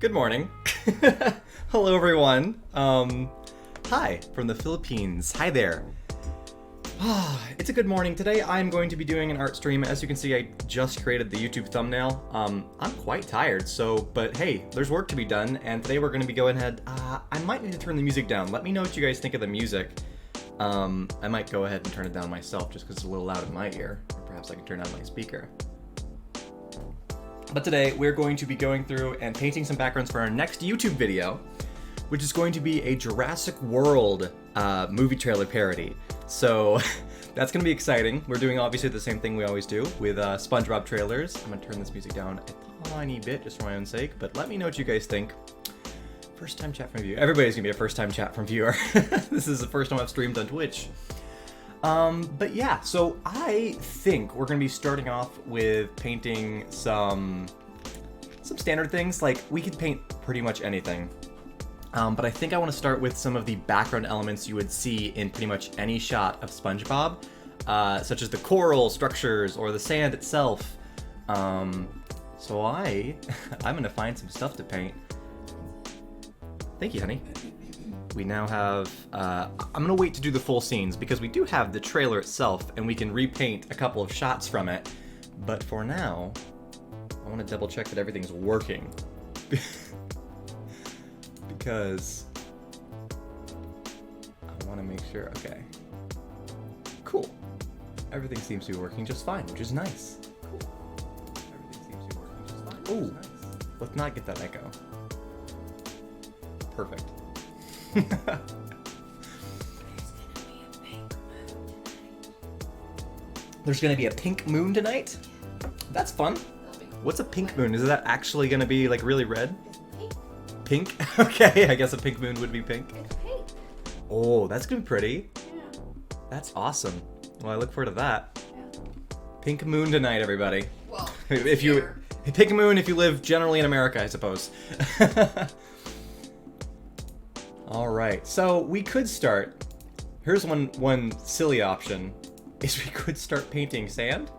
Good morning. Hello, everyone. Hi from the Philippines. Hi there. It's a good morning. Today I'm going to be doing an art stream. As you can see, I just created the YouTube thumbnail. I'm quite tired, but hey, there's work to be done, and today we're going to be going ahead. I might need to turn the music down. Let me know what you guys think of the music. I might go ahead and turn it down myself just because it's a little loud in my ear. Or perhaps I can turn down my speaker. But today we're going to be going through and painting some backgrounds for our next YouTube video, which is going to be a Jurassic World movie trailer parody. So that's going to be exciting. We're doing obviously the same thing we always do with SpongeBob trailers. I'm going to turn this music down a tiny bit just for my own sake, but let me know what you guys think. First time chat from viewer. Everybody's going to be a first time chat from viewer. This is the first time I've streamed on Twitch. But yeah, so I think we're going to be starting off with painting some standard things. Like, we could paint pretty much anything. But I think I want to start with some of the background elements you would see in pretty much any shot of SpongeBob, such as the coral structures or the sand itself. So I'm going to find some stuff to paint. Thank you, honey. We now have, I'm going to wait to do the full scenes because we do have the trailer itself and we can repaint a couple of shots from it. But for now, I want to double check that everything's working. Because I want to make sure, okay. Cool. Everything seems to be working just fine, which is nice. Cool. Everything seems to be working just fine, which is nice. Let's not get that echo. Perfect. There's gonna be a pink moon tonight? That's fun. What's a pink moon? Is that actually gonna be like really red? Pink? Okay, I guess a pink moon would be pink. It's pink. Oh, that's gonna be pretty. Yeah. That's awesome. Well, I look forward to that. Yeah. Pink moon tonight, everybody. Well, if you pink moon if you live generally in America, I suppose. All right, so we could start. Here's one silly option: is we could start painting sand,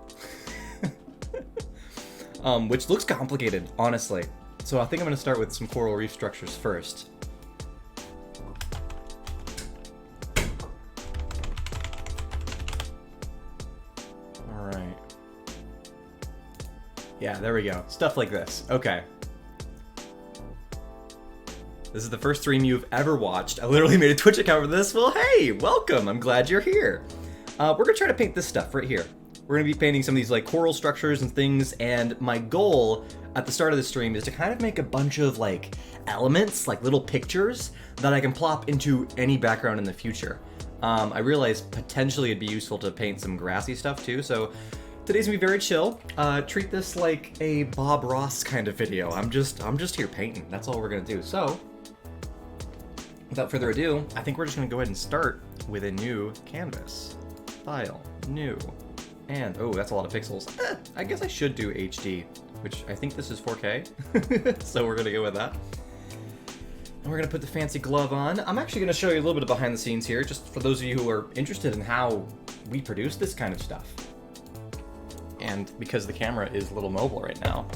which looks complicated, honestly. So I think I'm going to start with some coral reef structures first. All right. Yeah, there we go. Stuff like this. Okay. This is the first stream you've ever watched. I literally made a Twitch account for this. Well, hey, welcome. I'm glad you're here. We're going to try to paint this stuff right here. We're going to be painting some of these like coral structures and things, and my goal at the start of the stream is to kind of make a bunch of like elements, like little pictures that I can plop into any background in the future. I realize potentially it'd be useful to paint some grassy stuff too, so today's gonna be very chill. Treat this like a Bob Ross kind of video. I'm just here painting. That's all we're gonna do. So without further ado, I think we're just gonna go ahead and start with a new canvas. File, new, and oh, that's a lot of pixels. I guess I should do HD, which I think this is 4K, so we're gonna go with that. And we're gonna put the fancy glove on. I'm actually gonna show you a little bit of behind the scenes here, just for those of you who are interested in how we produce this kind of stuff. And because the camera is a little mobile right now,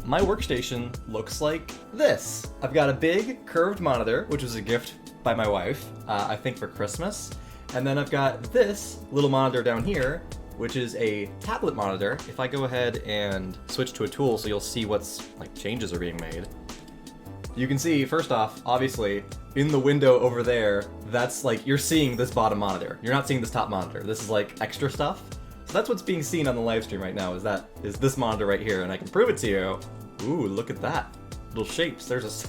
my workstation looks like this. I've got a big curved monitor, which was a gift by my wife, I think for Christmas. And then I've got this little monitor down here, which is a tablet monitor. If I go ahead and switch to a tool so you'll see what's like changes are being made. You can see, first off, obviously, in the window over there, that's like, you're seeing this bottom monitor. You're not seeing this top monitor. This is like extra stuff. So that's what's being seen on the live stream right now, is this monitor right here, and I can prove it to you. Ooh, look at that. Little shapes. There's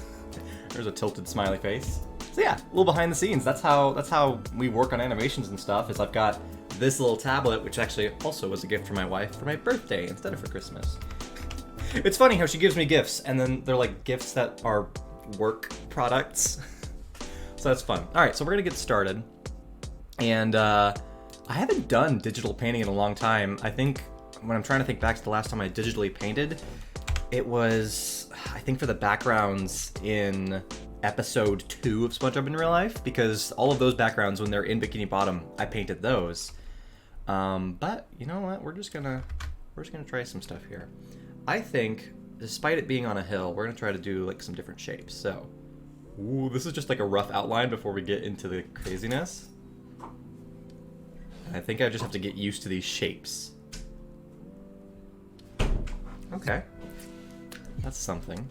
a tilted smiley face. So yeah, a little behind the scenes. That's how we work on animations and stuff, is I've got this little tablet, which actually also was a gift from my wife for my birthday instead of for Christmas. It's funny how she gives me gifts, and then they're like gifts that are work products. So that's fun. All right, so we're gonna get started. And I haven't done digital painting in a long time. I think when I'm trying to think back to the last time I digitally painted, it was, I think, for the backgrounds in episode 2 of SpongeBob in Real Life, because all of those backgrounds, when they're in Bikini Bottom, I painted those. But you know what? We're just gonna try some stuff here. I think despite it being on a hill, we're gonna try to do like some different shapes. So, ooh, this is just like a rough outline before we get into the craziness. I think I just have to get used to these shapes. Okay. That's something.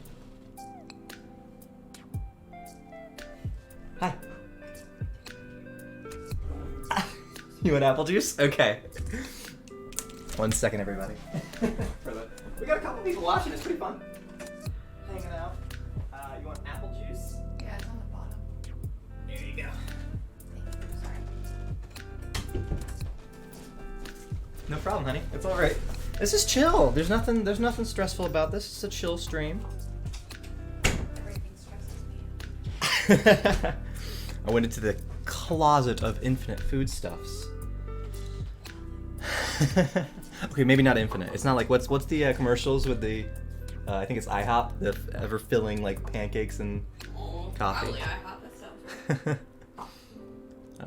Hi. You want apple juice? Okay. 1 second, everybody. We got a couple people watching. It's pretty fun. Hanging out. You want apple juice? Yeah, it's on the bottom. There you go. Sorry. No problem, honey. It's all right. This is chill. There's nothing stressful about this. It's a chill stream. Everything stresses me out. I went into the closet of infinite foodstuffs. Okay, maybe not infinite. It's not like what's the commercials with the I think it's IHOP, the ever filling like pancakes and coffee. Probably IHOP, that sounds right.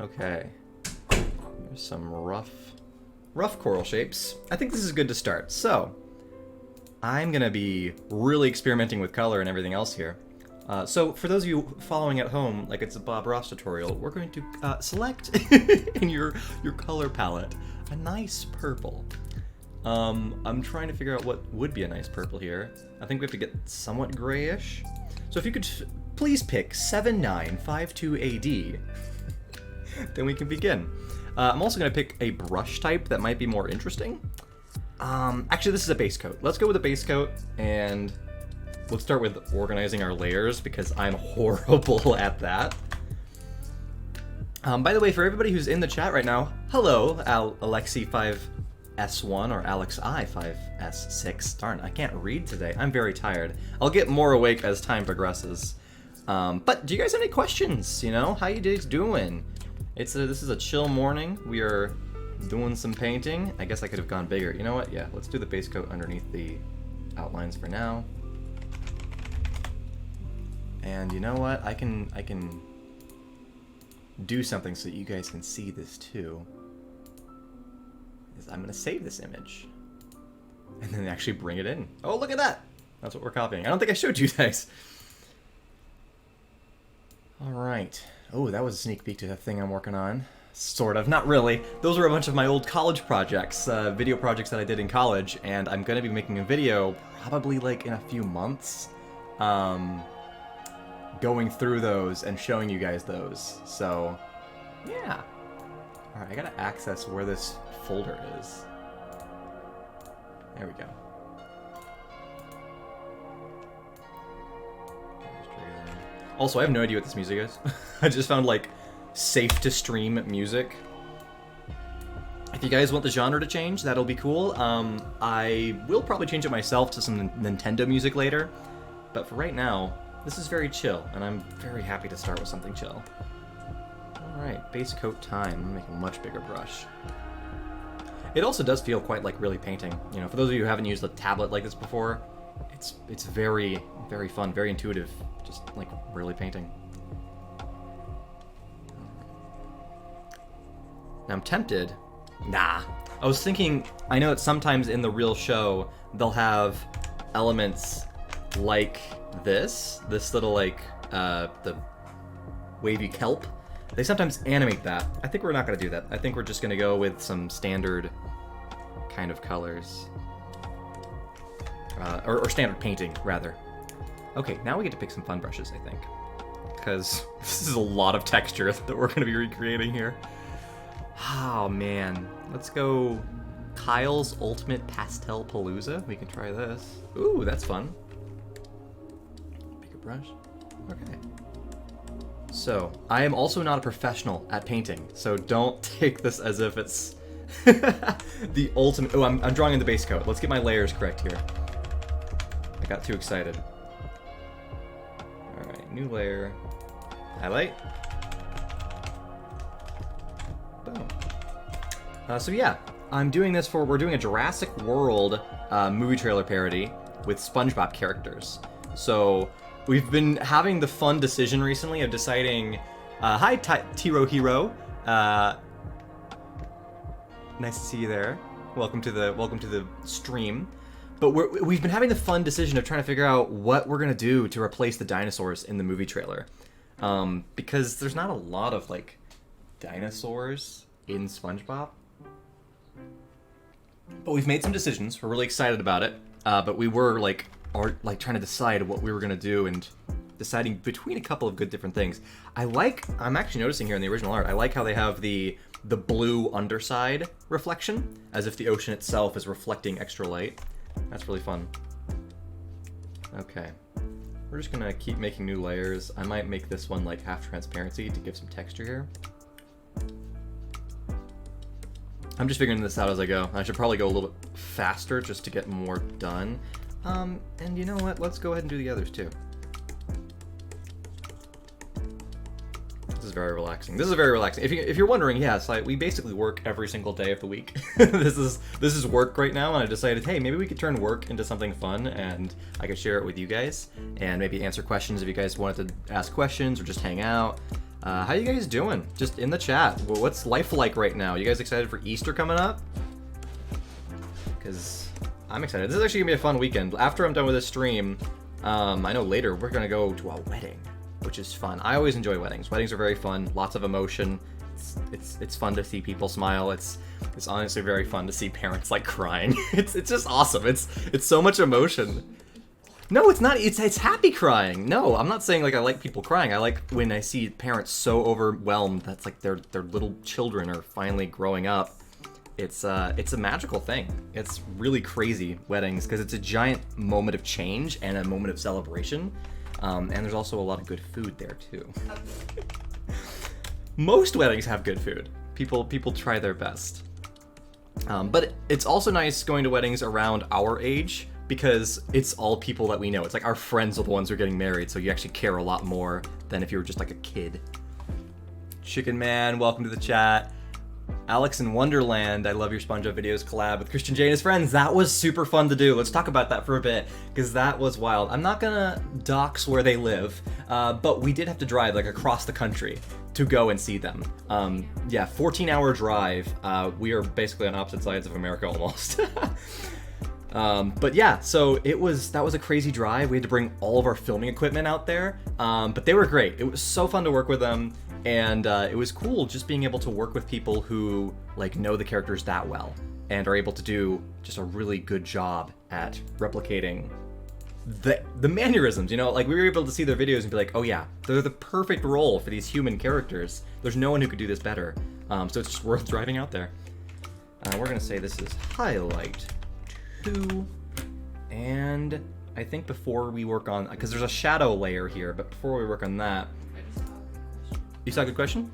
Okay. There's some rough coral shapes. I think this is good to start. So, I'm gonna be really experimenting with color and everything else here. So for those of you following at home, like it's a Bob Ross tutorial, we're going to select in your color palette a nice purple. I'm trying to figure out what would be a nice purple here. I think we have to get somewhat grayish. So if you could please pick 7952AD, then we can begin. I'm also going to pick a brush type that might be more interesting. Actually, this is a base coat. Let's go with a base coat, and let's start with organizing our layers, because I'm horrible at that. By the way, for everybody who's in the chat right now, hello, Alexi5S1 or AlexI5S6. Darn, I can't read today. I'm very tired. I'll get more awake as time progresses. But do you guys have any questions? You know, how you guys doing? This is a chill morning. We are doing some painting. I guess I could have gone bigger. You know what? Yeah, let's do the base coat underneath the outlines for now. And you know what? I can do something so that you guys can see this too. I'm gonna save this image and then actually bring it in. Oh, look at that! That's what we're copying. I don't think I showed you guys. All right. Oh, that was a sneak peek to the thing I'm working on. Sort of, not really. Those were a bunch of my old college projects, video projects that I did in college, and I'm gonna be making a video probably like in a few months, going through those and showing you guys those. So, yeah. All right, I gotta access where this folder is. There we go. Also, I have no idea what this music is. I just found like safe to stream music. If you guys want the genre to change, that'll be cool. I will probably change it myself to some Nintendo music later, but for right now, this is very chill, and I'm very happy to start with something chill. Alright, base coat time. I'm gonna make a much bigger brush. It also does feel quite like really painting. You know, for those of you who haven't used a tablet like this before, it's very, very fun, very intuitive, just like really painting. Now I'm tempted. Nah. I was thinking, I know that sometimes in the real show, they'll have elements like this little like, the wavy kelp. They sometimes animate that. I think we're not gonna do that. I think we're just gonna go with some standard kind of colors. Or standard painting, rather. Okay, now we get to pick some fun brushes, I think. Because this is a lot of texture that we're gonna be recreating here. Oh, man. Let's go Kyle's Ultimate Pastel Palooza. We can try this. Ooh, that's fun. Pick a brush. Okay. So, I am also not a professional at painting, so don't take this as if it's the ultimate... Oh, I'm drawing in the base coat. Let's get my layers correct here. I got too excited. Alright, new layer. Highlight. Boom. So yeah, I'm doing this we're doing a Jurassic World movie trailer parody with SpongeBob characters. So we've been having the fun decision recently of deciding, hi Tiro Hero, nice to see you there. Welcome to the stream. But we've been having the fun decision of trying to figure out what we're gonna do to replace the dinosaurs in the movie trailer, because there's not a lot of like dinosaurs in SpongeBob. But we've made some decisions. We're really excited about it. But we were trying to decide what we were gonna do and deciding between a couple of good different things. I'm actually noticing here in the original art, I like how they have the blue underside reflection, as if the ocean itself is reflecting extra light. That's really fun. Okay. We're just gonna keep making new layers. I might make this one like half transparency to give some texture here. I'm just figuring this out as I go. I should probably go a little bit faster just to get more done. And you know what? Let's go ahead and do the others too. This is very relaxing. This is very relaxing. If you're wondering, yeah, it's like we basically work every single day of the week. This is work right now, and I decided, hey, maybe we could turn work into something fun, and I could share it with you guys, and maybe answer questions if you guys wanted to ask questions or just hang out. How you guys doing? Just in the chat. Well, what's life like right now? You guys excited for Easter coming up? Because I'm excited. This is actually gonna be a fun weekend. After I'm done with this stream, I know later we're gonna go to a wedding, which is fun. I always enjoy weddings. Weddings are very fun. Lots of emotion. It's fun to see people smile. It's honestly very fun to see parents like crying. It's just awesome. It's so much emotion. No, it's not. It's happy crying. No, I'm not saying like I like people crying. I like when I see parents so overwhelmed that's like their little children are finally growing up. It's a magical thing. It's really crazy, weddings, because it's a giant moment of change and a moment of celebration. And there's also a lot of good food there too. Most weddings have good food. People try their best. But it's also nice going to weddings around our age, because it's all people that we know. It's like our friends are the ones who are getting married, so you actually care a lot more than if you were just like a kid. Chicken Man, welcome to the chat. Alex in Wonderland, I love your SpongeBob videos collab with Christian J and his friends. That was super fun to do. Let's talk about that for a bit, because that was wild. I'm not gonna dox where they live, but we did have to drive like across the country to go and see them. Yeah, 14-hour drive. We are basically on opposite sides of America almost. But yeah, so that was a crazy drive. We had to bring all of our filming equipment out there, but they were great. It was so fun to work with them, and it was cool just being able to work with people who like know the characters that well and are able to do just a really good job at replicating the mannerisms. You know, like we were able to see their videos and be like, oh yeah, they're the perfect role for these human characters. There's no one who could do this better. So it's just worth driving out there. We're gonna say this is highlight 2, and I think before we work on, because there's a shadow layer here, but before we work on that, you saw a good question?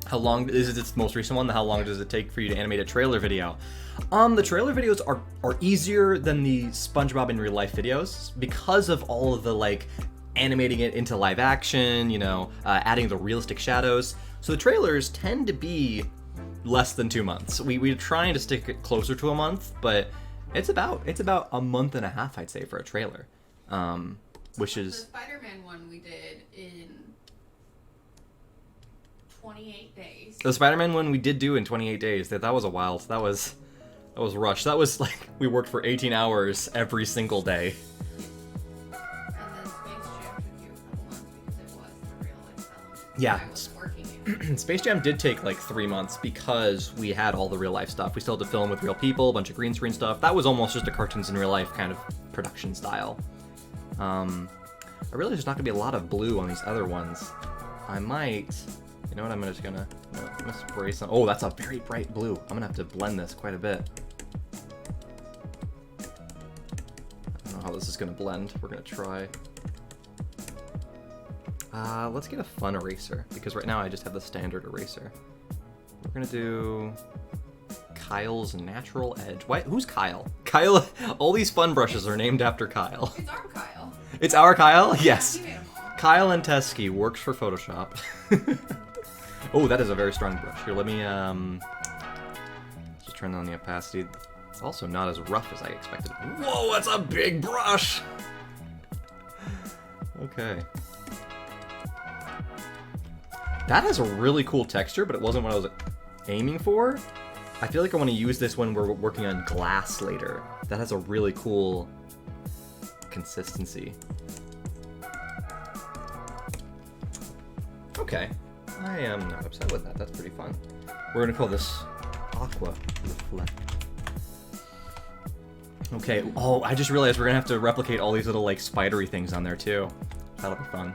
How long is it? Its most recent one? How long does it take for you to animate a trailer video? The trailer videos are easier than the SpongeBob in real life videos because of all of the like animating it into live action, you know, adding the realistic shadows. So the trailers tend to be less than 2 months. We're trying to stick it closer to a month, but it's about a month and a half, I'd say, for a trailer, which is... The Spider-Man one we did in 28 days. The Spider-Man one we did do in 28 days. That was a wild... That was rushed. That was like, we worked for 18 hours every single day. And then Space Jam took you a couple months because it was the real life element. Yeah. I was working it. Space Jam did take like 3 months because we had all the real life stuff. We still had to film with real people, a bunch of green screen stuff. That was almost just a cartoons in real life kind of production style. I realize there's not gonna be a lot of blue on these other ones. I might, you know what, I'm gonna spray some. Oh, that's a very bright blue. I'm gonna have to blend this quite a bit. I don't know how this is gonna blend. We're gonna try. Let's get a fun eraser, because right now I just have the standard eraser. We're gonna do Kyle's Natural Edge. Why? Who's Kyle? Kyle, all these fun brushes are named after Kyle. It's our Kyle. It's our Kyle? Yes. Yeah. Kyle and Teskey works for Photoshop. Oh, that is a very strong brush. Here, let me just turn on the opacity. It's also not as rough as I expected. Whoa, that's a big brush! Okay. That has a really cool texture, but it wasn't what I was aiming for. I feel like I want to use this when we're working on glass later. That has a really cool consistency. Okay, I am not upset with that. That's pretty fun. We're gonna call this Aqua Reflect. Okay, oh, I just realized we're gonna have to replicate all these little like spidery things on there too. That'll be fun.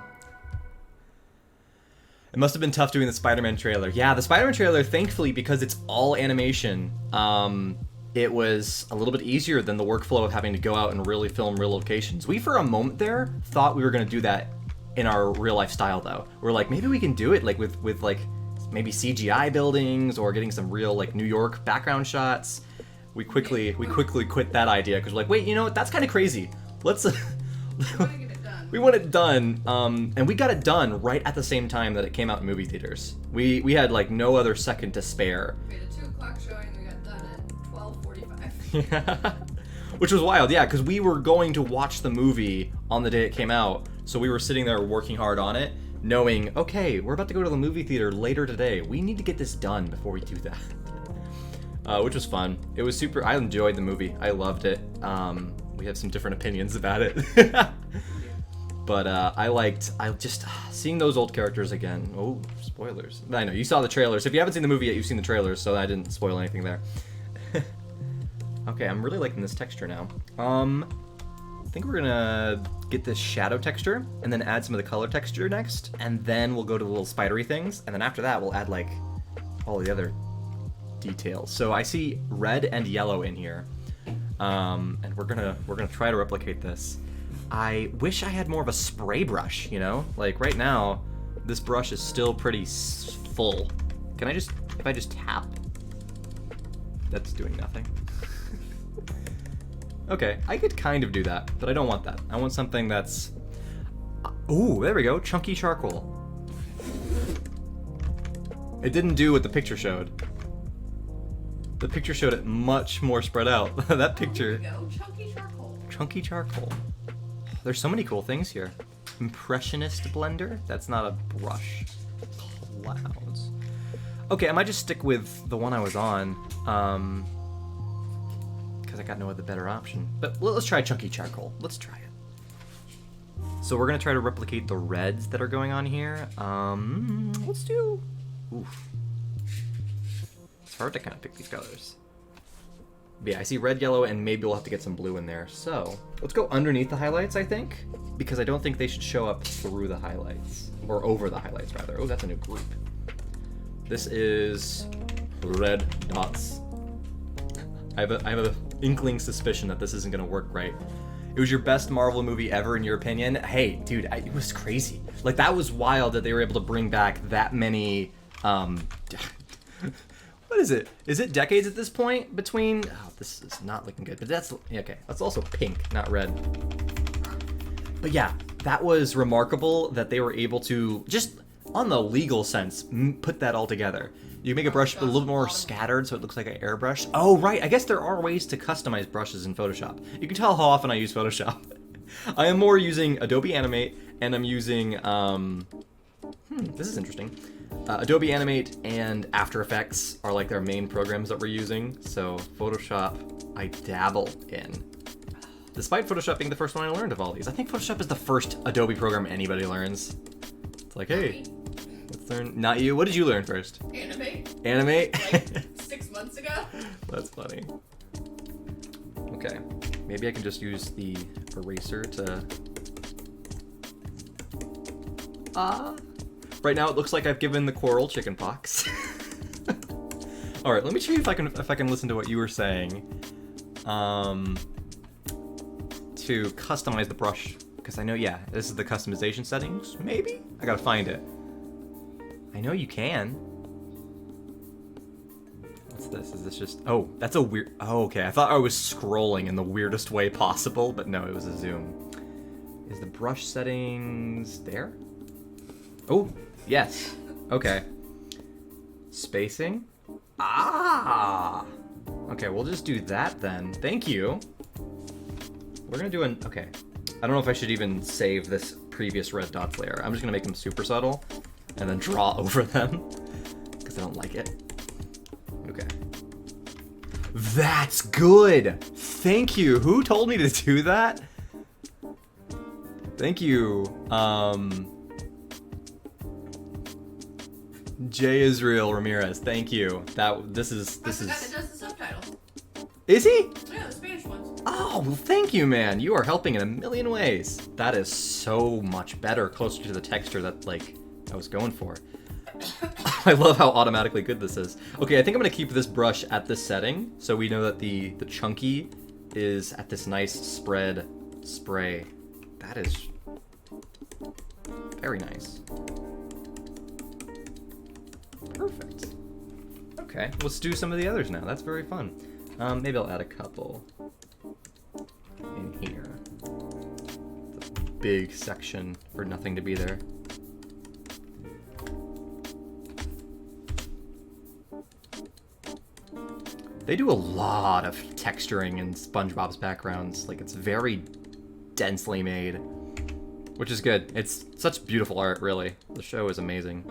It must have been tough doing the Spider-Man trailer. Yeah, the Spider-Man trailer, thankfully, because it's all animation, it was a little bit easier than the workflow of having to go out and really film real locations. We, for a moment there, thought we were going to do that in our real-life style, though. We're like, maybe we can do it like with like, maybe CGI buildings or getting some real, like, New York background shots. We quickly quit that idea, because we're like, wait, you know what? That's kind of crazy. Let's... We want it done, and we got it done right at the same time that it came out in movie theaters. We had like no other second to spare. We had a 2 o'clock showing, we got done at 12:45. Yeah, which was wild, yeah, because we were going to watch the movie on the day it came out, so we were sitting there working hard on it, knowing, okay, we're about to go to the movie theater later today. We need to get this done before we do that. Which was fun. It was super. I enjoyed the movie. I loved it. We have some different opinions about it. But seeing those old characters again. Oh, spoilers. I know, you saw the trailers. If you haven't seen the movie yet, you've seen the trailers, so I didn't spoil anything there. Okay, I'm really liking this texture now. I think we're gonna get this shadow texture, and then add some of the color texture next, and then we'll go to the little spidery things, and then after that we'll add, like, all the other details. So I see red and yellow in here, and we're gonna try to replicate this. I wish I had more of a spray brush, you know? Like, right now, this brush is still pretty full. Can I just, if I just tap? That's doing nothing. Okay, I could kind of do that, but I don't want that. I want something that's... Ooh, there we go, chunky charcoal. It didn't do what the picture showed. The picture showed it much more spread out. That picture... There we go, chunky charcoal. Chunky charcoal. There's so many cool things here. Impressionist blender? That's not a brush. Clouds. Okay, I might just stick with the one I was on, because I got no other better option. But let's try chunky charcoal. Let's try it. So we're gonna try to replicate the reds that are going on here. Let's do... Oof. It's hard to kind of pick these colors. But yeah, I see red, yellow, and maybe we'll have to get some blue in there. So let's go underneath the highlights, I think, because I don't think they should show up through the highlights, or over the highlights, rather. Oh, that's a new group. This is red dots. I have a inkling suspicion that this isn't gonna work right. It was your best Marvel movie ever, in your opinion? Hey, dude, it was crazy. Like, that was wild that they were able to bring back that many, what is it? Is it decades at this point between... Oh, this is not looking good, but that's... Okay, that's also pink, not red. But yeah, that was remarkable that they were able to, just on the legal sense, put that all together. You make a brush a little more scattered so it looks like an airbrush. Oh, right, I guess there are ways to customize brushes in Photoshop. You can tell how often I use Photoshop. I am more using Adobe Animate, and I'm using... this is interesting. Adobe Animate and After Effects are like their main programs that we're using, so Photoshop I dabble in. Despite Photoshop being the first one I learned of all these. I think Photoshop is the first Adobe program anybody learns. It's like, hey, let's learn... Not you. What did you learn first? Animate. Animate? Like 6 months ago. That's funny. Okay. Maybe I can just use the eraser to... Right now it looks like I've given the coral chicken pox. All right, let me see if I can listen to what you were saying. To customize the brush, because I know, yeah, this is the customization settings. Maybe I gotta find it. I know you can. What's this? Is this just? Oh, that's a weird. Oh, okay. I thought I was scrolling in the weirdest way possible, but no, it was a zoom. Is the brush settings there? Oh. Yes. Okay. Spacing? Ah! Okay, we'll just do that then. Thank you. We're gonna do an... Okay. I don't know if I should even save this previous red dots layer. I'm just gonna make them super subtle and then draw over them because I don't like it. Okay. That's good. Thank you. Who told me to do that? Thank you. J. Israel Ramirez. Thank you. This is. That does the subtitles. Is he? Yeah, the Spanish ones. Oh, well, thank you, man. You are helping in a million ways. That is so much better, closer to the texture that, like, I was going for. I love how automatically good this is. Okay, I think I'm going to keep this brush at this setting, so we know that the chunky is at this nice spread spray. That is very nice. Perfect. Okay, let's do some of the others now. That's very fun. Maybe I'll add a couple in here. The big section for nothing to be there. They do a lot of texturing in SpongeBob's backgrounds. Like, it's very densely made, which is good. It's such beautiful art, really. The show is amazing.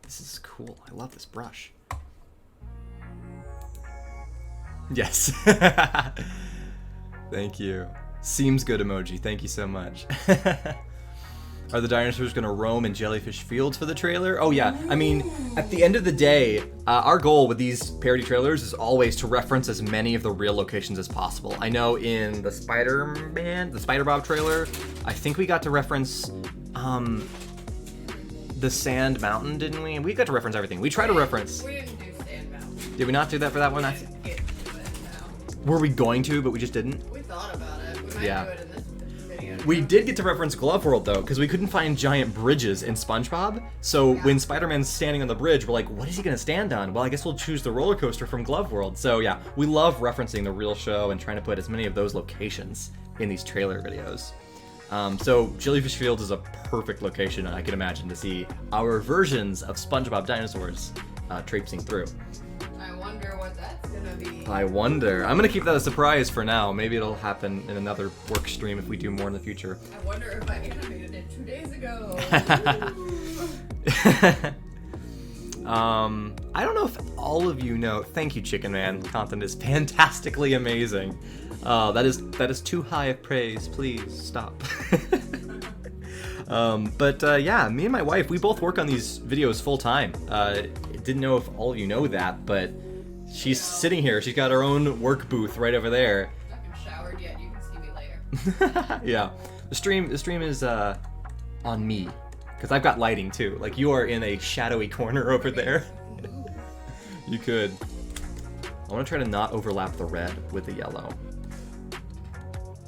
This is cool. I love this brush. Yes. Thank you. Seems good emoji. Thank you so much. Are the dinosaurs gonna roam in jellyfish fields for the trailer? Oh yeah, I mean, at the end of the day, our goal with these parody trailers is always to reference as many of the real locations as possible. I know in the Spider-Bob trailer, I think we got to reference, the Sand Mountain, didn't we? We got to reference everything. We try to reference. We didn't do Sand Mountain. Did we not do that for that one? We didn't get to it, no. Were we going to, but we just didn't? We thought about it. We might Yeah. do it in this video. We did get to reference Glove World, though, because we couldn't find giant bridges in SpongeBob. So when Spider-Man's standing on the bridge, we're like, what is he going to stand on? Well, I guess we'll choose the roller coaster from Glove World. So yeah, we love referencing the real show and trying to put as many of those locations in these trailer videos. So Jellyfish Fields is a perfect location, I can imagine, to see our versions of SpongeBob dinosaurs traipsing through. I wonder what that's gonna be. I wonder. I'm gonna keep that a surprise for now. Maybe it'll happen in another work stream if we do more in the future. I wonder if I animated it 2 days ago. I don't know if all of you know. Thank you, Chicken Man. Content is fantastically amazing. That is too high of praise. Please stop. Yeah, me and my wife, we both work on these videos full time. Didn't know if all of you know that, but she's sitting here. She's got her own work booth right over there. I haven't showered yet. You can see me later. Yeah, the stream is on me because I've got lighting too. Like, you are in a shadowy corner over there. You could. I want to try to not overlap the red with the yellow.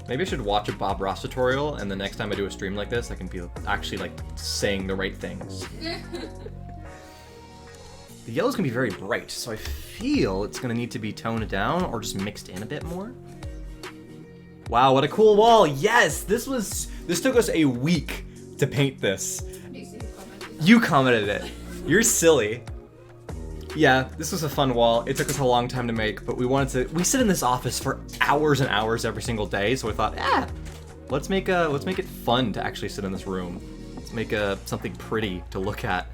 Maybe I should watch a Bob Ross tutorial, and the next time I do a stream like this, I can be actually like saying the right things. The yellow's gonna be very bright, so I feel it's gonna need to be toned down or just mixed in a bit more. Wow, what a cool wall! Yes, this took us a week to paint this. You commented it. You're silly. Yeah, this was a fun wall. It took us a long time to make, but we sit in this office for hours and hours every single day, so we thought, let's make it fun to actually sit in this room. Let's make something pretty to look at.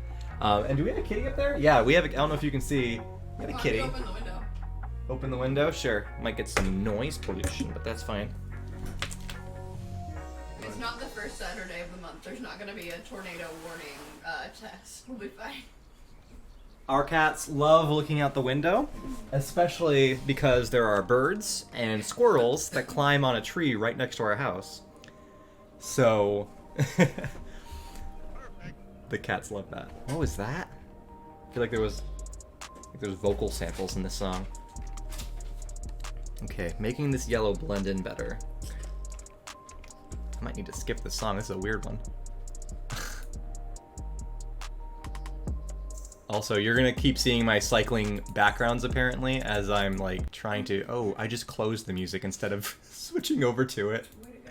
And do we have a kitty up there? Yeah, we have I don't know if you can see. We have a kitty. Open the window. Open the window? Sure. Might get some noise pollution, but that's fine. It's not the first Saturday of the month. There's not going to be a tornado warning test. We'll be fine. Our cats love looking out the window, especially because there are birds and squirrels that climb on a tree right next to our house. So, the cats love that. What was that? I feel like there's vocal samples in this song. Okay, making this yellow blend in better. I might need to skip this song. This is a weird one. Also, you're gonna keep seeing my cycling backgrounds apparently as I'm like trying to. Oh, I just closed the music instead of switching over to it. Way to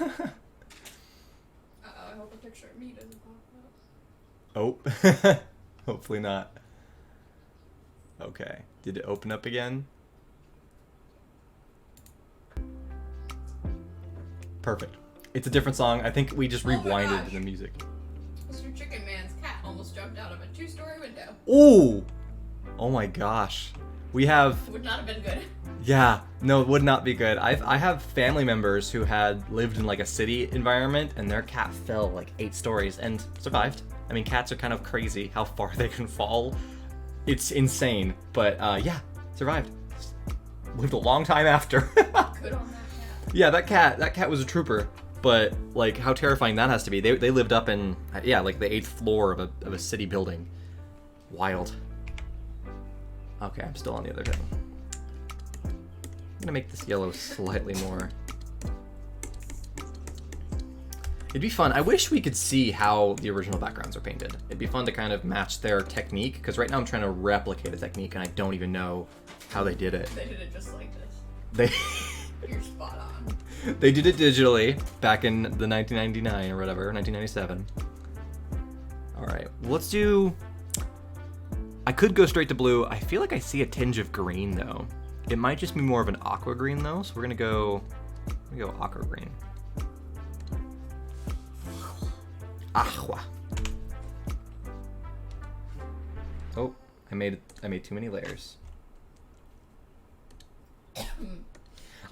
go. I hope a picture of me doesn't pop up. Oh, hopefully not. Okay, did it open up again? Perfect. It's a different song. I think we just Oh my rewinded gosh. the music. Mr. Chicken Man's cat almost almost jumped out of a 2-story window. Ooh! Oh my gosh. We have... Would not have been good. Yeah, no, it would not be good. I have family members who had lived in like a city environment and their cat fell like 8 stories and survived. I mean, cats are kind of crazy how far they can fall. It's insane, but yeah, survived. Lived a long time after. Good on that cat. Yeah, that cat was a trooper. But like, how terrifying that has to be. They lived up in like the 8th floor of a city building. Wild. Okay, I'm still on the other thing. I'm gonna make this yellow slightly more. It'd be fun. I wish we could see how the original backgrounds are painted. It'd be fun to kind of match their technique, because right now I'm trying to replicate a technique and I don't even know how they did it. They did it just like this. They You're spot on. They did it digitally back in the 1999 or whatever, 1997. All right, let's do... I could go straight to blue. I feel like I see a tinge of green though. It might just be more of an aqua green though, so we're gonna go aqua green. Aqua. Oh, I made too many layers.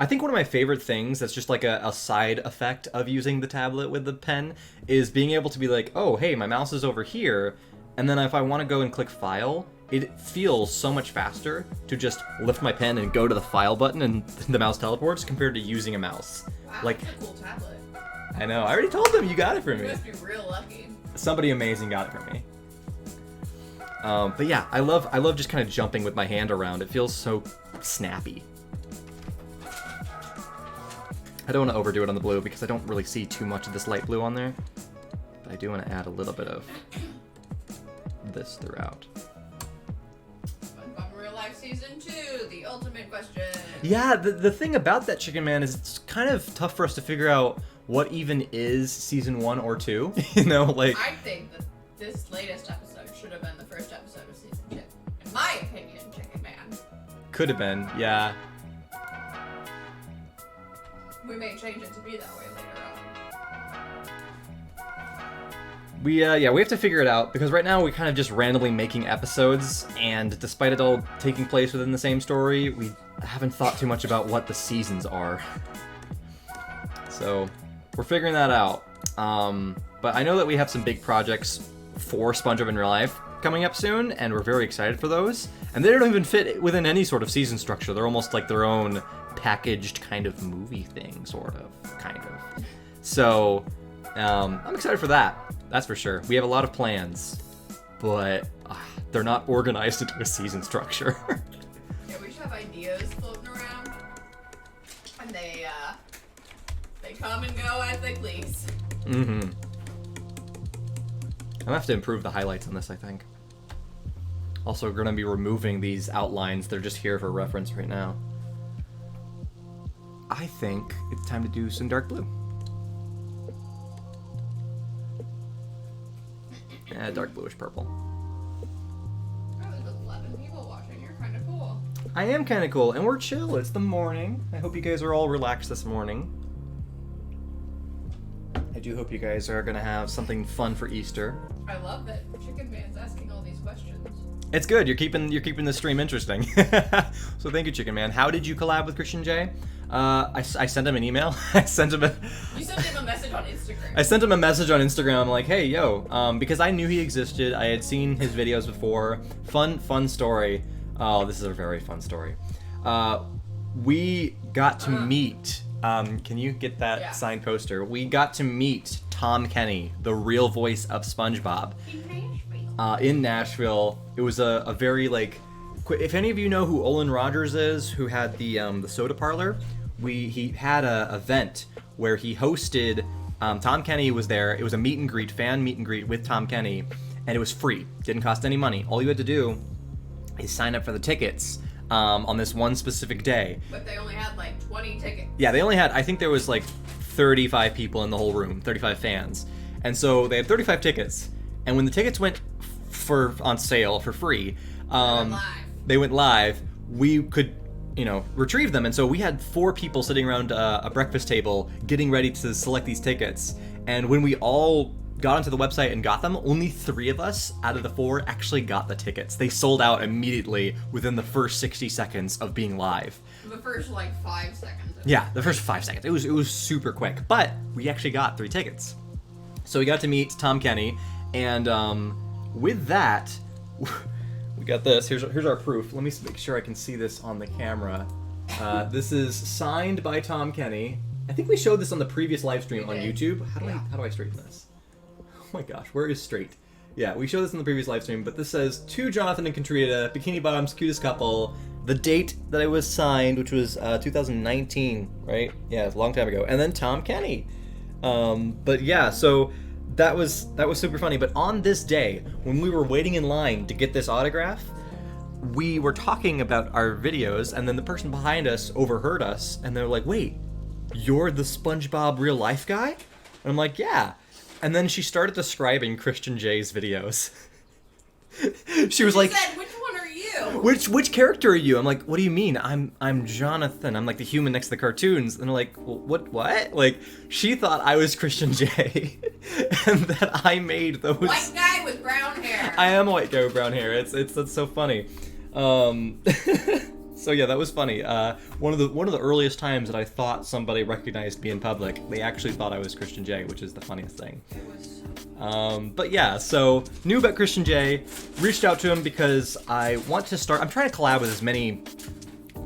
I think one of my favorite things that's just like a side effect of using the tablet with the pen is being able to be like, oh, hey, my mouse is over here. And then if I want to go and click file, it feels so much faster to just lift my pen and go to the file button and the mouse teleports compared to using a mouse. Wow, Like, that's a cool tablet. I know, I already told them you got it for You me. must be real lucky. Somebody amazing got it for me. But yeah, I love just kind of jumping with my hand around. It feels so snappy. I don't want to overdo it on the blue because I don't really see too much of this light blue on there. But I do want to add a little bit of this throughout. SpongeBob Real Life Season 2, the ultimate question. Yeah, the thing about that, Chicken Man, is it's kind of tough for us to figure out what even is Season 1 or 2. You know, like... I think that this latest episode should have been the first episode of Season 2. In my opinion, Chicken Man. Could have been, yeah. We may change it to be that way later on. We have to figure it out, because right now we're kind of just randomly making episodes, and despite it all taking place within the same story, we haven't thought too much about what the seasons are. So, we're figuring that out. But I know that we have some big projects for SpongeBob in Real Life coming up soon, and we're very excited for those. And they don't even fit within any sort of season structure. They're almost like their own packaged kind of movie thing, sort of, kind of. So, I'm excited for that. That's for sure. We have a lot of plans, but they're not organized into a season structure. Yeah, we should have ideas floating around, and they come and go as they please. Mm-hmm. I'm gonna have to improve the highlights on this, I think. Also, we're gonna be removing these outlines. They're just here for reference right now. I think it's time to do some dark blue. Dark bluish purple. Oh, there's 11 people watching. You're kind of cool. I am kind of cool, and we're chill. It's the morning. I hope you guys are all relaxed this morning. I do hope you guys are gonna have something fun for Easter. I love that Chicken Man's asking all these questions. It's good. You're keeping the stream interesting. So thank you, Chicken Man. How did you collab with Christian J? I sent him an email. You sent him a message on Instagram. I sent him a message on Instagram. I'm like, hey, yo, because I knew he existed. I had seen his videos before. Fun story. Oh, this is a very fun story. We got to meet. Can you get that signed poster? We got to meet Tom Kenny, the real voice of SpongeBob. In Nashville. It was a very, like, if any of you know who Olin Rogers is, who had the soda parlor, he had a event where he hosted. Tom Kenny was there. It was a meet and greet, fan meet and greet with Tom Kenny, and it was free. Didn't cost any money. All you had to do is sign up for the tickets on this one specific day. But they only had like 20 tickets. Yeah, they only had, I think there was like 35 people in the whole room, 35 fans. And so they had 35 tickets. And when the tickets went on sale for free, they went live, we could, retrieve them. And so we had 4 people sitting around a breakfast table getting ready to select these tickets. And when we all got onto the website and got them, only 3 of us out of the 4 actually got the tickets. They sold out immediately within the first 60 seconds of being live. The first, like, 5 seconds. Yeah, the first 5 seconds. It was super quick, but we actually got 3 tickets. So we got to meet Tom Kenny, and with that, we got this. Here's our proof. Let me make sure I can see this on the camera. This is signed by Tom Kenny. I think we showed this on the previous live stream on YouTube. How do I straighten this? Oh my gosh, where is straight? Yeah, we showed this in the previous live stream, but this says, to Jonathan and Contrita, Bikini Bottom's cutest couple. The date that it was signed, which was 2019, right? Yeah, it's a long time ago. And then Tom Kenny. But yeah, so that was super funny. But on this day, when we were waiting in line to get this autograph, we were talking about our videos, and then the person behind us overheard us, and they're like, wait, you're the SpongeBob real life guy? And I'm like, yeah. And then she started describing Christian J's videos. She was like, said, which one are you? Which character are you? I'm like, what do you mean? I'm Jonathan. I'm like the human next to the cartoons. And they're like, well, what? Like, she thought I was Christian J, and that I made those. White guy with brown hair. I am a white guy with brown hair. That's so funny. So yeah, that was funny. One of the earliest times that I thought somebody recognized me in public, they actually thought I was Christian J, which is the funniest thing. It was so But yeah, so knew about Christian J, reached out to him because I want to start. I'm trying to collab with as many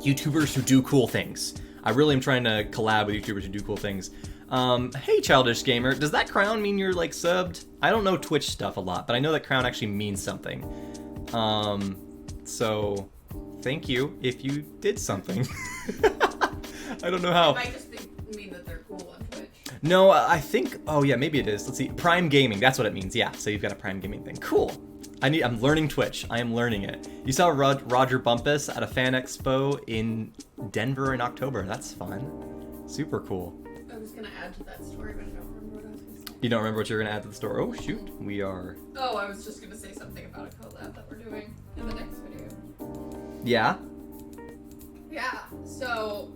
YouTubers who do cool things. I really am trying to collab with YouTubers who do cool things. Hey, Childish Gamer, does that crown mean you're like subbed? I don't know Twitch stuff a lot, but I know that crown actually means something. So thank you if you did something. I don't know how. It might just mean that they're cool on Twitch. No, I think. Oh yeah, maybe it is. Let's see. Prime Gaming. That's what it means. Yeah. So you've got a Prime Gaming thing. Cool. I'm learning Twitch. I am learning it. You saw Roger Bumpus at a fan expo in Denver in October. That's fun. Super cool. I was gonna add to that story, but I don't remember what I was gonna say. You don't remember what you were gonna add to the story? Oh shoot, we are. Oh, I was just gonna say something about a collab that we're doing in the next video. Yeah. Yeah. So,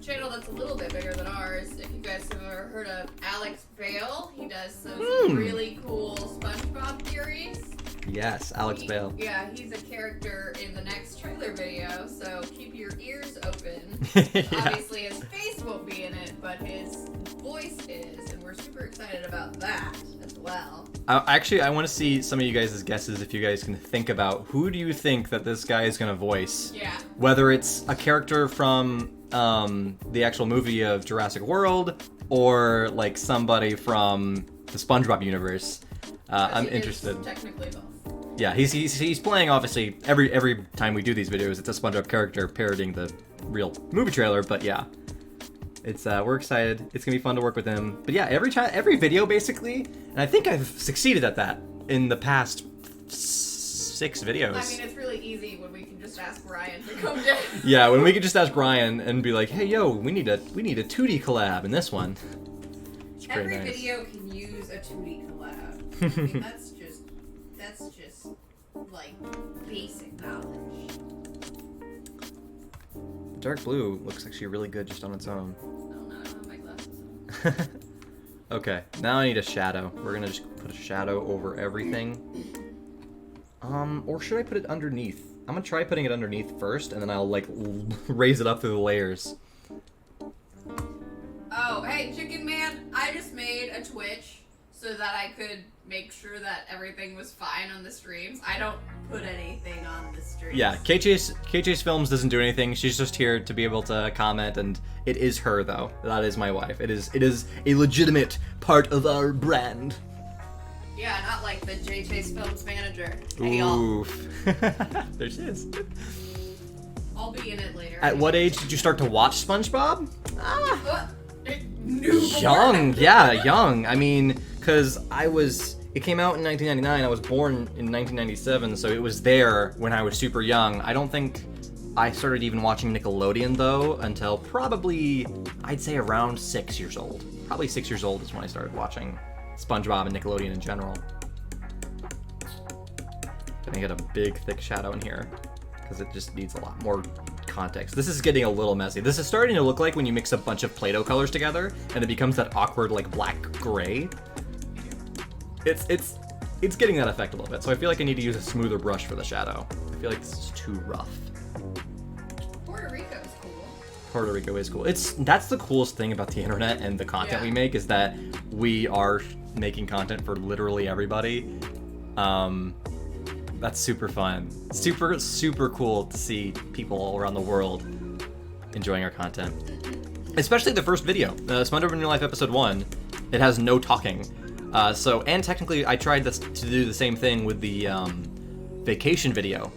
channel that's a little bit bigger than ours. If you guys have ever heard of Alex Bale, he does some really cool SpongeBob theories. Yes, Alex Bale. Yeah, he's a character in the next trailer video, so keep your ears open. Yeah. Obviously, his face won't be in it, but his voice is, and we're super excited about that as well. Actually, I want to see some of you guys' guesses if you guys can think about who do you think that this guy is going to voice. Yeah. Whether it's a character from the actual movie of Jurassic World or like somebody from the SpongeBob universe. I'm interested. Technically both. Yeah, he's playing obviously every time we do these videos. It's a SpongeBob character parodying the real movie trailer, but yeah. It's we're excited. It's gonna be fun to work with him. But yeah, every video basically, and I think I've succeeded at that in the past 6 videos. I mean, it's really easy when we can just ask Ryan to come down. Yeah, when we could just ask Ryan and be like, hey yo, we need a 2D collab in this one. It's pretty Every nice. video can use a 2D collab. I mean, that's just like basic knowledge. The dark blue looks actually really good just on its own. No, I don't have my glasses on. Okay, now I need a shadow. We're gonna just put a shadow over everything. Or should I put it underneath? I'm gonna try putting it underneath first, and then I'll like raise it up through the layers. Oh, hey, Chicken Man, I just made a Twitch so that I could make sure that everything was fine on the streams. I don't put anything on the streams. Yeah, KJ's Films doesn't do anything. She's just here to be able to comment, and it is her though. That is my wife. It is a legitimate part of our brand. Yeah, not like the JJ's Films manager. Hey, y'all. Oof. There she is. I'll be in it later. At what age did you start to watch SpongeBob? Ah. Newborn. Young, yeah, young. I mean, because it came out in 1999. I was born in 1997, so it was there when I was super young. I don't think I started even watching Nickelodeon, though, until probably, I'd say around 6 years old. Probably 6 years old is when I started watching SpongeBob and Nickelodeon in general. Gonna get a big, thick shadow in here, because it just needs a lot more context. This is getting a little messy. This is starting to look like when you mix a bunch of Play-Doh colors together and it becomes that awkward like black gray. it's getting that effect a little bit. So I feel like I need to use a smoother brush for the shadow. I feel like this is too rough. Puerto Rico is cool. Puerto Rico is cool. That's the coolest thing about the internet and the content we make, is that we are making content for literally everybody. That's super fun. Super cool to see people all around the world enjoying our content. Especially the first video, SpongeBob in Real Life Episode 1. It has no talking. And technically I tried to do the same thing with the vacation video.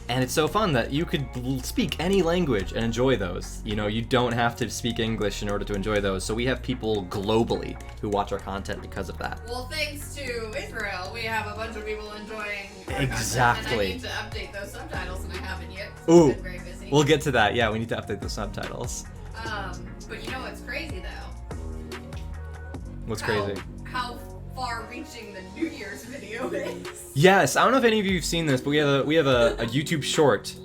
And it's so fun that you could speak any language and enjoy those. You know, you don't have to speak English in order to enjoy those. So we have people globally who watch our content because of that. Well, thanks to Israel, we have a bunch of people enjoying our Exactly. content, and I need to update those subtitles, and I haven't yet. Ooh, I've been very busy. We'll get to that. Yeah, we need to update the subtitles. But you know what's crazy though? What's crazy? How far-reaching the New Year's video is. Yes, I don't know if any of you have seen this, but we have a YouTube short.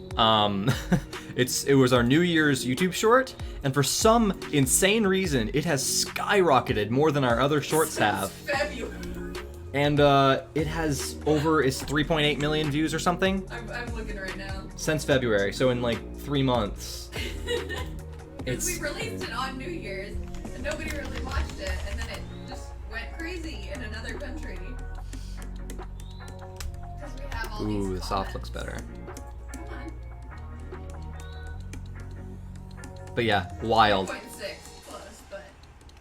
It was our New Year's YouTube short, and for some insane reason, it has skyrocketed more than our other shorts have. February. And it has it's 3.8 million views or something. I'm looking right now. Since February, so in like 3 months. We released it on New Year's, and nobody really watched it, and then it just went crazy in another country. We have all Ooh, these the soft comments. looks better. Come on. But yeah, wild. 3.6 close, but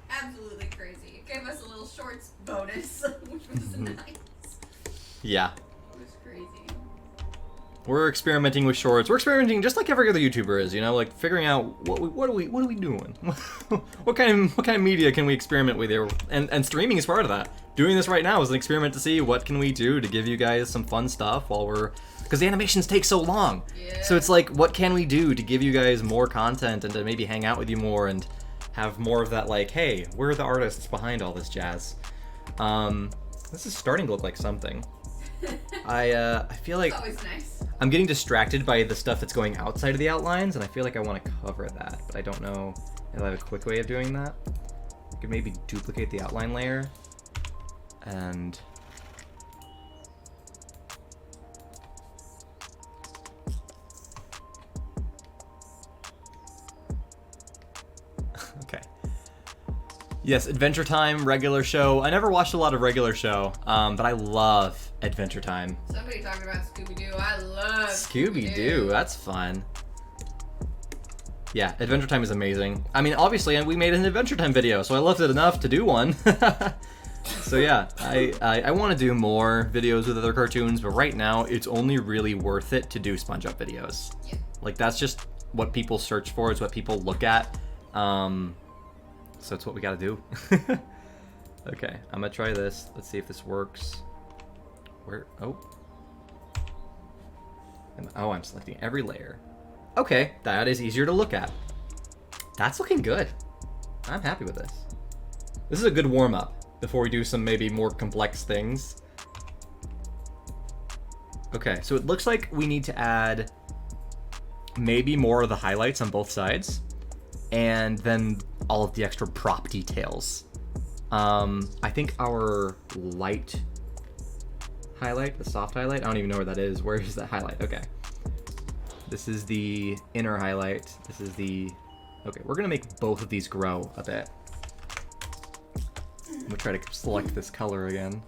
absolutely crazy. It gave us a little shorts bonus, which was nice. Yeah. It was crazy. We're experimenting with shorts. We're experimenting just like every other YouTuber is, you know, like figuring out what are we doing? what kind of media can we experiment with here? And streaming is part of that. Doing this right now is an experiment to see what can we do to give you guys some fun stuff because the animations take so long. Yeah. So it's like, what can we do to give you guys more content and to maybe hang out with you more and have more of that, like, hey, where are the artists behind all this jazz? This is starting to look like something. I feel like It's always nice. I'm getting distracted by the stuff that's going outside of the outlines, and I feel like I want to cover that, but I don't know if I have a quick way of doing that. I could maybe duplicate the outline layer, and... Okay. Yes, Adventure Time, regular show. I never watched a lot of regular show, but I love Adventure Time. Somebody talking about Scooby-Doo. I love Scooby-Doo, that's fun. Yeah, Adventure Time is amazing. I mean, obviously, we made an Adventure Time video, so I loved it enough to do one. So yeah, I want to do more videos with other cartoons, but right now, it's only really worth it to do SpongeBob videos. Yeah. Like, that's just what people search for, it's what people look at. So it's what we gotta do. Okay, I'm gonna try this. Let's see if this works. I'm selecting every layer. Okay, that is easier to look at. That's looking good. I'm happy with this. This is a good warm-up before we do some maybe more complex things. Okay, so it looks like we need to add maybe more of the highlights on both sides, and then all of the extra prop details. I think our light highlight, the soft highlight, I don't even know where that is. Where is that highlight? Okay. This is the inner highlight. This is the... Okay, we're gonna make both of these grow a bit. I'm gonna try to select this color again.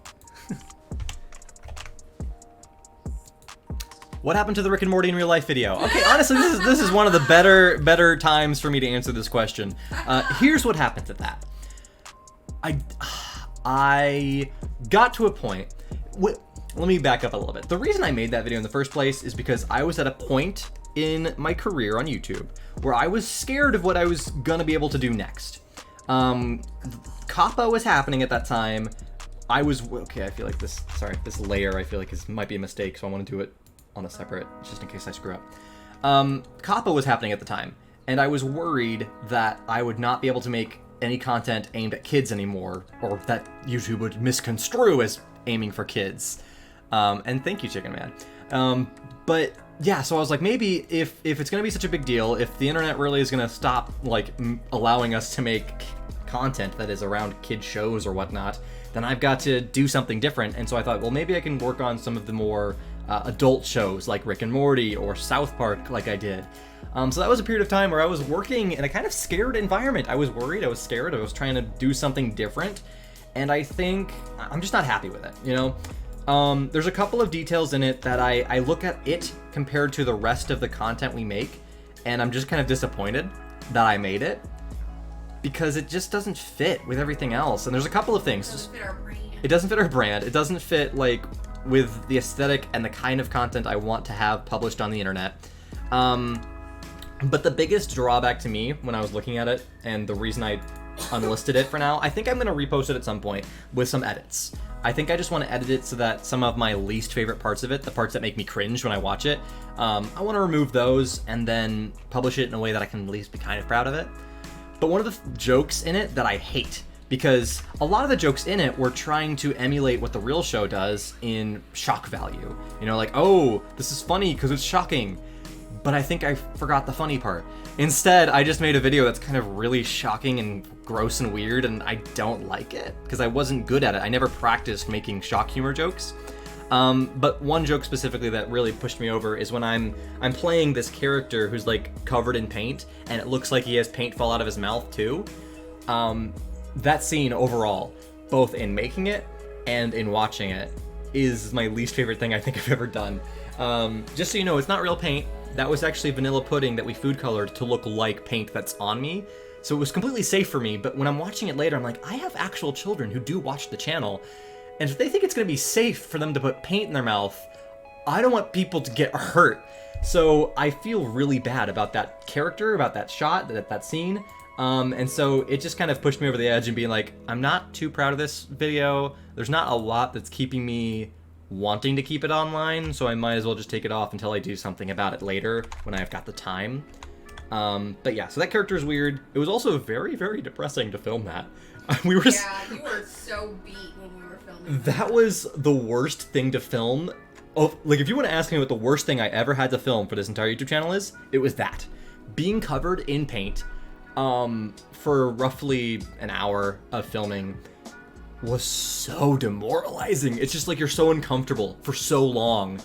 What happened to the Rick and Morty in real life video? Okay, honestly, this is one of the better times for me to answer this question. Here's what happened to that. I got to a point. Let me back up a little bit. The reason I made that video in the first place is because I was at a point in my career on YouTube where I was scared of what I was gonna be able to do next. Kappa was happening at that time. I feel like this layer I feel like might be a mistake, so I want to do it on a separate, just in case I screw up. Kappa was happening at the time, and I was worried that I would not be able to make any content aimed at kids anymore, or that YouTube would misconstrue as aiming for kids. And thank you, Chicken Man. But yeah, so I was like, maybe if it's gonna be such a big deal, if the internet really is gonna stop like allowing us to make content that is around kid shows or whatnot, then I've got to do something different. And so I thought, well, maybe I can work on some of the more adult shows like Rick and Morty or South Park like I did. So that was a period of time where I was working in a kind of scared environment. I was worried, I was scared, I was trying to do something different, and I think I'm just not happy with it, you know? There's a couple of details in it that I look at it compared to the rest of the content we make, and I'm just kind of disappointed that I made it, because it just doesn't fit with everything else. And there's a couple of things. It doesn't fit our brand. It doesn't fit our brand. It doesn't fit, like, with the aesthetic and the kind of content I want to have published on the internet. But the biggest drawback to me when I was looking at it, and the reason I unlisted it for now, I think I'm going to repost it at some point with some edits. I think I just want to edit it so that some of my least favorite parts of it, the parts that make me cringe when I watch it, I want to remove those and then publish it in a way that I can at least be kind of proud of it. But one of the jokes in it that I hate, because a lot of the jokes in it were trying to emulate what the real show does in shock value. You know, like, oh, this is funny because it's shocking. But I think I forgot the funny part. Instead, I just made a video that's kind of really shocking and gross and weird, and I don't like it because I wasn't good at it. I never practiced making shock humor jokes. But one joke specifically that really pushed me over is when I'm playing this character who's like covered in paint, and it looks like he has paint fall out of his mouth too. That scene overall, both in making it and in watching it, is my least favorite thing I think I've ever done. Just so you know, it's not real paint. That was actually vanilla pudding that we food colored to look like paint that's on me. So it was completely safe for me, but when I'm watching it later, I'm like, I have actual children who do watch the channel, and if they think it's gonna be safe for them to put paint in their mouth, I don't want people to get hurt. So I feel really bad about that character, about that shot, that scene. And so it just kind of pushed me over the edge and being like, I'm not too proud of this video. There's not a lot that's keeping me wanting to keep it online, so I might as well just take it off until I do something about it later when I've got the time. But yeah, so that character is weird. It was also very, very depressing to film that. We were Yeah, you were so beat when we were filming. That was the worst thing to film. Oh, like, if you want to ask me what the worst thing I ever had to film for this entire YouTube channel is, it was that. Being covered in paint for roughly an hour of filming was so demoralizing. It's just like you're so uncomfortable for so long.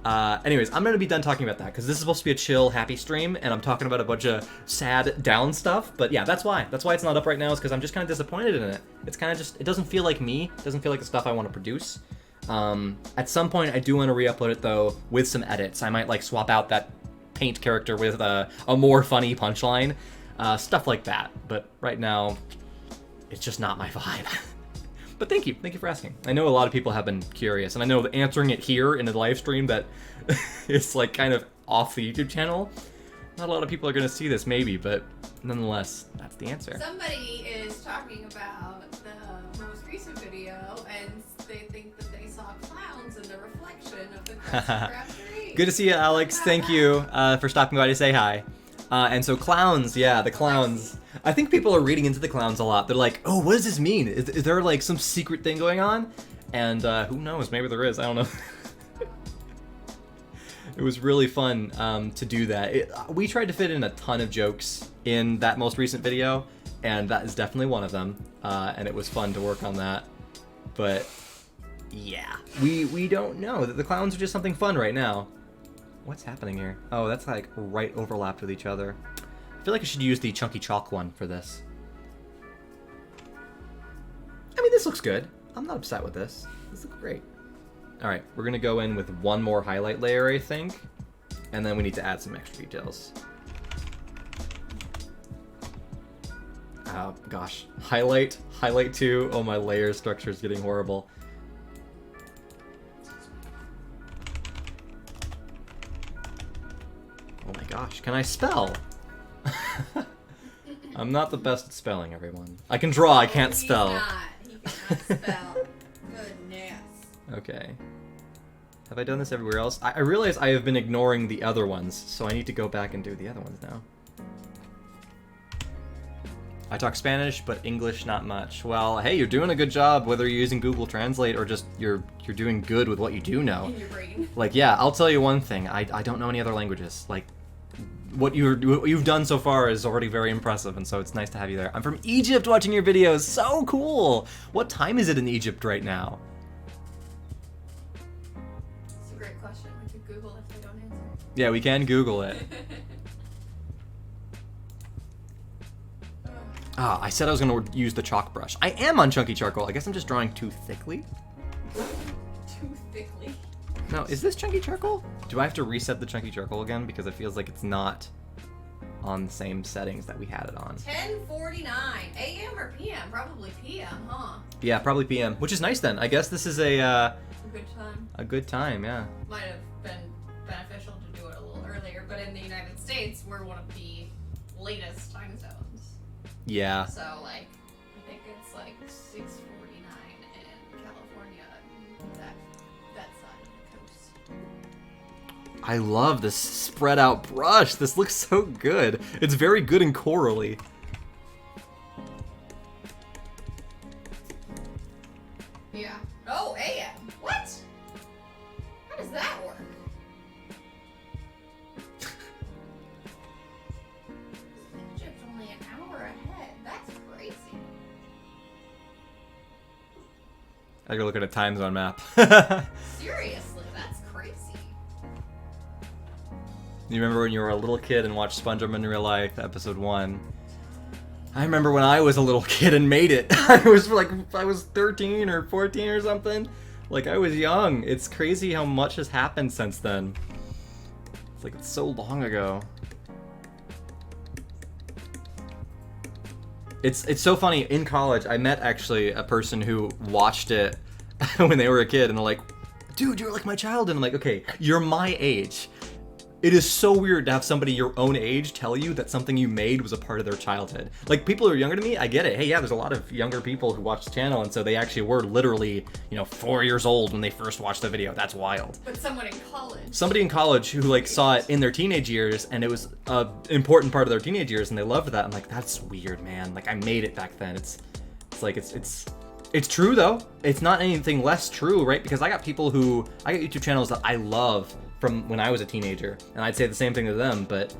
Anyways, I'm gonna be done talking about that because this is supposed to be a chill, happy stream, and I'm talking about a bunch of sad, down stuff. But yeah, that's why it's not up right now, is because I'm just kind of disappointed in it. It's kind of just, it doesn't feel like me. It doesn't feel like the stuff I want to produce. At some point, I do want to re-upload it though with some edits. I might like swap out that paint character with a more funny punchline, stuff like that. But right now, it's just not my vibe. But thank you for asking. I know a lot of people have been curious, and I know that answering it here in a live stream that is like kind of off the YouTube channel, not a lot of people are going to see this maybe, but nonetheless, that's the answer. Somebody is talking about the most recent video, and they think that they saw clowns in the reflection of the Krusty Krab tree. Good to see you, Alex. Thank you for stopping by to say hi. And so clowns, yeah, the clowns. I think people are reading into the clowns a lot. They're like, oh, what does this mean? Is there like some secret thing going on? And who knows, maybe there is, I don't know. It was really fun to do that. We tried to fit in a ton of jokes in that most recent video, and that is definitely one of them. And it was fun to work on that. But yeah, we don't know. The clowns are just something fun right now. What's happening here? Oh, that's like right overlapped with each other. I feel like I should use the chunky chalk one for this. I mean, this looks good. I'm not upset with this. This looks great. All right, we're gonna go in with one more highlight layer, I think, and then we need to add some extra details. Oh gosh, highlight 2. Oh, my layer structure is getting horrible. Oh my gosh, can I spell? I'm not the best at spelling, everyone. I can draw, I can't spell. He cannot spell. Goodness. Okay. Have I done this everywhere else? I realize I have been ignoring the other ones, so I need to go back and do the other ones now. I talk Spanish, but English not much. Well, hey, you're doing a good job, whether you're using Google Translate or just you're doing good with what you do know. In your brain. Like, yeah, I'll tell you one thing. I don't know any other languages. Like, what you've done so far is already very impressive, and so it's nice to have you there. I'm from Egypt watching your videos. So cool. What time is it in Egypt right now? It's a great question. We could Google if they don't answer. Yeah, we can Google it. I said I was going to use the chalk brush. I am on chunky charcoal. I guess I'm just drawing too thickly. Too thickly? No, is this chunky charcoal? Do I have to reset the chunky charcoal again? Because it feels like it's not on the same settings that we had it on. 10:49 a.m. or p.m.? Probably p.m., huh? Yeah, probably PM, which is nice then. I guess this is A good time. a good time, yeah. Might have been beneficial to do it a little earlier, but in the United States, we're one of the latest time zones. Yeah. So, like, I think it's like 6:49 in California, that side of the coast. I love this spread out brush. This looks so good. It's very good and corally. Yeah. Oh, AM. What? How does that work? Egypt's only an hour ahead. That's crazy. I gotta look at a time zone map. Seriously, that's crazy. You remember when you were a little kid and watched SpongeBob in Real Life, episode 1? I remember when I was a little kid and made it. I was 13 or 14 or something. Like, I was young. It's crazy how much has happened since then. It's like, it's so long ago. It's so funny. In college, I met actually a person who watched it when they were a kid, and they're like, dude, you're like my child. And I'm like, okay, you're my age. It is so weird to have somebody your own age tell you that something you made was a part of their childhood. Like, people who are younger than me, I get it. Hey, yeah, there's a lot of younger people who watch the channel, and so they actually were literally, 4 years old when they first watched the video. That's wild. But someone in college. Somebody in college who, like, saw it in their teenage years, and it was an important part of their teenage years, and they loved that. I'm like, that's weird, man. Like, I made it back then. It's true, though. It's not anything less true, right? Because I got YouTube channels that I love from when I was a teenager, and I'd say the same thing to them, but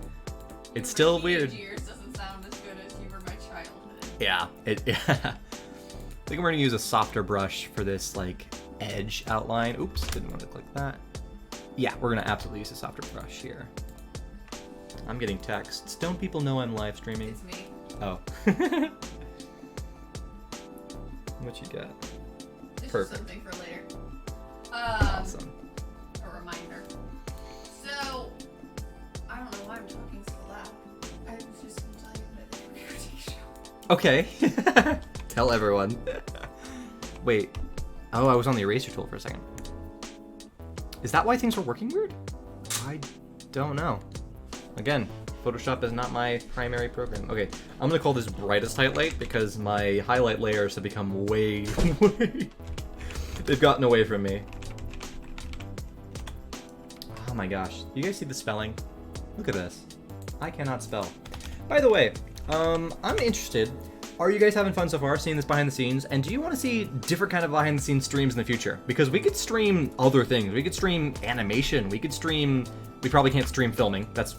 it's still weird. Years doesn't sound as good as you were my childhood. Yeah, I think we're gonna use a softer brush for this, like, edge outline. Oops, didn't want to click that. Yeah, we're gonna absolutely use a softer brush here. I'm getting texts. Don't people know I'm live streaming? It's me. Oh. What you got? This Perfect. is something for later. Awesome. A reminder. So, I don't know why I'm talking so loud. I was just gonna tell you that I did a rotation show. Okay. Tell everyone. Wait. Oh, I was on the eraser tool for a second. Is that why things were working weird? I don't know. Again, Photoshop is not my primary program. Okay, I'm gonna call this brightest highlight because my highlight layers have become way they've gotten away from me. Oh my gosh, you guys see the spelling? Look at this. I cannot spell. By the way, I'm interested. Are you guys having fun so far seeing this behind the scenes? And do you want to see different kind of behind the scenes streams in the future? Because we could stream other things. We could stream animation. We probably can't stream filming. That's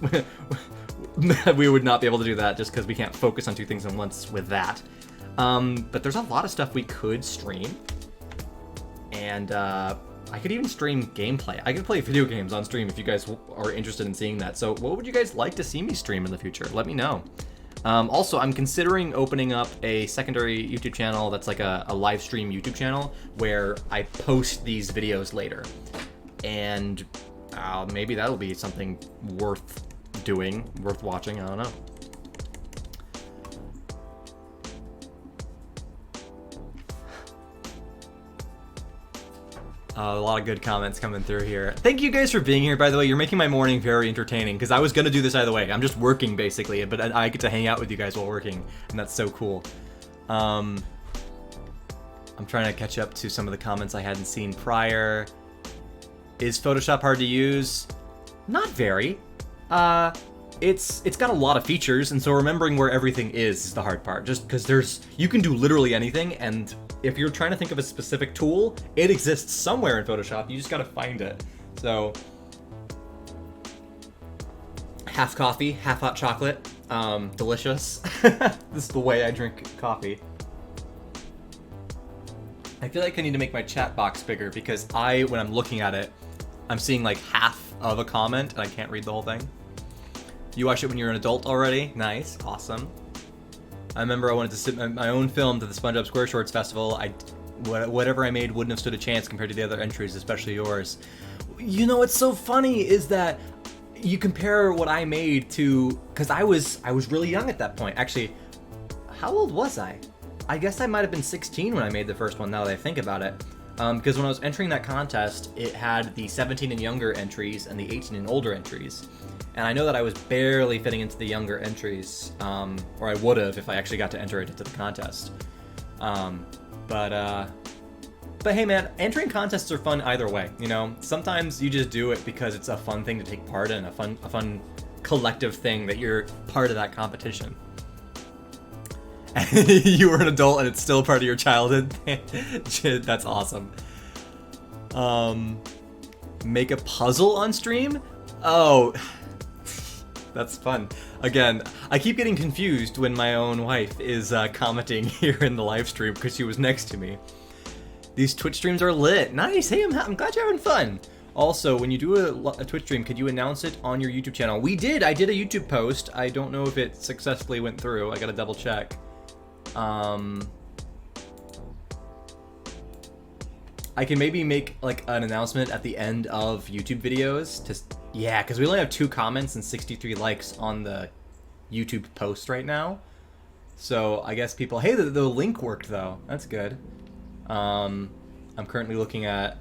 we would not be able to do that just because we can't focus on two things at once with that. But there's a lot of stuff we could stream. And I could even stream gameplay. I could play video games on stream if you guys are interested in seeing that. So what would you guys like to see me stream in the future? Let me know. Also, I'm considering opening up a secondary YouTube channel that's like a live stream YouTube channel where I post these videos later. And maybe that'll be something worth doing, worth watching, I don't know. A lot of good comments coming through here. Thank you guys for being here, by the way. You're making my morning very entertaining, because I was going to do this either way. I'm just working, basically, but I get to hang out with you guys while working, and that's so cool. I'm trying to catch up to some of the comments I hadn't seen prior. Is Photoshop hard to use? Not very. It's got a lot of features, and so remembering where everything is the hard part. Just because you can do literally anything, and if you're trying to think of a specific tool, it exists somewhere in Photoshop. You just gotta find it. So, half coffee, half hot chocolate. Delicious. This is the way I drink coffee. I feel like I need to make my chat box bigger because when I'm looking at it, I'm seeing like half of a comment and I can't read the whole thing. You watched it when you were an adult already? Nice, awesome. I remember I wanted to submit my own film to the SpongeBob Square Shorts Festival. Whatever I made wouldn't have stood a chance compared to the other entries, especially yours. You know what's so funny is that you compare what I made to, because I was really young at that point. Actually, how old was I? I guess I might have been 16 when I made the first one, now that I think about it. Because when I was entering that contest, it had the 17 and younger entries and the 18 and older entries. And I know that I was barely fitting into the younger entries, or I would have if I actually got to enter it into the contest. But hey man, entering contests are fun either way, you know? Sometimes you just do it because it's a fun thing to take part in, a fun collective thing that you're part of that competition. You were an adult and it's still part of your childhood. That's awesome. Make a puzzle on stream? Oh, that's fun. Again, I keep getting confused when my own wife is commenting here in the live stream because she was next to me. These Twitch streams are lit. Nice. Hey, I'm glad you're having fun. Also, when you do a Twitch stream, could you announce it on your YouTube channel? We did. I did a YouTube post. I don't know if it successfully went through. I gotta double check. I can maybe make like an announcement at the end of YouTube videos. Yeah, because we only have 2 comments and 63 likes on the YouTube post right now. So I guess people, hey, the link worked though. That's good. I'm currently looking at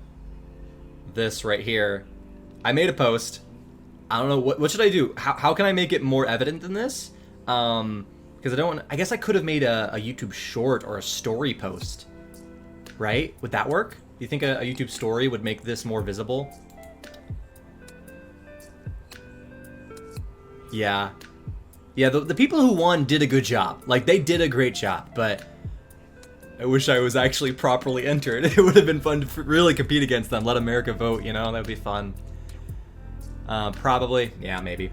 this right here. I made a post. I don't know, what should I do? How can I make it more evident than this? Because I guess I could have made a YouTube short or a story post, right? Would that work? Do you think a YouTube story would make this more visible? Yeah. Yeah, the people who won did a good job. Like, they did a great job, but I wish I was actually properly entered. It would have been fun to really compete against them. Let America vote, you know? That would be fun. Probably. Yeah, maybe.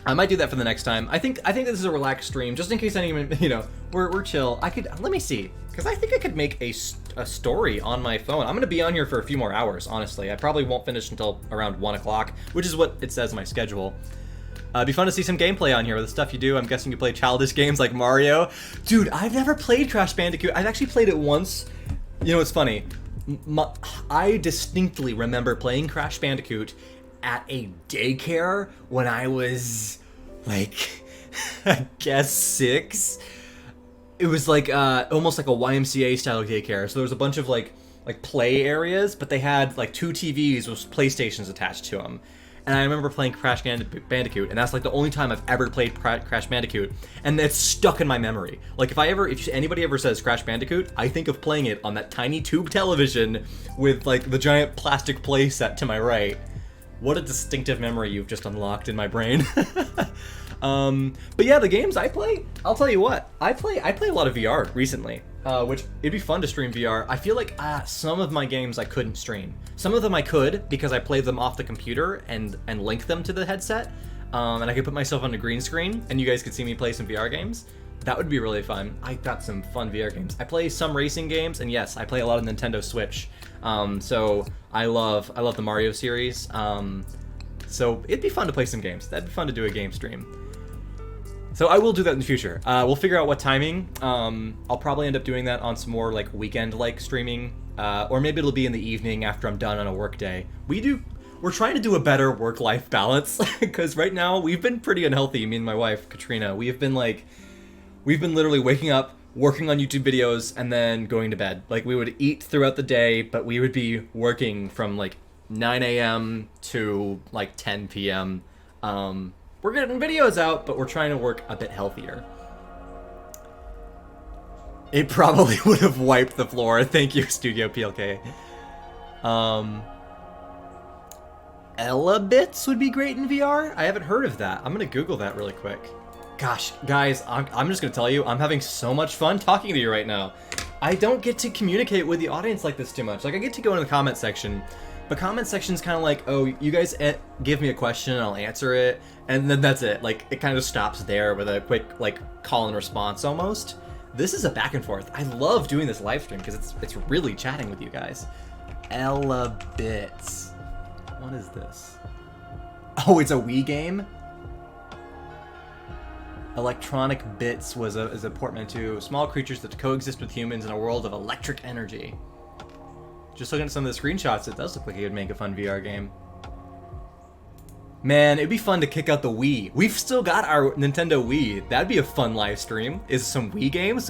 I might do that for the next time. I think this is a relaxed stream, just in case anyone, you know, we're chill. Let me see, because I think I could make a story on my phone. I'm gonna be on here for a few more hours, honestly. I probably won't finish until around 1 o'clock, which is what it says in my schedule. It'd be fun to see some gameplay on here with the stuff you do. I'm guessing you play childish games like Mario. Dude, I've never played Crash Bandicoot. I've actually played it once. You know, it's funny. I distinctly remember playing Crash Bandicoot at a daycare when I was, like, I guess 6. It was like almost like a YMCA style daycare. So there was a bunch of like play areas, but they had like 2 TVs with PlayStations attached to them. And I remember playing Crash Bandicoot, and that's like the only time I've ever played Crash Bandicoot, and it's stuck in my memory. Like if anybody ever says Crash Bandicoot, I think of playing it on that tiny tube television with like the giant plastic play set to my right. What a distinctive memory you've just unlocked in my brain. But yeah, the games I play, I'll tell you what, I play a lot of VR recently, which it'd be fun to stream VR. I feel like some of my games I couldn't stream. Some of them I could because I played them off the computer and link them to the headset, and I could put myself on a green screen and you guys could see me play some VR games. That would be really fun. I got some fun VR games. I play some racing games, and yes, I play a lot of Nintendo Switch. So I love the Mario series. So it'd be fun to play some games. That'd be fun to do a game stream. So I will do that in the future. We'll figure out what timing. I'll probably end up doing that on some more like weekend-like streaming, or maybe it'll be in the evening after I'm done on a work day. We're trying to do a better work-life balance because right now we've been pretty unhealthy. Me and my wife Katrina, we've been literally waking up, working on YouTube videos, and then going to bed. Like we would eat throughout the day, but we would be working from like 9 a.m. to like 10 p.m. We're getting videos out, but we're trying to work a bit healthier. It probably would have wiped the floor. Thank you, Studio PLK. Ella Bits would be great in VR? I haven't heard of that. I'm gonna Google that really quick. Gosh, guys, I'm just gonna tell you, I'm having so much fun talking to you right now. I don't get to communicate with the audience like this too much. Like, I get to go in the comment section, But comment section's kind of like, oh, you guys give me a question and I'll answer it, and then that's it. Like, it kind of stops there with a quick, like, call and response almost. This is a back and forth. I love doing this live stream because it's really chatting with you guys. Ella Bits. What is this? Oh, it's a Wii game? Electronic Bits is a portmanteau. Small creatures that coexist with humans in a world of electric energy. Just looking at some of the screenshots, it does look like it would make a fun VR game. Man, it'd be fun to kick out the Wii. We've still got our Nintendo Wii. That'd be a fun live stream. Is some Wii games?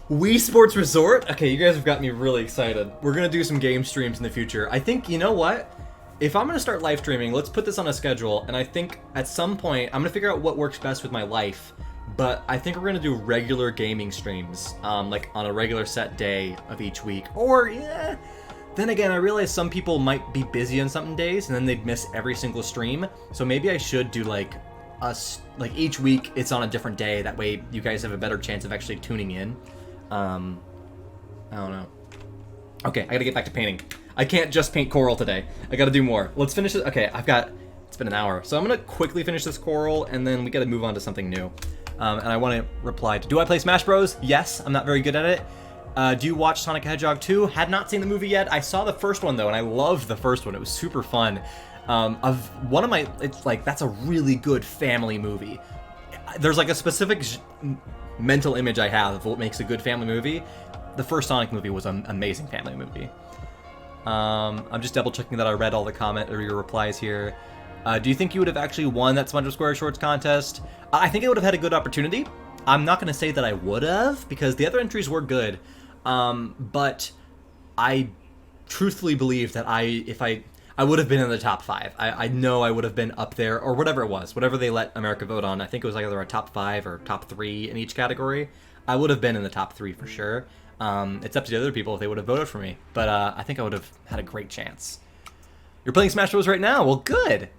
Wii Sports Resort? Okay, you guys have got me really excited. We're gonna do some game streams in the future. I think, you know what? If I'm gonna start live streaming, let's put this on a schedule, and I think at some point, I'm gonna figure out what works best with my life, but I think we're gonna do regular gaming streams, like on a regular set day of each week. Or, yeah, then again, I realize some people might be busy on some days, and then they'd miss every single stream, so maybe I should do like each week it's on a different day, that way you guys have a better chance of actually tuning in. I don't know. Okay, I gotta get back to painting. I can't just paint coral today. I gotta do more. Let's finish it. Okay, it's been an hour. So I'm gonna quickly finish this coral, and then we gotta move on to something new. And I wanna reply to, do I play Smash Bros? Yes, I'm not very good at it. Do you watch Sonic the Hedgehog 2? Had not seen the movie yet. I saw the first one though, and I loved the first one. It was super fun. It's like, that's a really good family movie. There's like a specific mental image I have of what makes a good family movie. The first Sonic movie was an amazing family movie. I'm just double checking that I read all the comment or your replies here. Do you think you would have actually won that SpongeBob SquareShorts contest? I think I would have had a good opportunity. I'm not going to say that I would have, because the other entries were good. But I truthfully believe that if I would have been in the top 5. I know I would have been up there, or whatever it was, whatever they let America vote on. I think it was either a top 5 or top 3 in each category. I would have been in the top 3 for sure. It's up to the other people if they would have voted for me, but I think I would have had a great chance. You're playing Smash Bros right now? Well, good.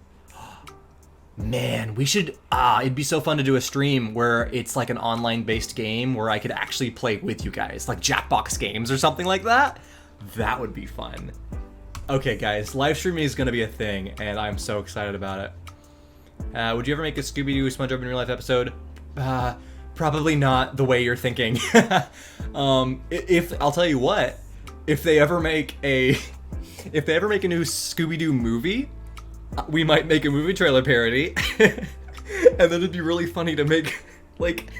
Man, we should, it'd be so fun to do a stream where it's like an online-based game where I could actually play with you guys, like Jackbox games or something like that. That would be fun. Okay, guys, live streaming is going to be a thing, and I'm so excited about it. Would you ever make a Scooby-Doo SpongeBob in Real Life episode? Probably not the way you're thinking. If I'll tell you what, if they ever make a new Scooby-Doo movie, we might make a movie trailer parody, and then it'd be really funny to make like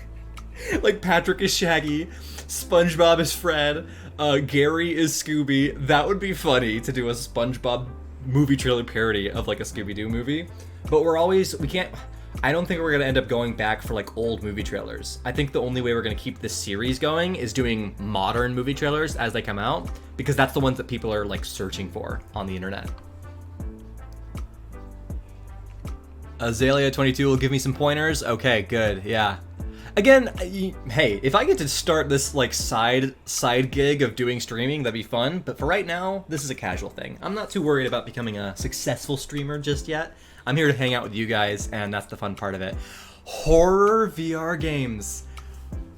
Patrick is Shaggy, SpongeBob is Fred, Gary is Scooby. That would be funny to do a SpongeBob movie trailer parody of like a Scooby-Doo movie. But I don't think we're going to end up going back for like old movie trailers. I think the only way we're going to keep this series going is doing modern movie trailers as they come out, because that's the ones that people are like searching for on the internet. Azalea22 will give me some pointers. Okay, good. Yeah. Again, hey, if I get to start this like side gig of doing streaming, that'd be fun. But for right now, this is a casual thing. I'm not too worried about becoming a successful streamer just yet. I'm here to hang out with you guys, and that's the fun part of it. Horror VR games.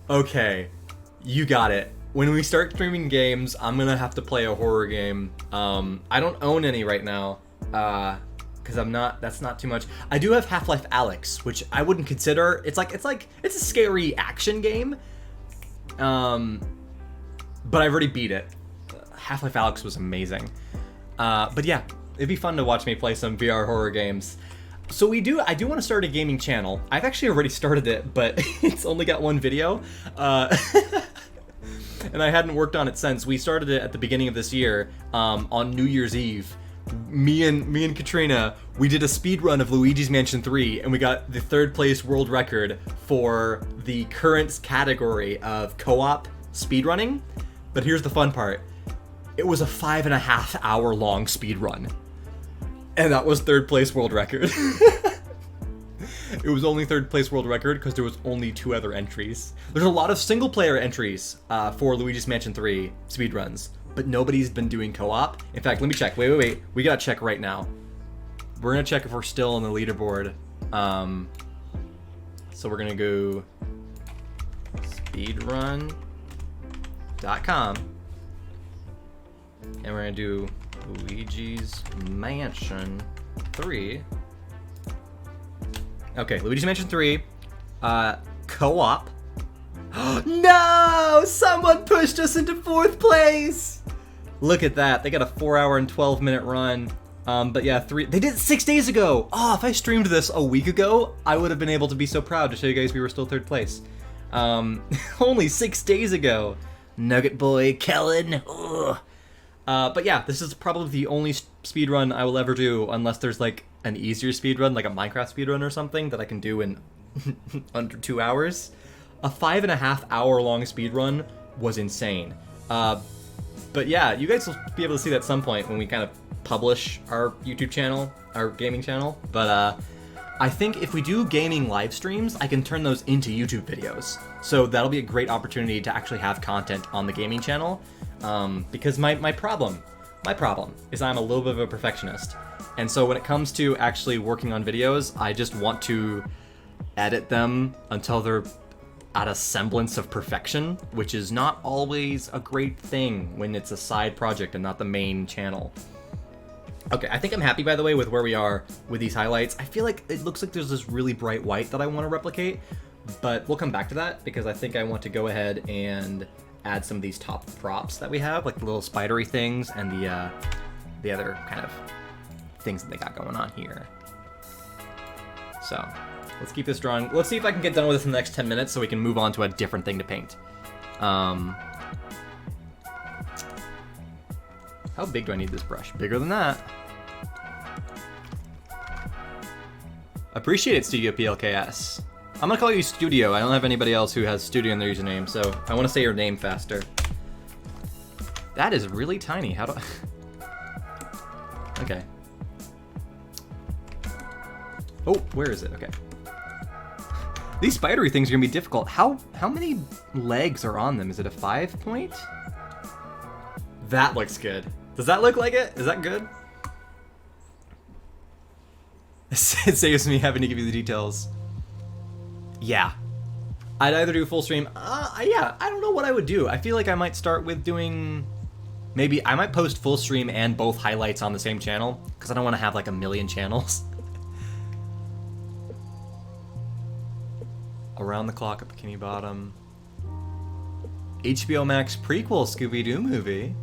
Okay, you got it. When we start streaming games, I'm gonna have to play a horror game. I don't own any right now, because that's not too much. I do have Half-Life Alyx, which I wouldn't consider. It's a scary action game. But I've already beat it. Half-Life Alyx was amazing. But yeah, it'd be fun to watch me play some VR horror games. So I do want to start a gaming channel. I've actually already started it, but it's only got one video. And I hadn't worked on it since. We started it at the beginning of this year, on New Year's Eve. Me and Katrina, we did a speed run of Luigi's Mansion 3, and we got the 3rd place world record for the current category of co-op speedrunning. But here's the fun part. It was a 5.5 hour long speed run. And that was 3rd place world record. It was only 3rd place world record because there was only 2 other entries. There's a lot of single player entries for Luigi's Mansion 3 speedruns, but nobody's been doing co-op. In fact, let me check. Wait. We gotta check right now. We're gonna check if we're still on the leaderboard. So we're gonna go speedrun.com. and we're gonna do Luigi's Mansion 3. Okay, Luigi's Mansion 3, co-op. No! Someone pushed us into 4th place! Look at that, they got a 4-hour and 12-minute run. But yeah, they did it 6 days ago! Oh, if I streamed this a week ago, I would have been able to be so proud to show you guys we were still 3rd place. Only 6 days ago. Nugget Boy, Kellen, ugh. But yeah, this is probably the only speedrun I will ever do, unless there's like an easier speedrun, like a Minecraft speedrun or something that I can do in under 2 hours. A 5.5 hour long speedrun was insane. But yeah, you guys will be able to see that at some point when we kind of publish our YouTube channel, our gaming channel. But I think if we do gaming live streams, I can turn those into YouTube videos. So that'll be a great opportunity to actually have content on the gaming channel. Because my problem is I'm a little bit of a perfectionist. And so when it comes to actually working on videos, I just want to edit them until they're at a semblance of perfection, which is not always a great thing when it's a side project and not the main channel. Okay, I think I'm happy, by the way, with where we are with these highlights. I feel like it looks like there's this really bright white that I want to replicate, but we'll come back to that because I think I want to go ahead and add some of these top props that we have, like the little spidery things and the other kind of things that they got going on here. So let's keep this drawing. Let's see if I can get done with this in the next 10 minutes so we can move on to a different thing to paint. How big do I need this brush? Bigger than that. Appreciate it, Studio PLKS. I'm gonna call you Studio. I don't have anybody else who has Studio in their username, so I want to say your name faster. That is really tiny. How do I... Okay. Oh, where is it? Okay. These spidery things are gonna be difficult. How many legs are on them? Is it a 5 point? That looks good. Does that look like it? Is that good? It saves me having to give you the details. Yeah. I'd either do full stream. Yeah, I don't know what I would do. I feel like I might start with doing... Maybe I might post full stream and both highlights on the same channel, because I don't want to have like a million channels. Around the Clock at Bikini Bottom. HBO Max prequel Scooby-Doo movie.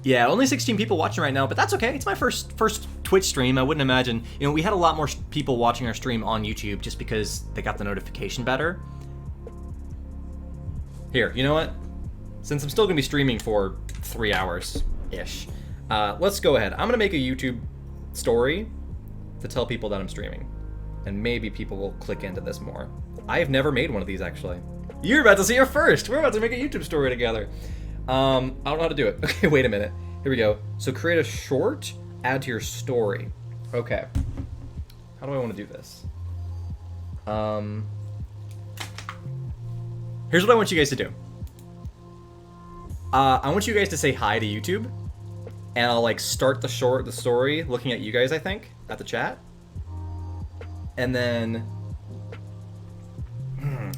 Yeah, only 16 people watching right now, but that's okay. It's my first Twitch stream. I wouldn't imagine. You know, we had a lot more people watching our stream on YouTube just because they got the notification better. Here, you know what? Since I'm still going to be streaming for 3 hours-ish, let's go ahead. I'm going to make a YouTube story to tell people that I'm streaming. And maybe people will click into this more. I have never made one of these, actually. You're about to see it first! We're about to make a YouTube story together. I don't know how to do it. Okay, wait a minute. Here we go. So create a short, add to your story. Okay. How do I want to do this? Here's what I want you guys to do. I want you guys to say hi to YouTube, and I'll like start the story looking at you guys, I think, at the chat. And then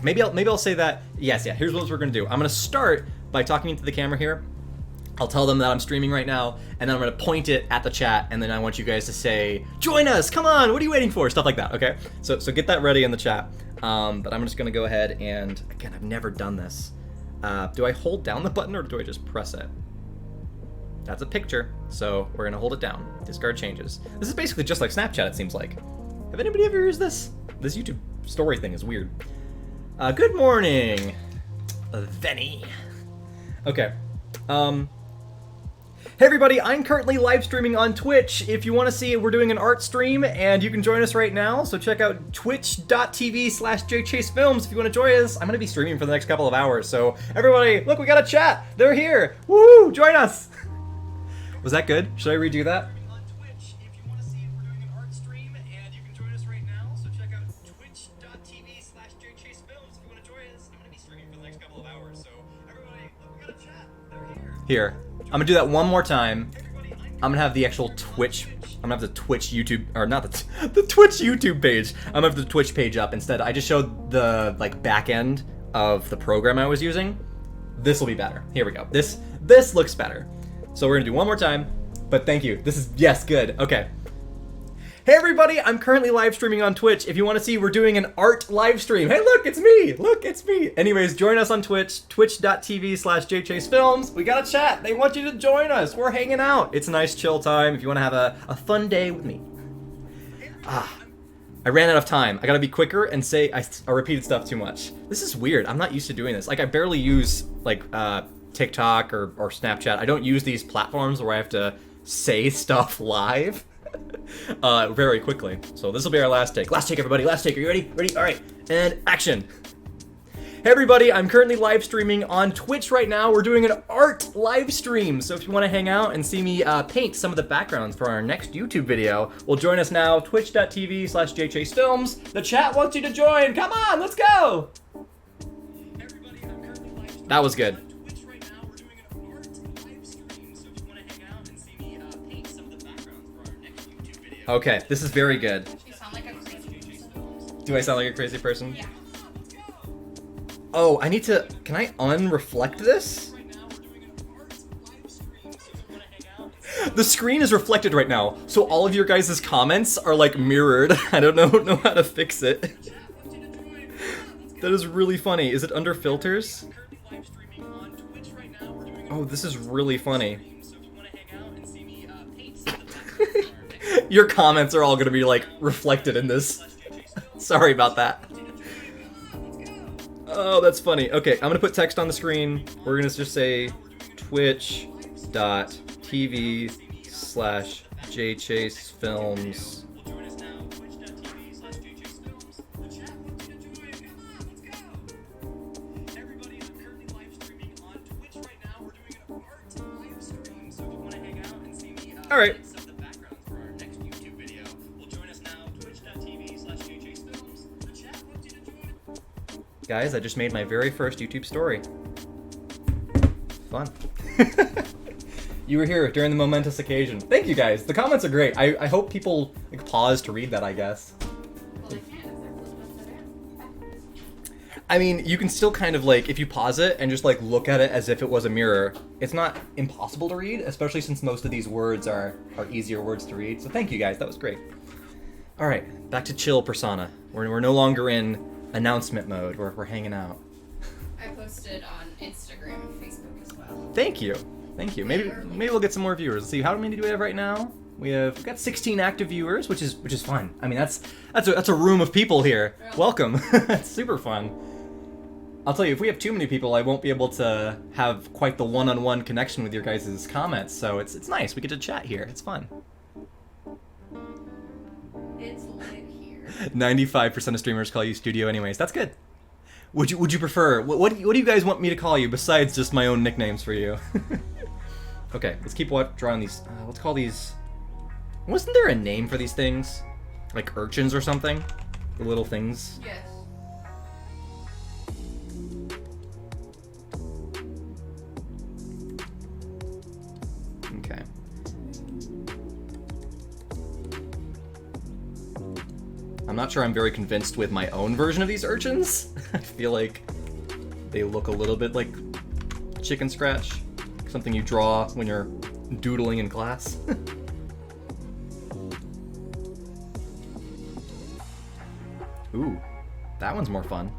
maybe I'll say that, yes, yeah, here's what we're gonna do. I'm gonna start by talking into the camera here. I'll tell them that I'm streaming right now, and then I'm gonna point it at the chat, and then I want you guys to say, join us, come on, what are you waiting for? Stuff like that, okay? So get that ready in the chat. But I'm just gonna go ahead and, again, I've never done this. Do I hold down the button or do I just press it? That's a picture, so we're gonna hold it down. Discard changes. This is basically just like Snapchat, it seems like. Have anybody ever used this? This YouTube story thing is weird. Good morning, Venny. Okay. Hey everybody, I'm currently live streaming on Twitch. If you want to see it, we're doing an art stream, and you can join us right now. So check out twitch.tv/jchasefilms if you want to join us. I'm going to be streaming for the next couple of hours. So everybody, look, we got a chat. They're here. Woo! Join us. Was that good? Should I redo that? Here, I'm gonna do that one more time. I'm gonna have the actual Twitch. I'm gonna have the Twitch YouTube, or not the Twitch YouTube page. I'm gonna have the Twitch page up instead. I just showed the like back end of the program I was using. This will be better. Here we go. This looks better. So we're gonna do one more time, but thank you. This is, yes, good, okay. Hey everybody, I'm currently live streaming on Twitch. If you want to see, we're doing an art live stream. Hey look, it's me! Look, it's me! Anyways, join us on Twitch, twitch.tv/jchasefilms. We got a chat, they want you to join us. We're hanging out. It's a nice chill time if you want to have a fun day with me. I ran out of time. I gotta be quicker and say I repeated stuff too much. This is weird, I'm not used to doing this. Like, I barely use, like, TikTok or Snapchat. I don't use these platforms where I have to say stuff live. Very quickly. So this will be our last take. Last take, everybody. Last take. Are you ready? Ready? All right. And action. Hey, everybody. I'm currently live streaming on Twitch right now. We're doing an art live stream. So if you want to hang out and see me paint some of the backgrounds for our next YouTube video, well, join us now. Twitch.tv/jchasefilms. The chat wants you to join. Come on. Let's go. That was good. Okay, this is very good. You sound like a crazy person. Do I sound like a crazy person? Yeah. Oh, I need to... Can I unreflect this? The screen is reflected right now, so all of your guys' comments are like mirrored. I don't know how to fix it. That is really funny. Is it under filters? Oh, this is really funny. Your comments are all gonna be like reflected in this. Sorry about that. Oh, that's funny. Okay, I'm gonna put text on the screen. We're gonna just say twitch.tv/jchasefilms. All right. Guys, I just made my very first YouTube story. Fun. You were here during the momentous occasion. Thank you guys. The comments are great. I hope people like pause to read that, I guess. Well, they can't if they're flipping upside down. I mean, you can still kind of like, if you pause it and just like look at it as if it was a mirror, it's not impossible to read, especially since most of these words are easier words to read. So thank you guys, that was great. All right, back to chill persona. We're no longer in announcement mode. We're hanging out. I posted on Instagram and Facebook as well. Thank you. Thank you. Maybe we'll get some more viewers. Let's see, how many do we have right now? We've got 16 active viewers, which is fun. I mean, that's a room of people here. Yeah. Welcome. It's super fun. I'll tell you, if we have too many people, I won't be able to have quite the one-on-one connection with your guys' comments. So it's nice. We get to chat here. It's fun. It's lit here. 95% of streamers call you Studio anyways. That's good. Would you prefer? What do you guys want me to call you besides just my own nicknames for you? Okay, let's keep drawing these. Let's call these. Wasn't there a name for these things? Like urchins or something? The little things. Yes. Okay. I'm not sure I'm very convinced with my own version of these urchins. I feel like they look a little bit like chicken scratch. Something you draw when you're doodling in class. Ooh, that one's more fun.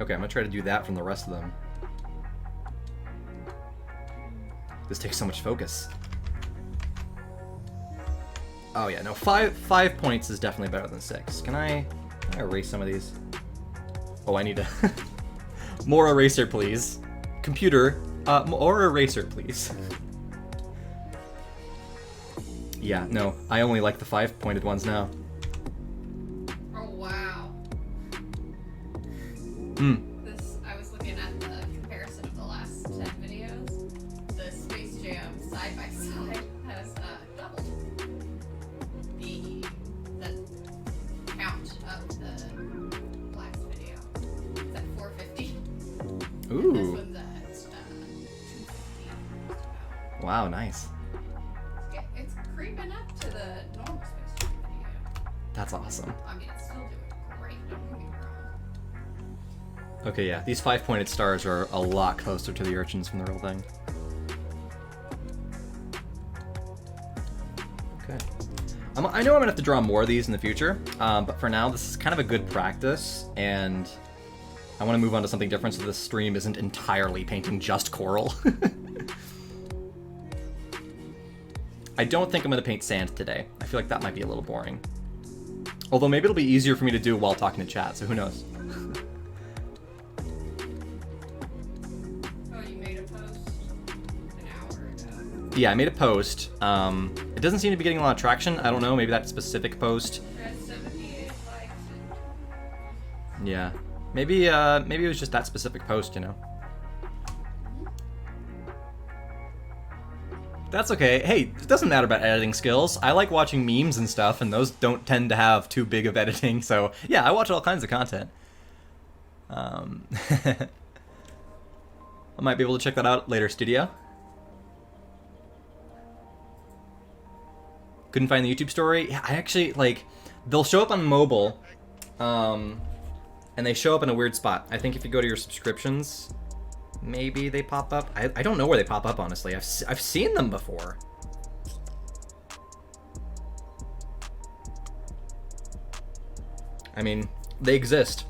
Okay, I'm gonna try to do that from the rest of them. This takes so much focus. Oh yeah, no, five points is definitely better than 6. Can I erase some of these? Oh, I need to... More eraser, please. Computer, more eraser, please. Yeah, no, I only like the 5-pointed ones now. Oh wow. I was looking at the comparison of the last 10 videos. The Space Jam side by side has doubled the count of the last video. It's at 450. Ooh. This one's at 250. Wow, nice. It's creeping up to the normal Space Jam video. That's awesome. I mean, it's still doing great. Don't get me wrong. Okay, yeah, these 5-pointed stars are a lot closer to the urchins from the real thing. Okay. I know I'm gonna have to draw more of these in the future, but for now this is kind of a good practice, and I want to move on to something different so this stream isn't entirely painting just coral. I don't think I'm gonna paint sand today. I feel like that might be a little boring. Although maybe it'll be easier for me to do while talking to chat, so who knows. Oh, you made a post an hour ago. Yeah, I made a post. It doesn't seem to be getting a lot of traction. I don't know, maybe that specific post. It has 78 likes. Yeah. Maybe it was just that specific post, you know. That's okay. Hey, it doesn't matter about editing skills. I like watching memes and stuff, and those don't tend to have too big of editing, so yeah, I watch all kinds of content. I might be able to check that out later, studio. Couldn't find the YouTube story? Yeah, I actually, like, they'll show up on mobile, and they show up in a weird spot. I think if you go to your subscriptions, maybe they pop up. I don't know where they pop up, honestly. I've seen them before. I mean, they exist.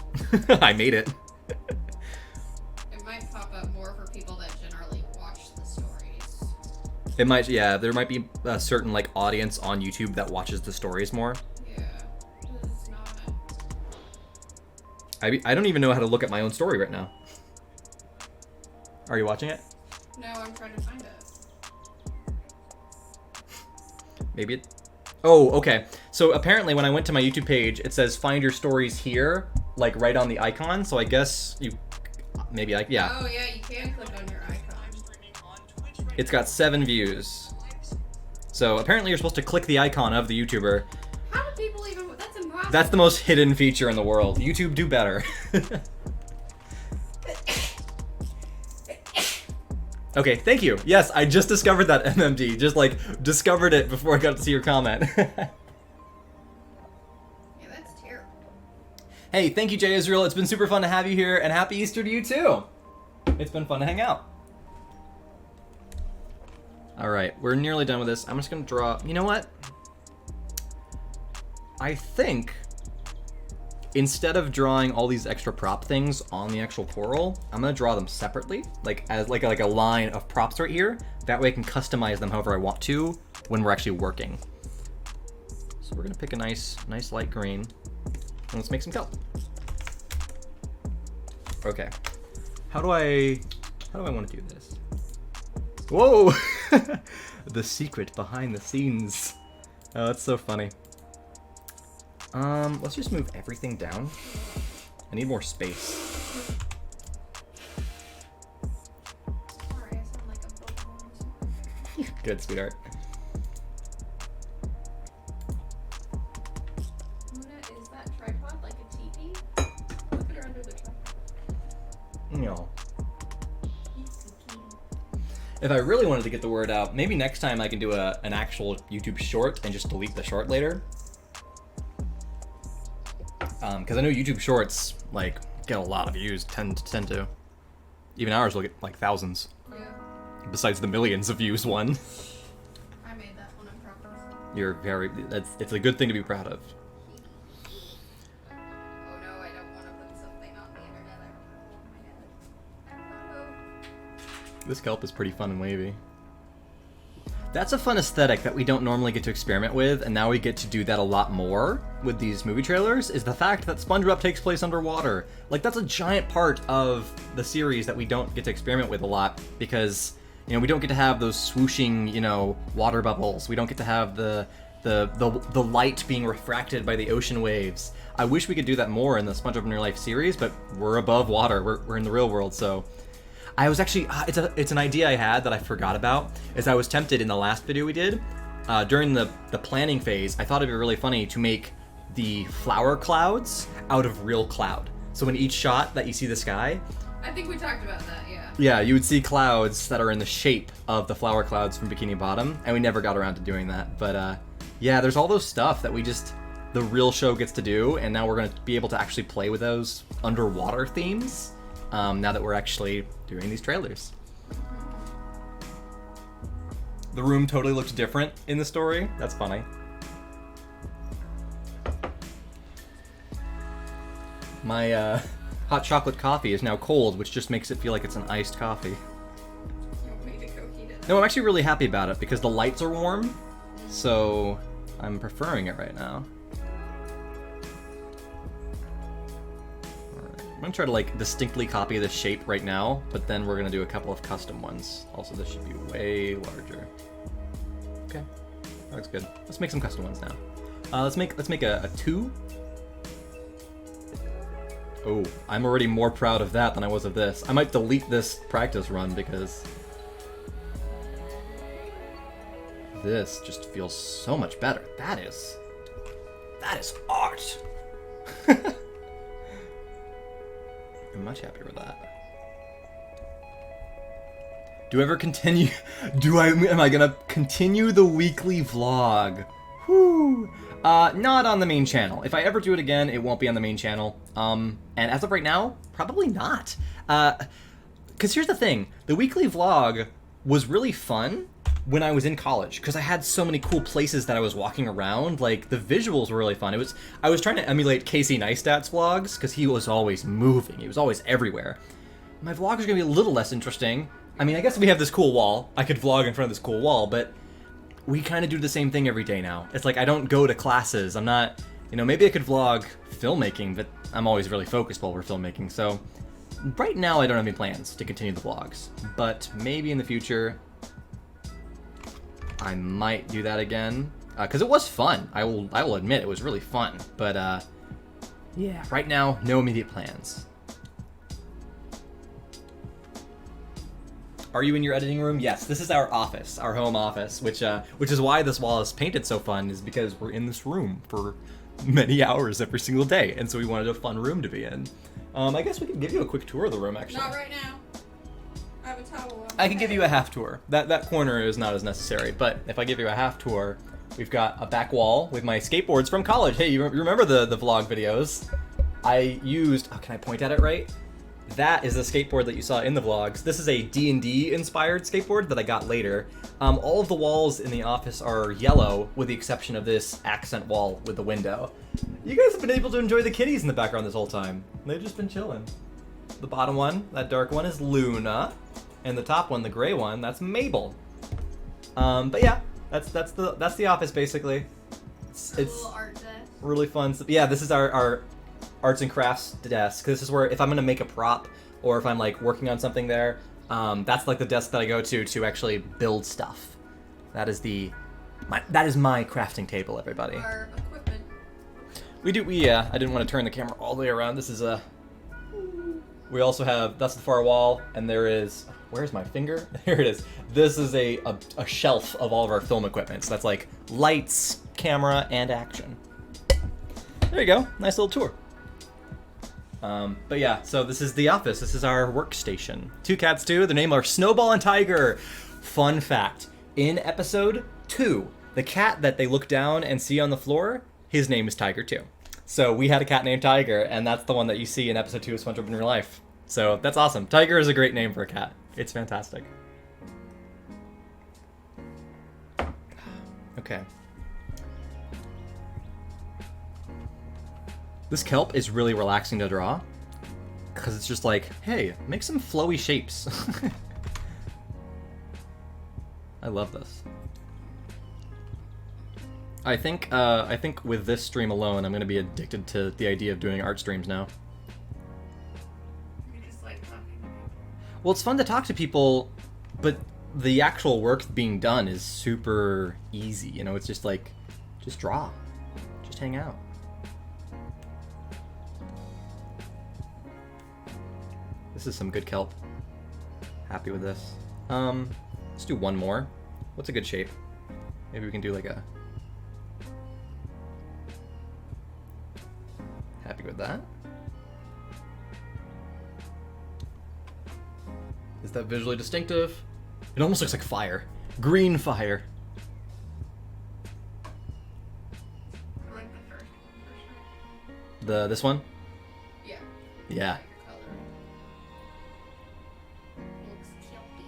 I made it. It might pop up more for people that generally watch the stories. It might, yeah, there might be a certain, like, audience on YouTube that watches the stories more. Yeah, it's not. I don't even know how to look at my own story right now. Are you watching it? No, I'm trying to find it. Maybe it... Oh, okay. So apparently when I went to my YouTube page, it says find your stories here, like right on the icon. So I guess you... Maybe I... Yeah. Oh, yeah, you can click on your icon. It's got 7 views. So apparently you're supposed to click the icon of the YouTuber. How do people even... That's impossible. That's the most hidden feature in the world. YouTube, do better. Okay, thank you. Yes, I just discovered that MMD. Just like discovered it before I got to see your comment. Yeah, that's terrible. Hey, thank you, Jay Israel. It's been super fun to have you here, and happy Easter to you too. It's been fun to hang out. All right, we're nearly done with this. I'm just gonna draw. You know what? I think instead of drawing all these extra prop things on the actual coral, I'm gonna draw them separately, like as like a line of props right here. That way I can customize them however I want to when we're actually working. So we're gonna pick a nice light green, and let's make some kelp. Okay, how do I want to do this? Whoa! The secret behind the scenes. Oh, that's so funny. Let's just move everything down. I need more space. Sorry, I sound like a book. Good, sweetheart. Luna, is that tripod like a TV? Put her under the tripod. No. If I really wanted to get the word out, maybe next time I can do an actual YouTube short and just delete the short later. Because I know YouTube Shorts, like, get a lot of views, tend to. Even ours will get, like, thousands. Yeah. Besides the millions of views one. I made that one, I'm proud of. You're very, it's a good thing to be proud of. Oh no, I don't want to put something on the internet. I don't know. This kelp is pretty fun and wavy. That's a fun aesthetic that we don't normally get to experiment with, and now we get to do that a lot more with these movie trailers, is the fact that SpongeBob takes place underwater. Like, that's a giant part of the series that we don't get to experiment with a lot, because, you know, we don't get to have those swooshing, you know, water bubbles. We don't get to have the light being refracted by the ocean waves. I wish we could do that more in the SpongeBob in Real Life series, but we're above water. We're in the real world, so... I was actually, it's an idea I had that I forgot about, is I was tempted in the last video we did, during the planning phase, I thought it'd be really funny to make the flower clouds out of real cloud. So in each shot that you see the sky... I think we talked about that, yeah. Yeah, you would see clouds that are in the shape of the flower clouds from Bikini Bottom, and we never got around to doing that. But yeah, there's all those stuff that the real show gets to do, and now we're going to be able to actually play with those underwater themes, now that we're actually doing these trailers. the room totally looks different in the story. That's funny. My hot chocolate coffee is now cold, which just makes it feel like it's an iced coffee. You want me to go heat it? No, I'm actually really happy about it because the lights are warm, so I'm preferring it right now. Alright, I'm gonna try to like distinctly copy the shape right now, but then we're gonna do a couple of custom ones. Also, this should be way larger. Okay, that looks good. Let's make some custom ones now. Let's make a 2. Oh, I'm already more proud of that than I was of this. I might delete this practice run because this just feels so much better. That is art. I'm much happier with that. Do I ever continue? Am I gonna continue the weekly vlog? Whew. Not on the main channel. If I ever do it again, it won't be on the main channel. And as of right now, probably not. Because here's the thing. The weekly vlog was really fun when I was in college, because I had so many cool places that I was walking around. Like, the visuals were really fun. I was trying to emulate Casey Neistat's vlogs, because he was always moving. He was always everywhere. My vlogs are going to be a little less interesting. I mean, I guess we have this cool wall. I could vlog in front of this cool wall, but we kind of do the same thing every day now. It's like I don't go to classes. I'm not, maybe I could vlog filmmaking, but I'm always really focused while we're filmmaking. So right now I don't have any plans to continue the vlogs, but maybe in the future I might do that again. Because it was fun. I will admit it was really fun. But yeah, right now, no immediate plans. Are you in your editing room? Yes, this is our office, our home office, which is why this wall is painted so fun, is because we're in this room for many hours every single day, and so we wanted a fun room to be in. I guess we can give you a quick tour of the room, actually. Not right now. I have a towel. I can give you a half tour. That corner is not as necessary, but if I give you a half tour, we've got a back wall with my skateboards from college. Hey, you remember the vlog videos? I used, can I point at it right? That is the skateboard that you saw in the vlogs. This is a D&D inspired skateboard that I got later. All of the walls in the office are yellow, with the exception of this accent wall with the window. You guys have been able to enjoy the kitties in the background this whole time. They've just been chilling. The bottom one, that dark one, is Luna, and the top one, the gray one, that's Mabel. But yeah, that's the office basically. It's little art desk. Really fun. Yeah, this is our arts and crafts desk. This is where if I'm gonna make a prop or if I'm like working on something there, that's like the desk that I go to actually build stuff. That is my crafting table, everybody. Our equipment. I didn't want to turn the camera all the way around. This is we also have, that's the far wall, and there is, where's my finger? Here it is. This is a shelf of all of our film equipment. So that's like lights, camera, and action. There you go. Nice little tour. But yeah, so this is the office. This is our workstation. 2 cats too. Their name are Snowball and Tiger. Fun fact. In episode 2, the cat that they look down and see on the floor, his name is Tiger too. So we had a cat named Tiger, and that's the one that you see in episode 2 of SpongeBob in Real Life. So that's awesome. Tiger is a great name for a cat. It's fantastic. Okay. This kelp is really relaxing to draw, because it's just like, hey, make some flowy shapes. I love this. I think with this stream alone, I'm gonna be addicted to the idea of doing art streams now. You just like talking to people. Well, it's fun to talk to people, but the actual work being done is super easy. It's just like, just draw, just hang out. This is some good kelp. Happy with this. Let's do one more. What's a good shape? Maybe we can do like a... Happy with that. Is that visually distinctive? It almost looks like fire. Green fire. I like the first one for sure. This one? Yeah. Yeah. Looks kelpy.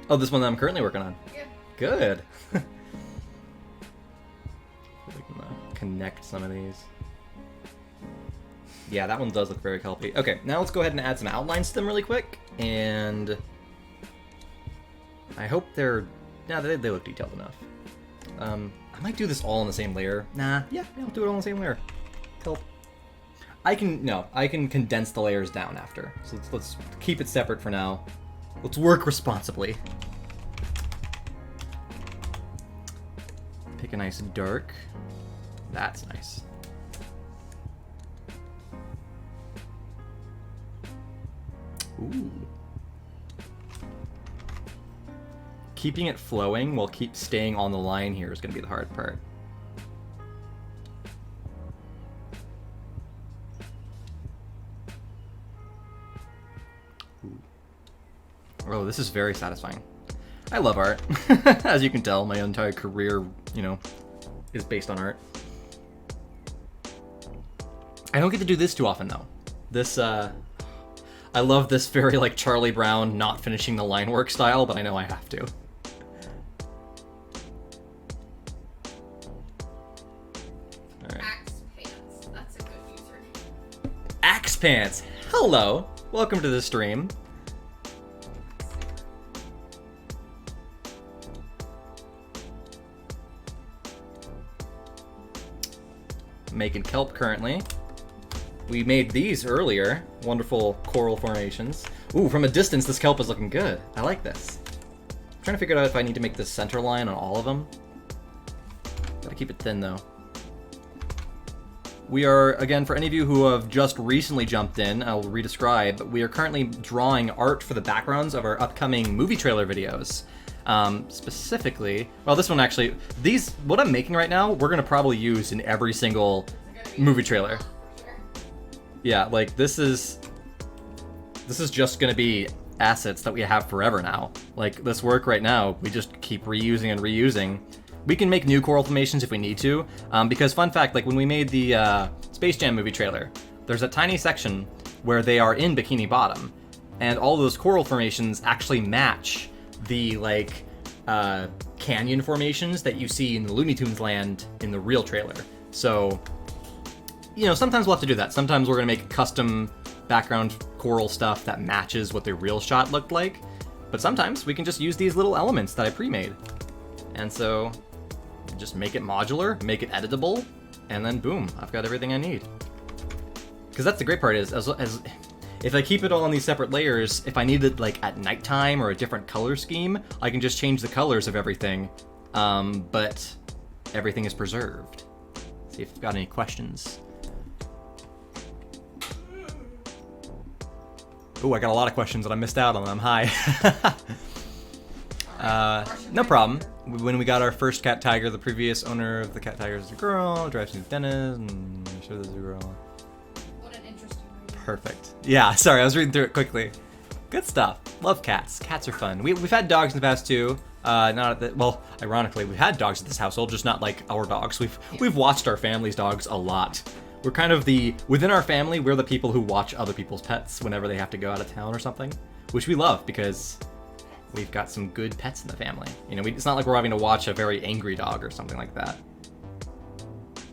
Oh, this one that I'm currently working on. Yeah. Good. I'm gonna connect some of these. Yeah, that one does look very kelpy. Okay, now let's go ahead and add some outlines to them really quick. And I hope they're... Yeah, they look detailed enough. I might do this all in the same layer. Nah, yeah, I'll do it all in the same layer. Kelp. I can condense the layers down after. So let's keep it separate for now. Let's work responsibly. Pick a nice dark. That's nice. Ooh. Keeping it flowing while keep staying on the line here is going to be the hard part. Ooh. Oh, this is very satisfying. I love art. As you can tell, my entire career, you know, is based on art. I don't get to do this too often, though. This, I love this very, like, Charlie Brown not finishing the line work style, but I know I have to. Axe Pants. Hello. Welcome to the stream. Making kelp currently. We made these earlier. Wonderful coral formations. Ooh, from a distance, this kelp is looking good. I like this. I'm trying to figure out if I need to make this center line on all of them. Gotta keep it thin, though. We are, again, for any of you who have just recently jumped in, I'll redescribe, we are currently drawing art for the backgrounds of our upcoming movie trailer videos. Specifically, well, this one actually, what I'm making right now, we're going to probably use in every single movie trailer. Yeah, like, this is just going to be assets that we have forever now. Like, this work right now, we just keep reusing and reusing. We can make new coral formations if we need to, because fun fact, like when we made the Space Jam movie trailer, there's a tiny section where they are in Bikini Bottom, and all those coral formations actually match the like canyon formations that you see in the Looney Tunes land in the real trailer. So, you know, sometimes we'll have to do that. Sometimes we're gonna make custom background coral stuff that matches what the real shot looked like, but sometimes we can just use these little elements that I pre-made. And so, just make it modular, make it editable, and then boom, I've got everything I need. Because that's the great part is, as if I keep it all in these separate layers, if I need it like at nighttime or a different color scheme, I can just change the colors of everything, but everything is preserved. See if you've got any questions. Oh, I got a lot of questions that I missed out on them. Hi. No problem. When we got our first cat tiger, the previous owner of the cat tiger is a girl, drives to the dentist, and I'm sure there's a girl. What an interesting reading. Perfect. Yeah, sorry, I was reading through it quickly. Good stuff. Love cats. Cats are fun. We've had dogs in the past too. Not at the, well, ironically, we've had dogs at this household, just not like our dogs. We've watched our family's dogs a lot. We're kind of within our family, we're the people who watch other people's pets whenever they have to go out of town or something, which we love because we've got some good pets in the family. You know, it's not like we're having to watch a very angry dog or something like that.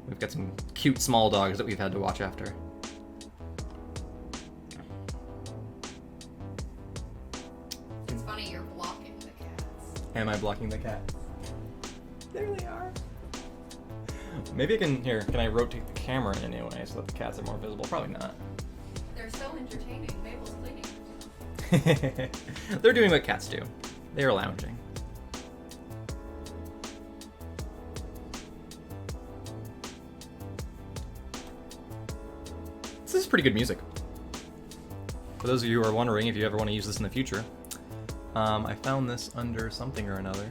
We've got some cute small dogs that we've had to watch after. It's funny you're blocking the cats. Am I blocking the cats? There they are. Maybe I can, can I rotate the camera in any way so that the cats are more visible? Probably not. They're so entertaining. Mabel's cleaning. They're doing what cats do. They are lounging. This is pretty good music. For those of you who are wondering if you ever want to use this in the future, I found this under something or another.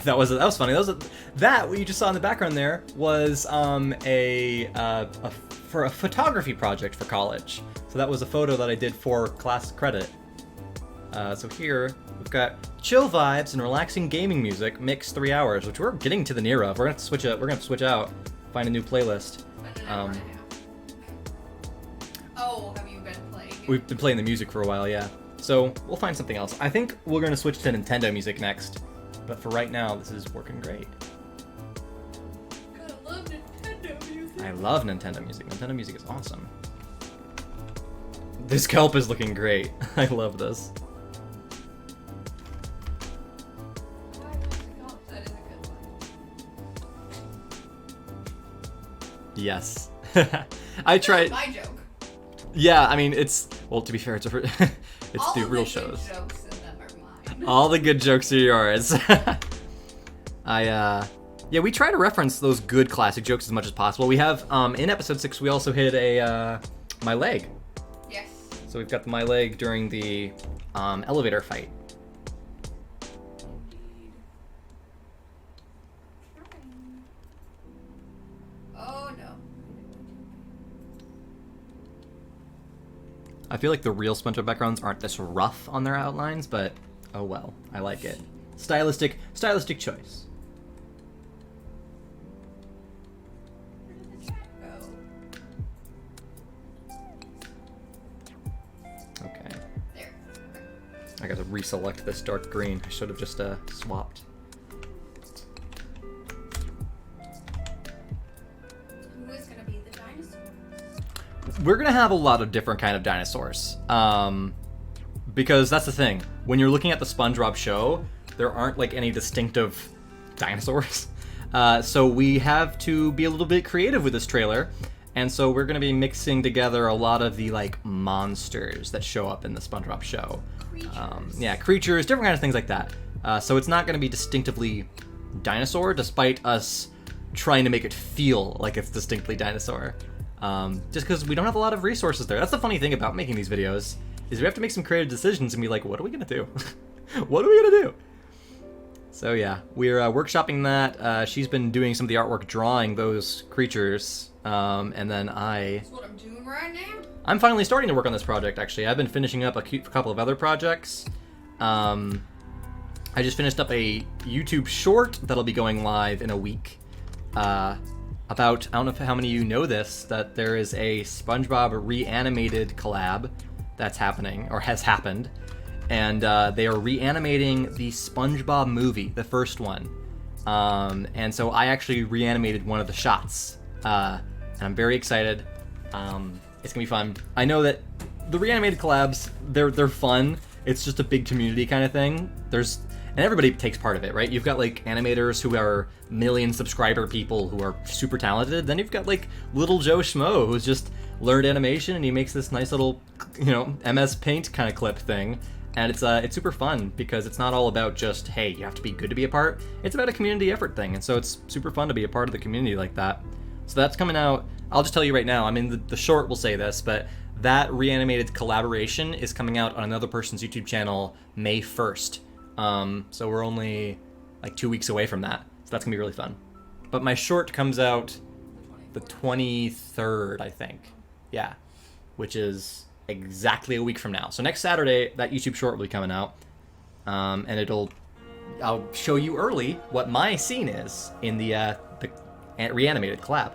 That was funny. That what you just saw in the background there was for a photography project for college. So that was a photo that I did for class credit. So here we've got chill vibes and relaxing gaming music mixed 3 hours, which we're getting to the near of. We're gonna have to switch it. We're gonna have to switch out, find a new playlist. Oh, have you been playing? We've been playing the music for a while, yeah. So we'll find something else. I think we're going to switch to Nintendo music next. But for right now, this is working great. God, I love Nintendo music. I love Nintendo music. Nintendo music is awesome. This kelp is looking great. I love this. That is a good one. Yes. I tried. My joke. Yeah, I mean, it's, well, to be fair, it's a, it's All the of real the shows. Good jokes in them are mine. All the good jokes are yours. Yeah, we try to reference those good classic jokes as much as possible. We have, in episode 6, we also hit a, my leg. Yes. So we've got the my leg during the, elevator fight. Oh no. I feel like the real SpongeBob backgrounds aren't this rough on their outlines, but oh well, I like it. Stylistic choice. Where did the chat go? Okay. There. I gotta reselect this dark green. I should have just swapped. Who is gonna be the dinosaur? We're gonna have a lot of different kind of dinosaurs. Because that's the thing. When you're looking at the SpongeBob show, there aren't like any distinctive dinosaurs. So we have to be a little bit creative with this trailer. And so we're gonna be mixing together a lot of the like monsters that show up in the SpongeBob show. Creatures. Yeah, creatures, different kinds of things like that. So it's not gonna be distinctively dinosaur, despite us trying to make it feel like it's distinctly dinosaur. Just because we don't have a lot of resources there. That's the funny thing about making these videos, is we have to make some creative decisions and be like, what are we gonna do? What are we gonna do? So yeah, we're workshopping that. She's been doing some of the artwork drawing those creatures, and then That's what I'm doing right now. I'm finally starting to work on this project, actually. I've been finishing up a couple of other projects. I just finished up a YouTube short that'll be going live in a week. About, I don't know how many of you know this, that there is a SpongeBob reanimated collab that's happening, or has happened. And they are reanimating the SpongeBob movie, the first one. And so I actually reanimated one of the shots. And I'm very excited. It's gonna be fun. I know that the reanimated collabs, they're fun. It's just a big community kind of thing. And everybody takes part of it, right? You've got like animators who are million subscriber people who are super talented. Then you've got like little Joe Schmo who's just learned animation and he makes this nice little, MS Paint kind of clip thing. And it's super fun because it's not all about just, hey, you have to be good to be a part. It's about a community effort thing. And so it's super fun to be a part of the community like that. So that's coming out. I'll just tell you right now, I mean, the short will say this, but that reanimated collaboration is coming out on another person's YouTube channel May 1st. So we're only like 2 weeks away from that. So that's gonna be really fun. But my short comes out the 23rd, I think. Yeah. Which is exactly a week from now. So next Saturday, that YouTube short will be coming out. And I'll show you early what my scene is in the reanimated collab.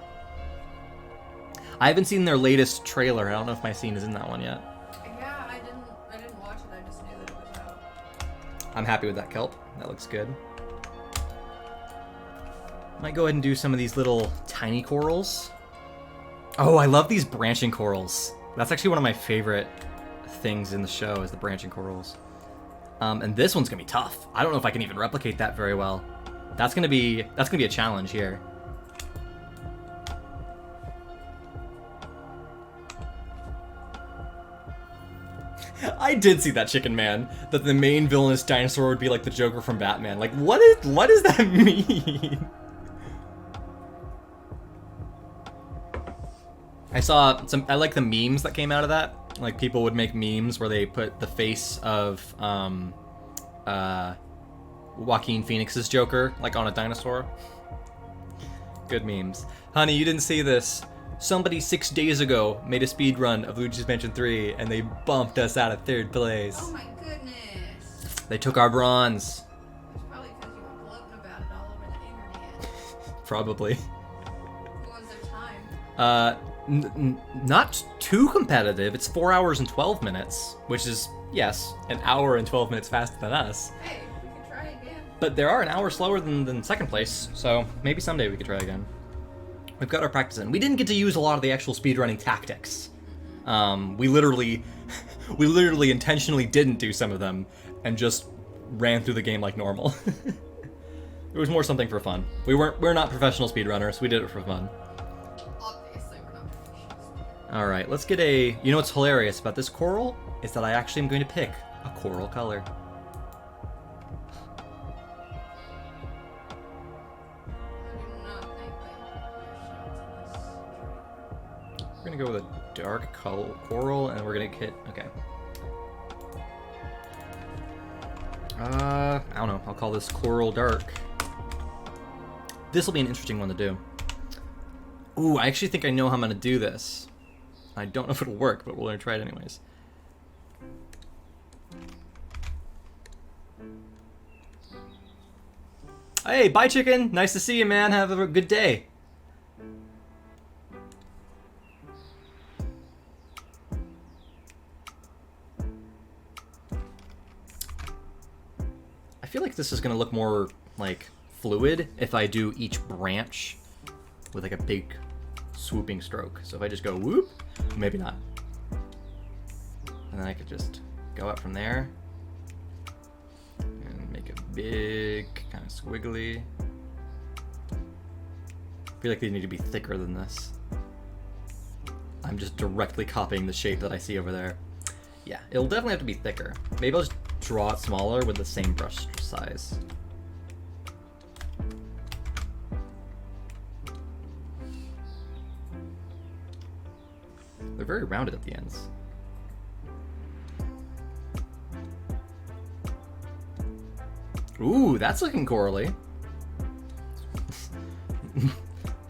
I haven't seen their latest trailer. I don't know if my scene is in that one yet. Yeah, I didn't watch it. I just knew that it was out. I'm happy with that kelp. That looks good. Might go ahead and do some of these little tiny corals. Oh, I love these branching corals. That's actually one of my favorite things in the show is the branching corals. And this one's gonna be tough. I don't know if I can even replicate that very well. That's gonna be a challenge here. I did see that, Chicken Man, that the main villainous dinosaur would be like the Joker from Batman. Like, what does that mean? I like the memes that came out of that. Like, people would make memes where they put the face of Joaquin Phoenix's Joker, like, on a dinosaur. Good memes. Honey, you didn't see this. Somebody 6 days ago made a speed run of Luigi's Mansion 3, and they bumped us out of 3rd place. Oh my goodness. They took our bronze. It's probably because you were gloating about it all over the internet. Probably. What was their time? Not too competitive. It's 4 hours and 12 minutes, which is, Yes, an hour and 12 minutes faster than us. Hey, we can try again. But they are an hour slower than second place, so maybe someday we could try again. We've got our practice in. We didn't get to use a lot of the actual speedrunning tactics. We literally intentionally didn't do some of them and just ran through the game like normal. It was more something for fun. We're not professional speedrunners. We did it for fun. Obviously, we're not professionals. All right, let's get a. You know what's hilarious about this coral is that I actually am going to pick a coral color. We're gonna go with a dark coral, and we're gonna hit. Okay. I don't know. I'll call this coral dark. This will be an interesting one to do. Ooh, I actually think I know how I'm gonna do this. I don't know if it'll work, but we're gonna try it anyways. Hey, bye chicken! Nice to see you, man. Have a good day. I feel like this is gonna look more like fluid if I do each branch with like a big swooping stroke. So if I just go whoop, maybe not. And then I could just go up from there and make a big kind of squiggly. I feel like they need to be thicker than this. I'm just directly copying the shape that I see over there. Yeah, it'll definitely have to be thicker. Maybe I'll just draw it smaller with the same brush size. They're very rounded at the ends. Ooh, that's looking corally.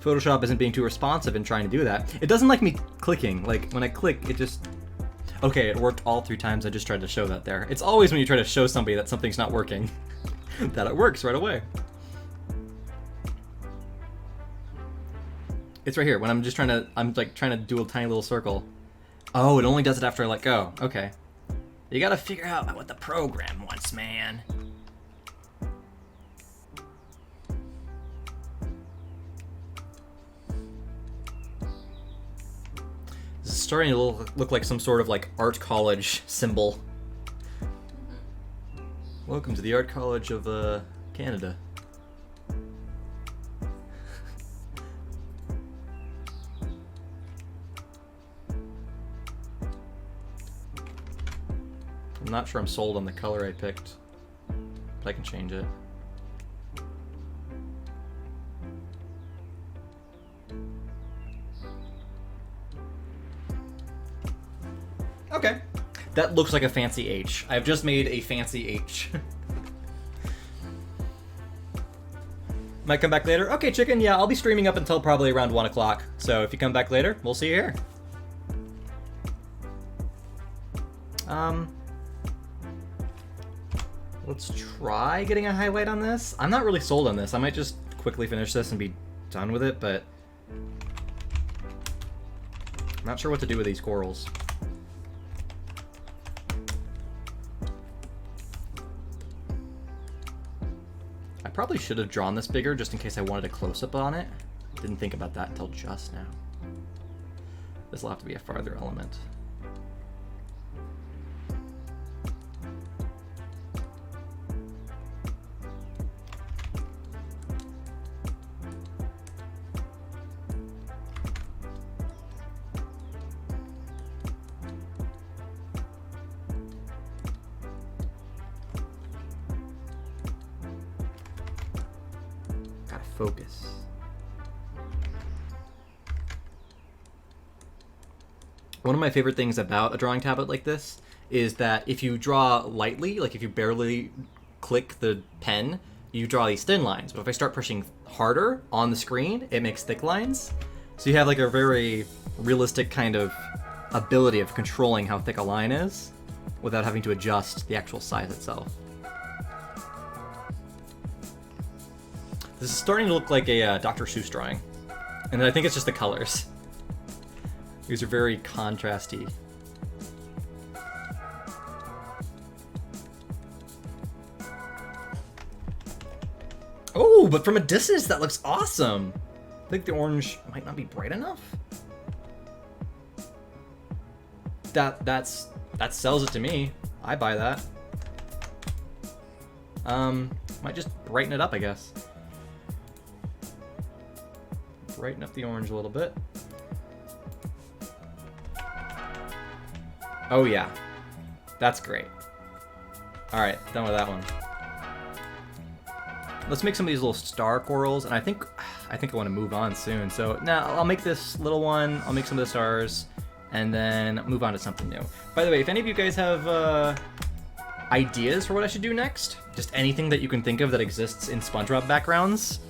Photoshop isn't being too responsive in trying to do that. It doesn't like me clicking. Like, when I click, it just... Okay, it worked all 3 times. I just tried to show that there. It's always when you try to show somebody that something's not working that it works right away. It's right here. When I'm just trying to do a tiny little circle. Oh, it only does it after I let go. Okay. You gotta figure out what the program wants, man. This is starting to look like some sort of like art college symbol. Welcome to the Art College of Canada. I'm not sure I'm sold on the color I picked, but I can change it. Okay. That looks like a fancy H. I've just made a fancy H. Might come back later? Okay, chicken, yeah, I'll be streaming up until probably around 1 o'clock. So if you come back later, we'll see you here. Let's try getting a highlight on this. I'm not really sold on this. I might just quickly finish this and be done with it, but I'm not sure what to do with these corals. I probably should have drawn this bigger just in case I wanted a close-up on it. Didn't think about that until just now. This will have to be a farther element. Focus. One of my favorite things about a drawing tablet like this is that if you draw lightly, like if you barely click the pen, you draw these thin lines. But if I start pushing harder on the screen, it makes thick lines. So you have like a very realistic kind of ability of controlling how thick a line is without having to adjust the actual size itself. This is starting to look like a Dr. Seuss drawing. And I think it's just the colors. These are very contrasty. Oh, but from a distance, that looks awesome. I think the orange might not be bright enough. That sells it to me. I buy that. Might just brighten it up, I guess. Brighten up the orange a little bit. Oh yeah, that's great. All right, done with that one. Let's make some of these little star corals, and I think I want to move on soon. So now I'll make this little one. I'll make some of the stars, and then move on to something new. By the way, if any of you guys have ideas for what I should do next, just anything that you can think of that exists in SpongeBob backgrounds.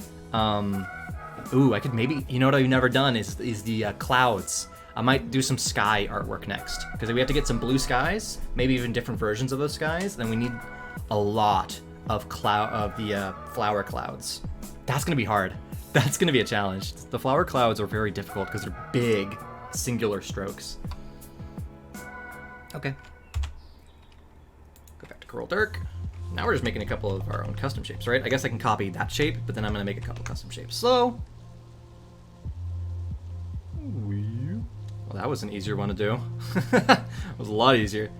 Ooh, I could maybe, you know what I've never done is the clouds. I might do some sky artwork next, because we have to get some blue skies, maybe even different versions of those skies. Then we need a lot of the flower clouds. That's gonna be hard. That's gonna be a challenge. The flower clouds are very difficult because they're big, singular strokes. Okay. Go back to Coral Dirk. Now we're just making a couple of our own custom shapes, right? I guess I can copy that shape, but then I'm gonna make a couple custom shapes. So, well, that was an easier one to do. It was a lot easier.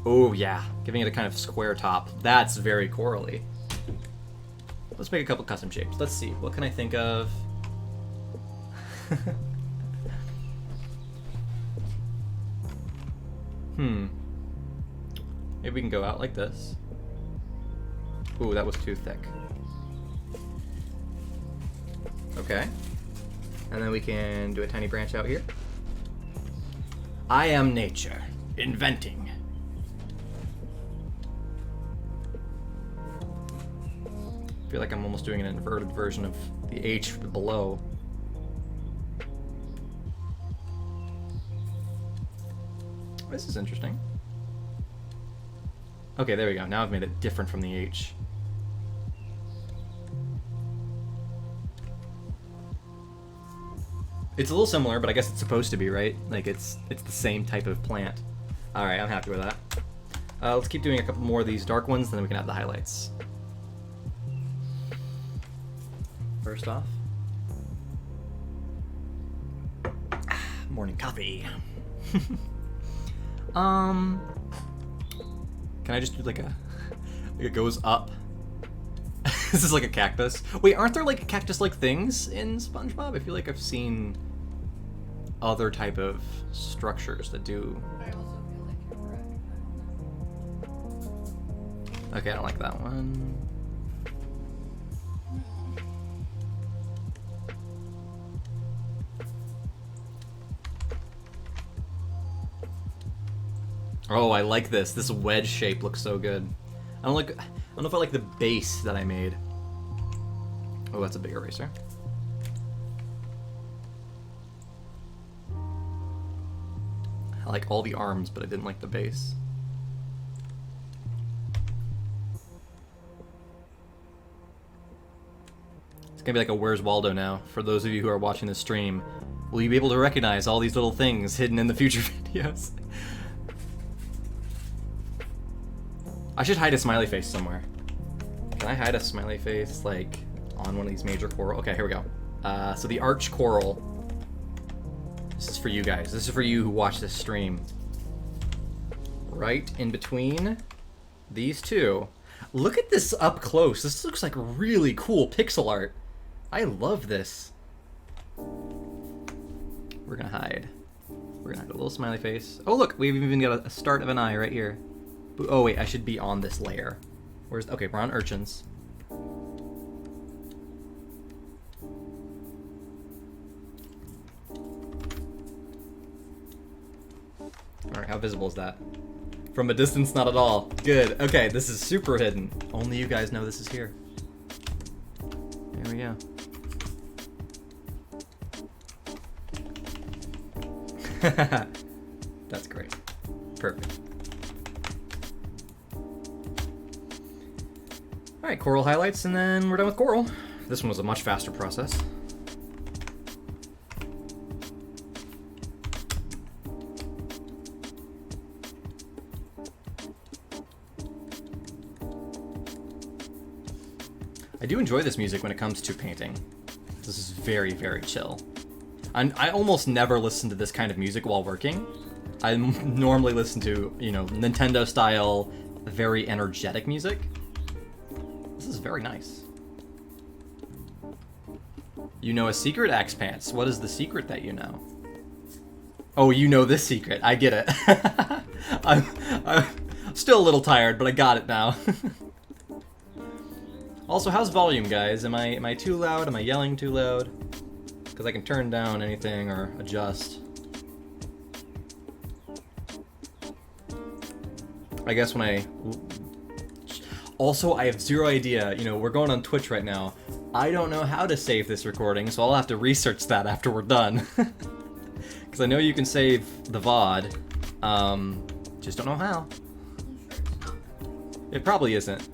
Oh yeah, giving it a kind of square top. That's very corally. Let's make a couple custom shapes. Let's see, what can I think of? Maybe we can go out like this. Ooh, that was too thick. Okay. And then we can do a tiny branch out here. I am nature, inventing. I feel like I'm almost doing an inverted version of the H below. This is interesting. Okay, there we go. Now I've made it different from the H. It's a little similar, but I guess it's supposed to be, right? Like it's the same type of plant. All right, I'm happy with that. Let's keep doing a couple more of these dark ones, then we can add the highlights. First off, morning coffee. Can I just do like it goes up? This is like a cactus. Wait, aren't there like cactus-like things in SpongeBob? I feel like I've seen other type of structures that do. I also feel like you're correct. I don't know. Okay, I don't like that one. Oh, I like this. This wedge shape looks so good. I don't know if I like the base that I made. Oh, that's a big eraser. I like all the arms, but I didn't like the base. It's gonna be like a Where's Waldo now. For those of you who are watching this stream, will you be able to recognize all these little things hidden in the future videos? I should hide a smiley face somewhere. Can I hide a smiley face, like, on one of these major coral? Okay, here we go. So the arch coral. This is for you guys. This is for you who watch this stream. Right in between these two. Look at this up close. This looks like really cool pixel art. I love this. We're gonna hide. We're gonna hide a little smiley face. Oh look, we've even got a start of an eye right here. Oh wait, I should be on this layer. Okay, we're on urchins. Alright, how visible is that? From a distance, not at all. Good. Okay, this is super hidden. Only you guys know this is here. There we go. That's great. Perfect. Alright, coral highlights, and then we're done with coral. This one was a much faster process. I do enjoy this music when it comes to painting. This is very, very chill. I almost never listen to this kind of music while working. I normally listen to, you know, Nintendo style, very energetic music. This is very nice. You know a secret, Axe Pants. What is the secret that you know? Oh, you know this secret. I get it. I'm still a little tired, but I got it now. Also, how's volume, guys? Am I too loud? Am I yelling too loud? Because I can turn down anything or adjust. I guess when I... Also, I have zero idea. You know, we're going on Twitch right now. I don't know how to save this recording, so I'll have to research that after we're done. Because I know you can save the VOD. Just don't know how. It probably isn't.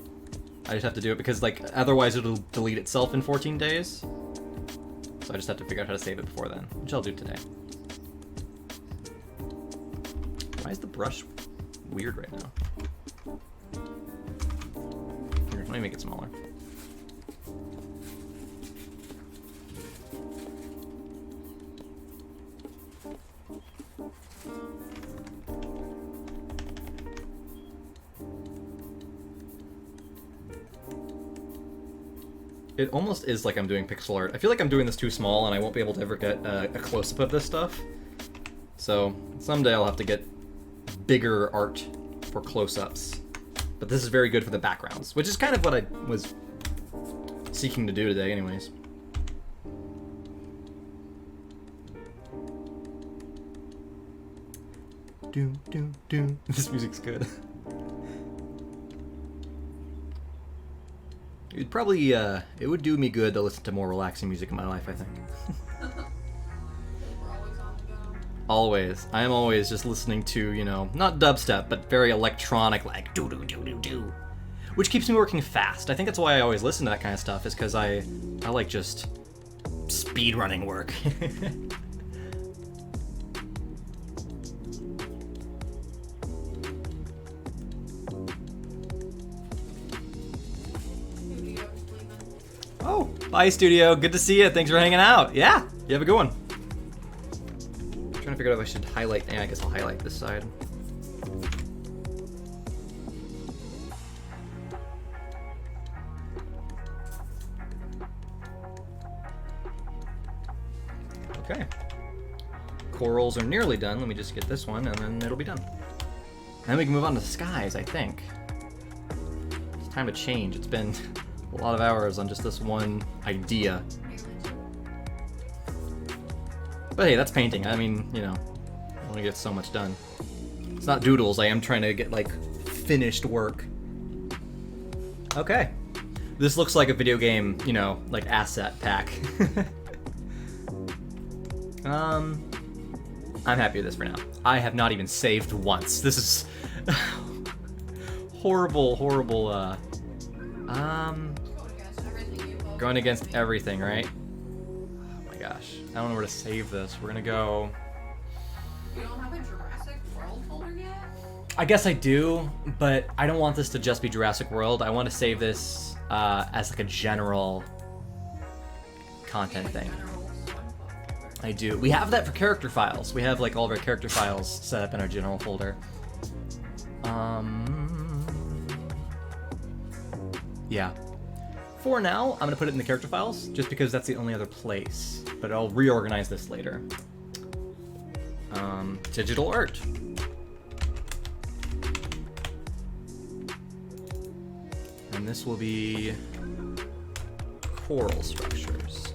I just have to do it because, like, otherwise it'll delete itself in 14 days. So I just have to figure out how to save it before then, which I'll do today. Why is the brush weird right now? Here, let me make it smaller. It almost is like I'm doing pixel art. I feel like I'm doing this too small and I won't be able to ever get a close-up of this stuff. So someday I'll have to get bigger art for close-ups. But this is very good for the backgrounds, which is kind of what I was seeking to do today anyways. Doom, doom, doom. This music's good. It'd probably, it would do me good to listen to more relaxing music in my life, I think. We're always on the go. Always. I am always just listening to, you know, not dubstep, but very electronic, like do-do-do-do-do. Which keeps me working fast. I think that's why I always listen to that kind of stuff, is because I like just speedrunning work. Oh, bye studio. Good to see you. Thanks for hanging out. Yeah, you have a good one. I'm trying to figure out if I should highlight. Yeah, I guess I'll highlight this side. Okay. Corals are nearly done. Let me just get this one and then it'll be done. Then we can move on to the skies, I think. It's time to change. It's been a lot of hours on just this one idea. But hey, that's painting. I mean, you know, I want to get so much done. It's not doodles. I am trying to get, like, finished work. Okay. This looks like a video game, you know, like, asset pack. I'm happy with this for now. I have not even saved once. This is horrible, horrible, going against everything, right? Oh my gosh. I don't know where to save this. We're gonna go... You don't have a Jurassic World folder yet? I guess I do, but I don't want this to just be Jurassic World. I want to save this as like a general content thing. I do. We have that for character files. We have like all of our character files set up in our general folder. Yeah. For now, I'm going to put it in the character files, just because that's the only other place. But I'll reorganize this later. Digital art. And this will be coral structures.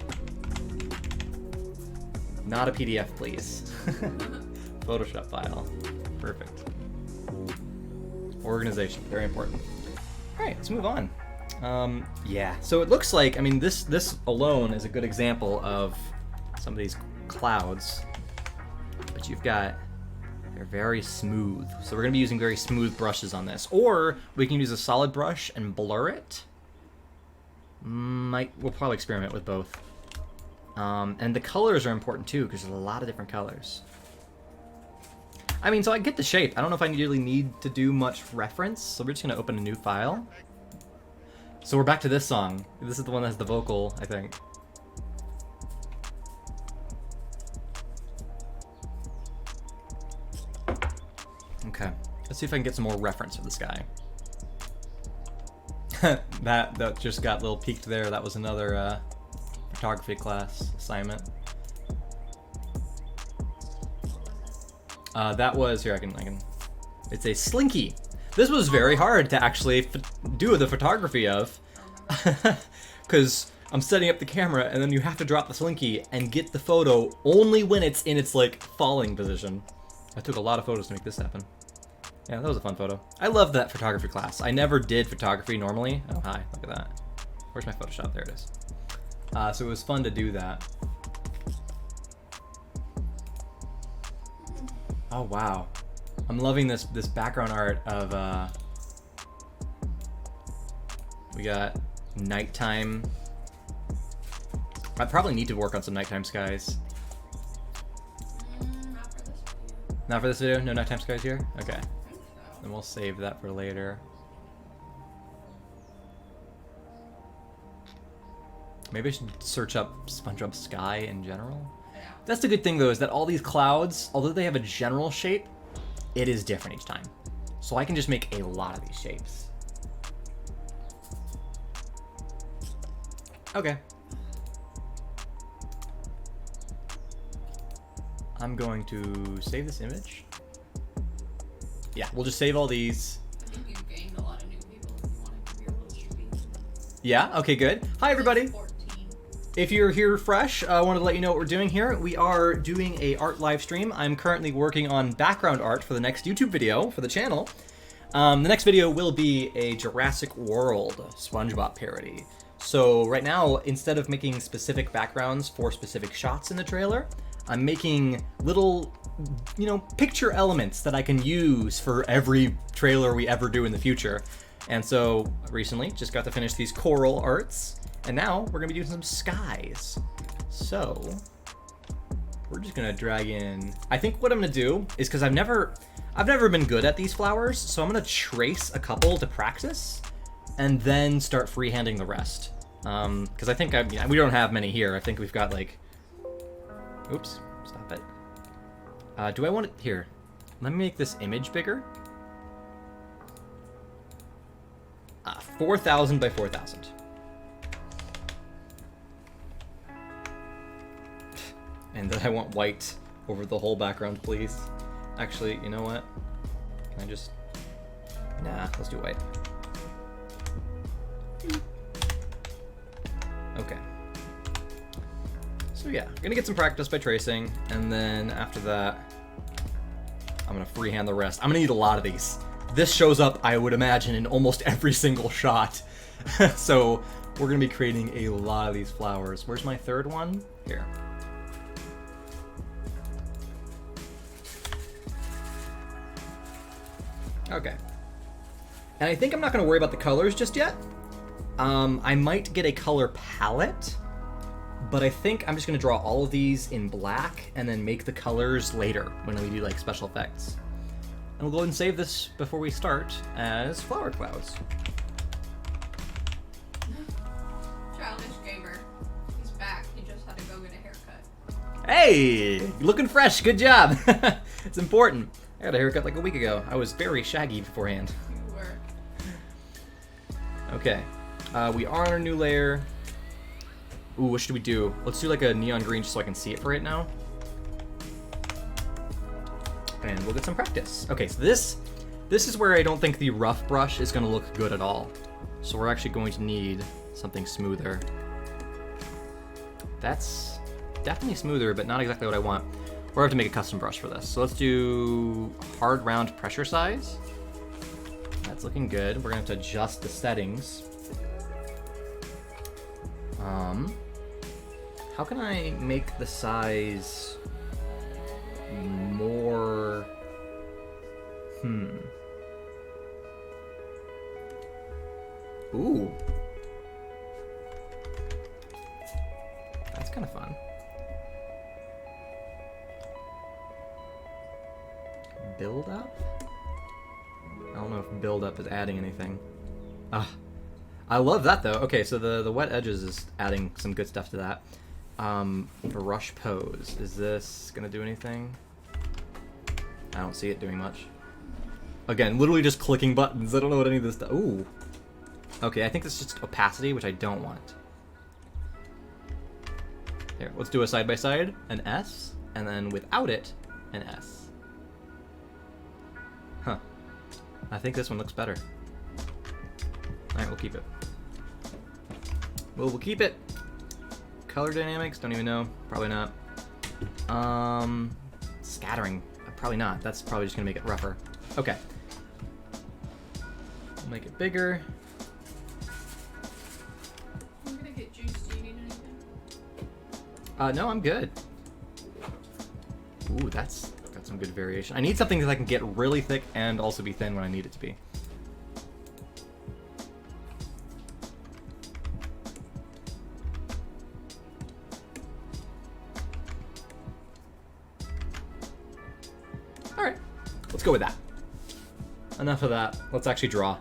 Not a PDF, please. Photoshop file. Perfect. Organization, very important. All right, let's move on. Yeah, so it looks like, I mean, this alone is a good example of some of these clouds, but you've got, they're very smooth. So we're gonna be using very smooth brushes on this, or we can use a solid brush and blur it. We'll probably experiment with both. And the colors are important too, because there's a lot of different colors. I mean, so I get the shape. I don't know if I really need to do much reference, so we're just gonna open a new file. So we're back to this song. This is the one that has the vocal, I think. Okay, let's see if I can get some more reference of this guy. that just got a little peaked there. That was another photography class assignment. That was here. I can. It's a slinky. This was very hard to actually do the photography of, because I'm setting up the camera and then you have to drop the slinky and get the photo only when it's in its like falling position. I took a lot of photos to make this happen. Yeah, that was a fun photo. I love that photography class. I never did photography normally. Oh, hi, look at that. Where's my Photoshop? There it is. So it was fun to do that. Oh, wow. I'm loving this background art of, we got nighttime. I probably need to work on some nighttime skies. Not for this video? No nighttime skies here? Okay. Then we'll save that for later. Maybe I should search up SpongeBob Sky in general. Yeah. That's the good thing though, is that all these clouds, although they have a general shape, it is different each time. So I can just make a lot of these shapes. Okay. I'm going to save this image. Yeah, we'll just save all these. I think you've gained a lot of new people if you want to be a little stream. Yeah, okay, good. Hi, everybody. 14. If you're here fresh, I wanted to let you know what we're doing here. We are doing a art live stream. I'm currently working on background art for the next YouTube video for the channel. The next video will be a Jurassic World SpongeBob parody. So right now, instead of making specific backgrounds for specific shots in the trailer, I'm making little, picture elements that I can use for every trailer we ever do in the future. And so recently just got to finish these coral arts, and now we're gonna be doing some skies. So we're just gonna drag in, I think what I'm gonna do is, because I've never been good at these flowers, so I'm gonna trace a couple to practice and then start freehanding the rest. Because I think we don't have many here. I think we've got like, oops, stop it. Do I want it here? Let me make this image bigger. 4,000 by 4,000. And then I want white over the whole background, please. Actually, you know what? Can I just... Nah, let's do white. Okay. So yeah, gonna get some practice by tracing, and then after that, I'm gonna freehand the rest. I'm gonna need a lot of these. This shows up, I would imagine, in almost every single shot. So we're gonna be creating a lot of these flowers. Where's my third one? Here. Okay. And I think I'm not gonna worry about the colors just yet. I might get a color palette, but I think I'm just gonna draw all of these in black and then make the colors later when we do like special effects. And we'll go ahead and save this before we start as flower clouds. Childish gamer. He's back. He just had to go get a haircut. Hey, looking fresh. Good job. It's important. I got a haircut like a week ago. I was very shaggy beforehand. You were. Okay. We are on our new layer. Ooh, what should we do? Let's do like a neon green just so I can see it for right now. And we'll get some practice. Okay, so this is where I don't think the rough brush is gonna look good at all. So we're actually going to need something smoother. That's definitely smoother, but not exactly what I want. We're gonna have to make a custom brush for this. So let's do hard round pressure size. That's looking good. We're gonna have to adjust the settings. How can I make the size more... Ooh. That's kind of fun. Build up? I don't know if build up is adding anything. I love that though. Okay, so the wet edges is adding some good stuff to that. Brush pose. Is this gonna do anything? I don't see it doing much. Again, literally just clicking buttons. I don't know what any of this does. Ooh. Okay, I think this is just opacity, which I don't want. Here, let's do a side by side, an S, and then without it, an S. Huh. I think this one looks better. Alright, we'll keep it. We'll keep it. Color dynamics, don't even know. Probably not. Scattering, probably not. That's probably just gonna make it rougher. Okay. We'll make it bigger. I'm gonna get juice. Do you need anything? No, I'm good. Ooh, that's got some good variation. I need something that I can get really thick and also be thin when I need it to be. Alright, let's go with that. Enough of that. Let's actually draw.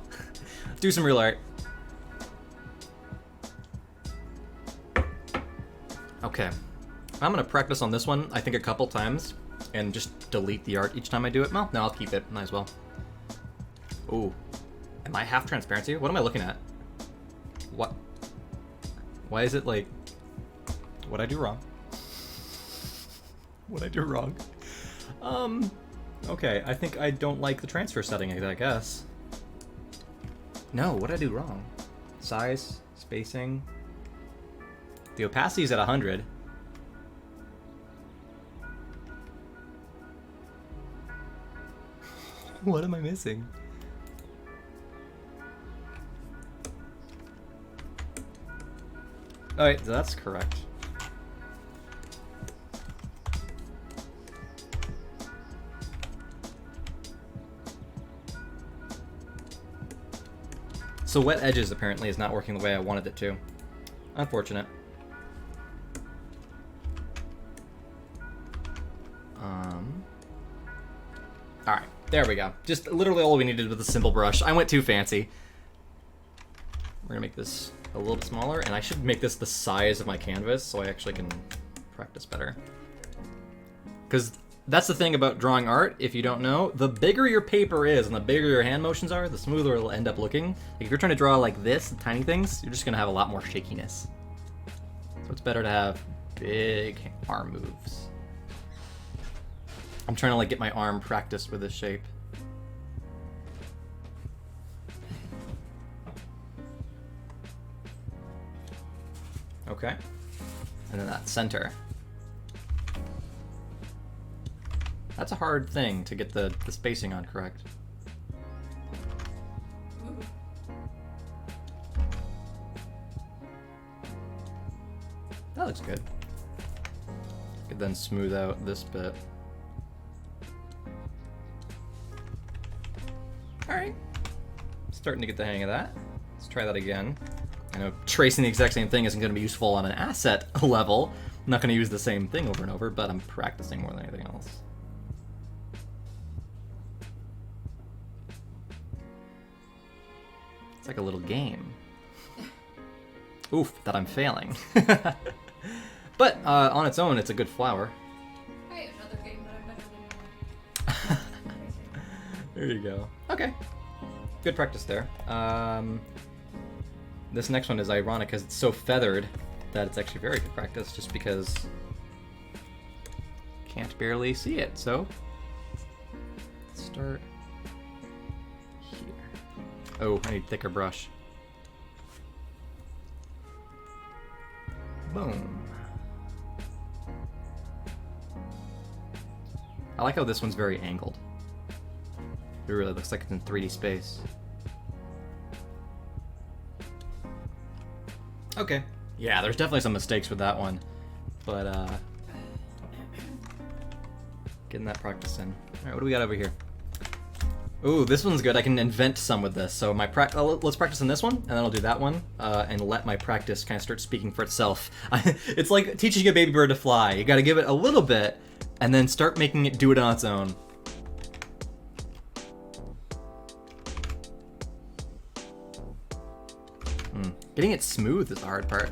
Do some real art. Okay. I'm gonna practice on this one, I think a couple times, and just delete the art each time I do it. Well, no, I'll keep it. Might as well. Ooh. Am I half transparency? What am I looking at? What? Why is it like... What'd I do wrong? What'd I do wrong? Okay, I think I don't like the transfer setting, I guess. No, what did I do wrong? Size, spacing. The opacity is at 100. What am I missing? Alright, so that's correct. So wet edges apparently is not working the way I wanted it to. Unfortunate. Alright, there we go. Just literally all we needed was a simple brush. I went too fancy. We're gonna make this a little bit smaller, and I should make this the size of my canvas so I actually can practice better. Because that's the thing about drawing art, if you don't know, the bigger your paper is and the bigger your hand motions are, the smoother it'll end up looking. Like if you're trying to draw like this, tiny things, you're just gonna have a lot more shakiness. So it's better to have big arm moves. I'm trying to like get my arm practiced with this shape. Okay. And then that center. That's a hard thing to get the spacing on correct. That looks good. Could then smooth out this bit. Alright. Starting to get the hang of that. Let's try that again. I know tracing the exact same thing isn't going to be useful on an asset level. I'm not going to use the same thing over and over, but I'm practicing more than anything else. It's like a little game. Oof, that I'm failing. But on its own, it's a good flower. Hey, another game that I've never been. There you go. Okay. Good practice there. This next one is ironic because it's so feathered that it's actually very good practice just because can't barely see it. So let's start here. Oh, I need thicker brush. Boom. I like how this one's very angled. It really looks like it's in 3D space. Okay. Yeah, there's definitely some mistakes with that one. But, getting that practice in. Alright, what do we got over here? Ooh, this one's good. I can invent some with this. So my let's practice on this one, and then I'll do that one, and let my practice kind of start speaking for itself. It's like teaching a baby bird to fly. You gotta give it a little bit, and then start making it do it on its own. Getting it smooth is the hard part.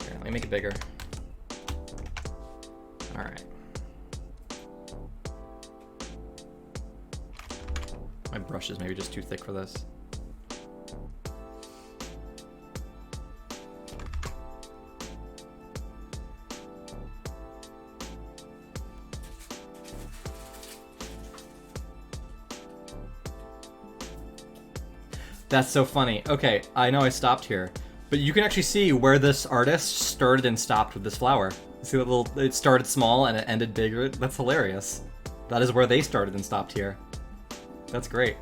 Here, let me make it bigger. All right. My brush is maybe just too thick for this. That's so funny. Okay, I know I stopped here, but you can actually see where this artist started and stopped with this flower. See that little, it started small and it ended bigger? That's hilarious. That is where they started and stopped here. That's great.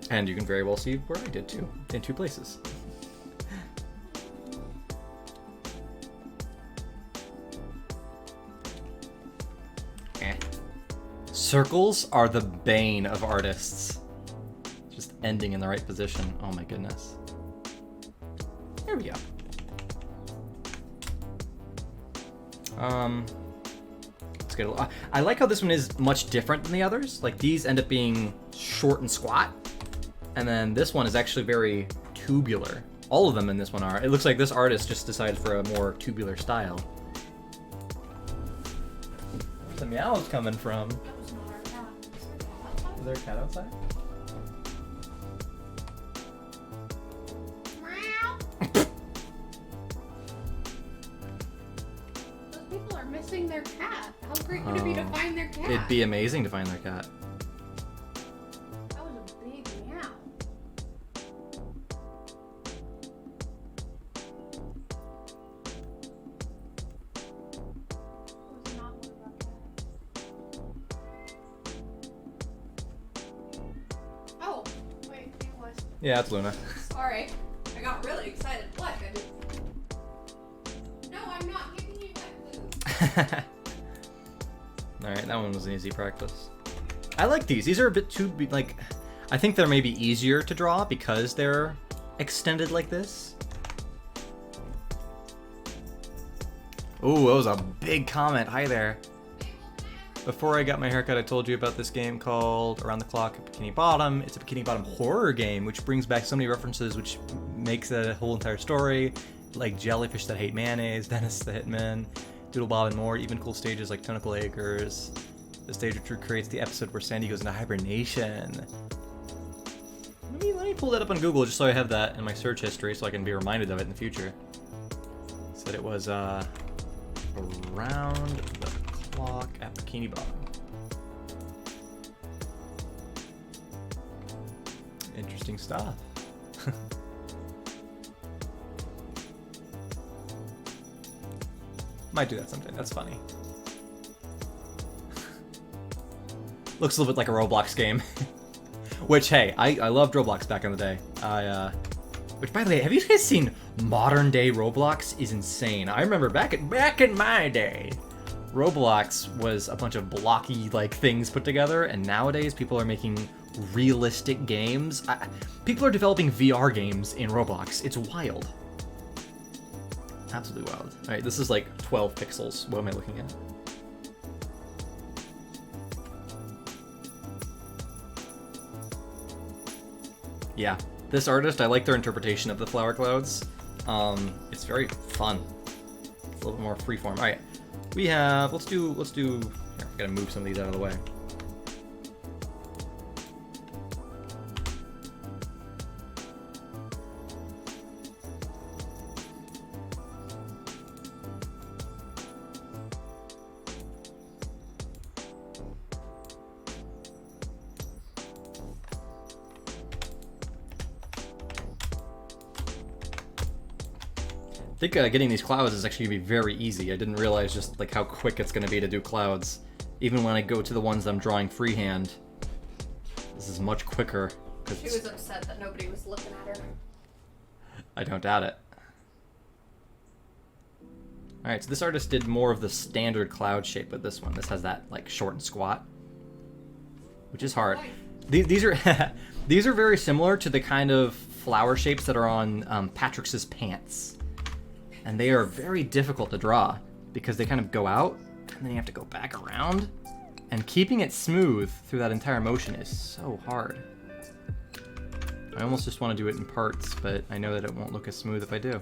And you can very well see where I did too, in 2 places. Circles are the bane of artists. Just ending in the right position. Oh my goodness. There we go. Let's get I like how this one is much different than the others. Like these end up being short and squat, and then this one is actually very tubular. All of them in this one are. It looks like this artist just decided for a more tubular style. Where's the meows coming from? Is there a cat outside? Those people are missing their cat. How great would it be to find their cat? It'd be amazing to find their cat. That was a big meow. It was not one of our cats. Oh, wait, it was. Yeah, it's Luna. Sorry. I got really excited. What? No, I'm not giving you that food. Alright, that one was an easy practice. I like these. These are a bit too, like, I think they're maybe easier to draw because they're extended like this. Ooh, that was a big comment. Hi there. Before I got my haircut, I told you about this game called Around the Clock at Bikini Bottom. It's a Bikini Bottom horror game, which brings back so many references, which makes a whole entire story, like Jellyfish That Hate Mayonnaise, Dennis the Hitman, Doodle Bob and more, even cool stages like Tentacle Acres. The stage which recreates the episode where Sandy goes into hibernation. Let me pull that up on Google just so I have that in my search history so I can be reminded of it in the future. Said it was Around the Clock at Bikini Bottom. Interesting stuff. Might do that sometime. That's funny. Looks a little bit like a Roblox game. Which, hey, I loved Roblox back in the day. Which, by the way, have you guys seen modern day Roblox? Is insane. I remember back in my day, Roblox was a bunch of blocky like things put together, and nowadays people are making realistic games. People are developing VR games in Roblox. It's wild. Absolutely wild. All right, this is like 12 pixels. What am I looking at? Yeah, this artist, I like their interpretation of the flower clouds. It's very fun. It's a little bit more freeform. All right, we have. Let's do. Here, I gotta move some of these out of the way. I think getting these clouds is actually gonna be very easy. I didn't realize just like how quick it's gonna be to do clouds. Even when I go to the ones that I'm drawing freehand, this is much quicker. She was upset that nobody was looking at her. I don't doubt it. Alright, so this artist did more of the standard cloud shape with this one. This has that like short and squat, which is hard. These are these are very similar to the kind of flower shapes that are on Patrick's pants. And they are very difficult to draw because they kind of go out and and then you have to go back around. And keeping it smooth through that entire motion is so hard. I almost just want to do it in parts, but I know that it won't look as smooth if I do.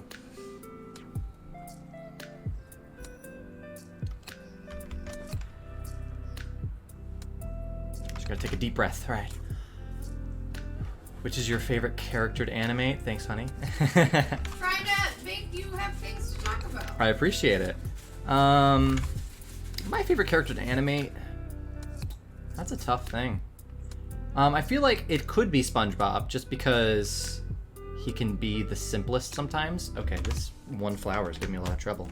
Just gotta take a deep breath, all right. Which is your favorite character to animate? Thanks, honey. Trying to make you have things to talk about. I appreciate it. My favorite character to animate? That's a tough thing. I feel like it could be SpongeBob, just because he can be the simplest sometimes. Okay, this one flower is giving me a lot of trouble.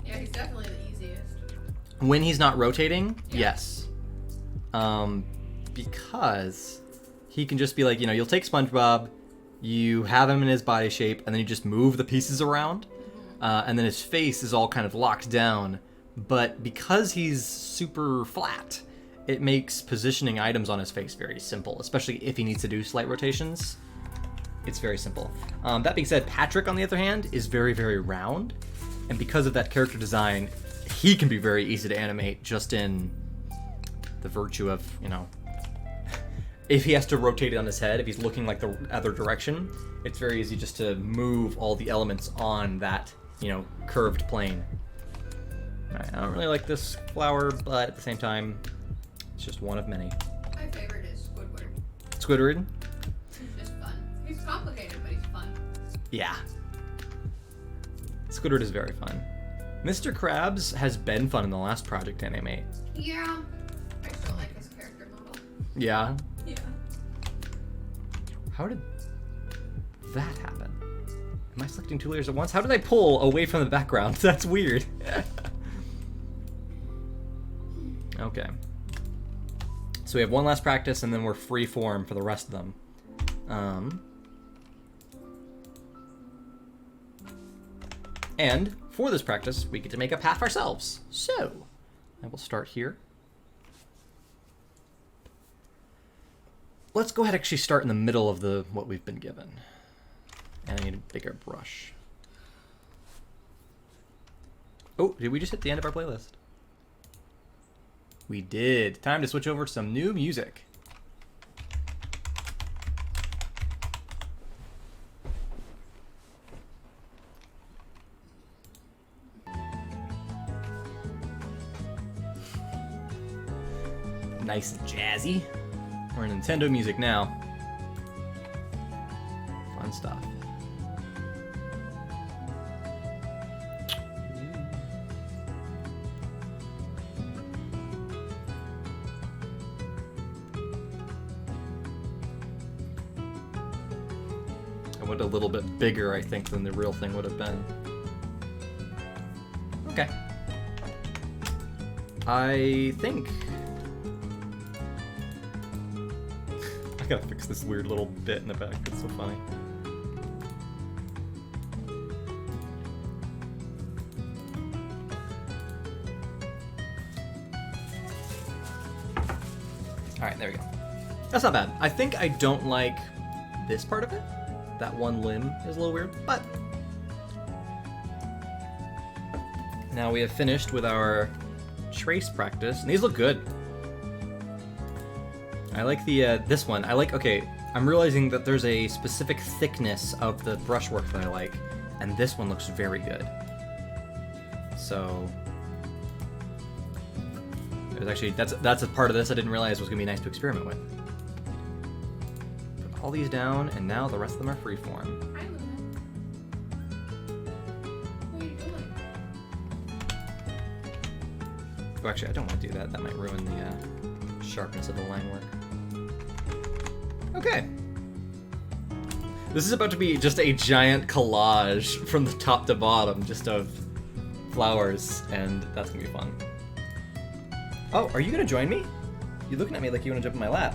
Yeah, he's definitely the easiest. When he's not rotating, Yeah. yes. Because he can just be like, you know, you'll take SpongeBob, you have him in his body shape, and then you just move the pieces around, and then his face is all kind of locked down. But because he's super flat, it makes positioning items on his face very simple, especially if he needs to do slight rotations. It's very simple. That being said, Patrick, on the other hand, is very, very round. And because of that character design, he can be very easy to animate just in the virtue of, you know, if he has to rotate it on his head, if he's looking like the other direction, it's very easy just to move all the elements on that, you know, curved plane. Alright, I don't really like this flower, but at the same time, it's just one of many. My favorite is Squidward. Squidward? He's just fun. He's complicated, but he's fun. Yeah. Squidward is very fun. Mr. Krabs has been fun in the last project to animate. Yeah. I still like his character model. Yeah? Yeah. How did that happen? Am I selecting 2 layers at once? How did I pull away from the background? That's weird. Okay. So we have one last practice, and then we're free form for the rest of them. And for this practice, we get to make up half ourselves. So I will start here. Let's go ahead and actually start in the middle of what we've been given. And I need a bigger brush. Oh, did we just hit the end of our playlist? We did. Time to switch over to some new music. Nice and jazzy. We're in Nintendo music now. Fun stuff. I went a little bit bigger, I think, than the real thing would have been. Okay. I think... I gotta fix this weird little bit in the back. It's so funny. Alright, there we go. That's not bad. I think I don't like this part of it. That one limb is a little weird, but... Now we have finished with our trace practice, and these look good. I like the, this one. Okay, I'm realizing that there's a specific thickness of the brushwork that I like, and this one looks very good. So... There's actually, that's a part of this I didn't realize was going to be nice to experiment with. Put all these down, and now the rest of them are freeform. Hi, Luna. What are you doing? Oh, actually, I don't want to do that. That might ruin the sharpness of the line work. Okay. This is about to be just a giant collage from the top to bottom, just of flowers, and that's going to be fun. Oh, are you going to join me? You're looking at me like you want to jump in my lap.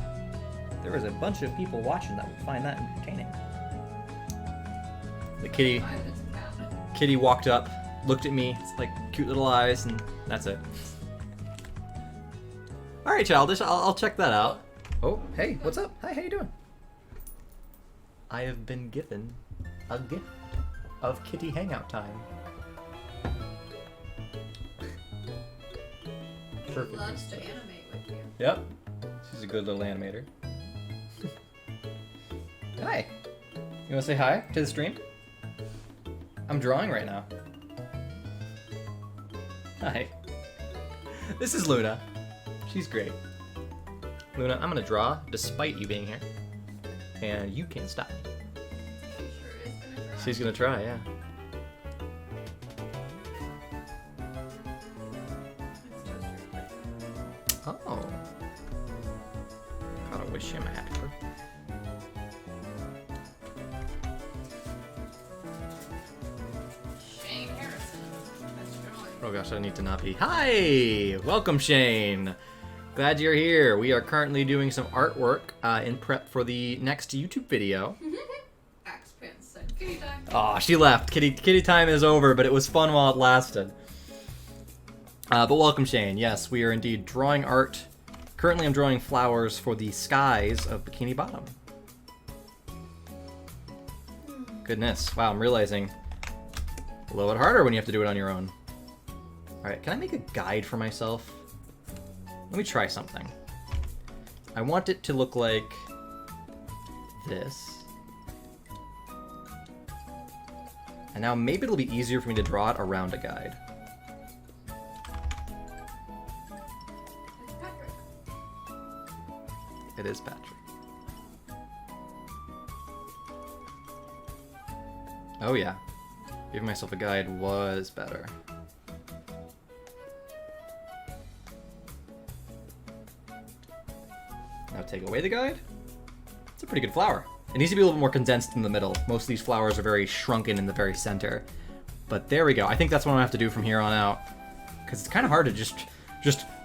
There is a bunch of people watching that would find that entertaining. The kitty walked up, looked at me, it's like cute little eyes, and that's it. Alright, Childish, I'll check that out. Oh, hey, what's up? Hi, how you doing? I have been given a gift of kitty hangout time. perfect. Loves to animate with you. Yep. She's a good little animator. Hi. You want to say hi to the stream? I'm drawing right now. Hi. This is Luna. She's great. Luna, I'm gonna draw despite you being here. And you can't stop me. She sure is gonna try. She's gonna try, yeah. Oh. Gotta wish him a happy birthday. Shane Harrison. That's drawing. Oh gosh, I need to not be. Hi! Welcome, Shane! Glad you're here. We are currently doing some artwork in prep for the next YouTube video. Axe Pants said kitty time. Aw, she left. Kitty time is over, but it was fun while it lasted. But welcome, Shane. Yes, we are indeed drawing art. Currently, I'm drawing flowers for the skies of Bikini Bottom. Goodness. Wow, I'm realizing a little bit harder when you have to do it on your own. Alright, can I make a guide for myself? Let me try something. I want it to look like this. And now maybe it'll be easier for me to draw it around a guide. It's Patrick. It is Patrick. Oh yeah. Giving myself a guide was better. Now take away the guide. It's a pretty good flower. It needs to be a little bit more condensed in the middle. Most of these flowers are very shrunken in the very center. But there we go. I think that's what I'm gonna have to do from here on out. Because it's kind of hard to just,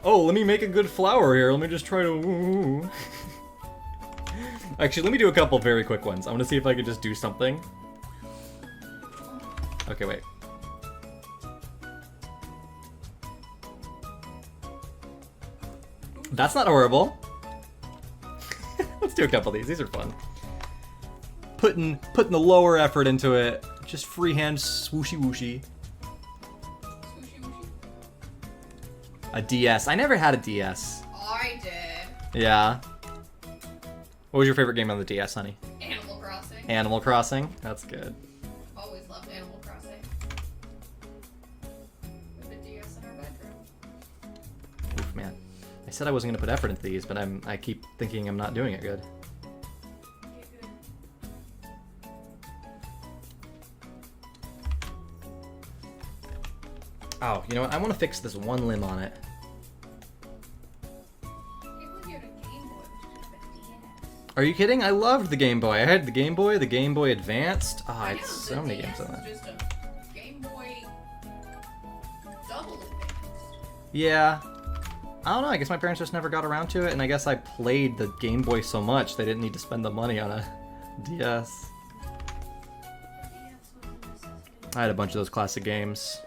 oh, let me make a good flower here. Let me just try to, Actually, let me do a couple very quick ones. I'm gonna see if I can just do something. Okay, wait. That's not horrible. Let's do a couple of these. These are fun. Putting the lower effort into it. Just freehand swooshy wooshy. Swooshy wooshy. A DS. I never had a DS. I did. Yeah. What was your favorite game on the DS, honey? Animal Crossing. Animal Crossing? That's good. Always loved Animal Crossing. With a DS in our bedroom. Oof, man. I said I wasn't gonna put effort into these, but I keep thinking I'm not doing it good. Okay, good. Oh, you know what? I want to fix this one limb on it. I can't believe you had a Game Boy, but you didn't have a DS. Are you kidding? I loved the Game Boy. I had the Game Boy Advanced. Ah, I it's know, so the many DS games on is that. just a Game Boy double advanced. Yeah. I don't know. I guess my parents just never got around to it, and I guess I played the Game Boy so much they didn't need to spend the money on a DS. I had a bunch of those classic games.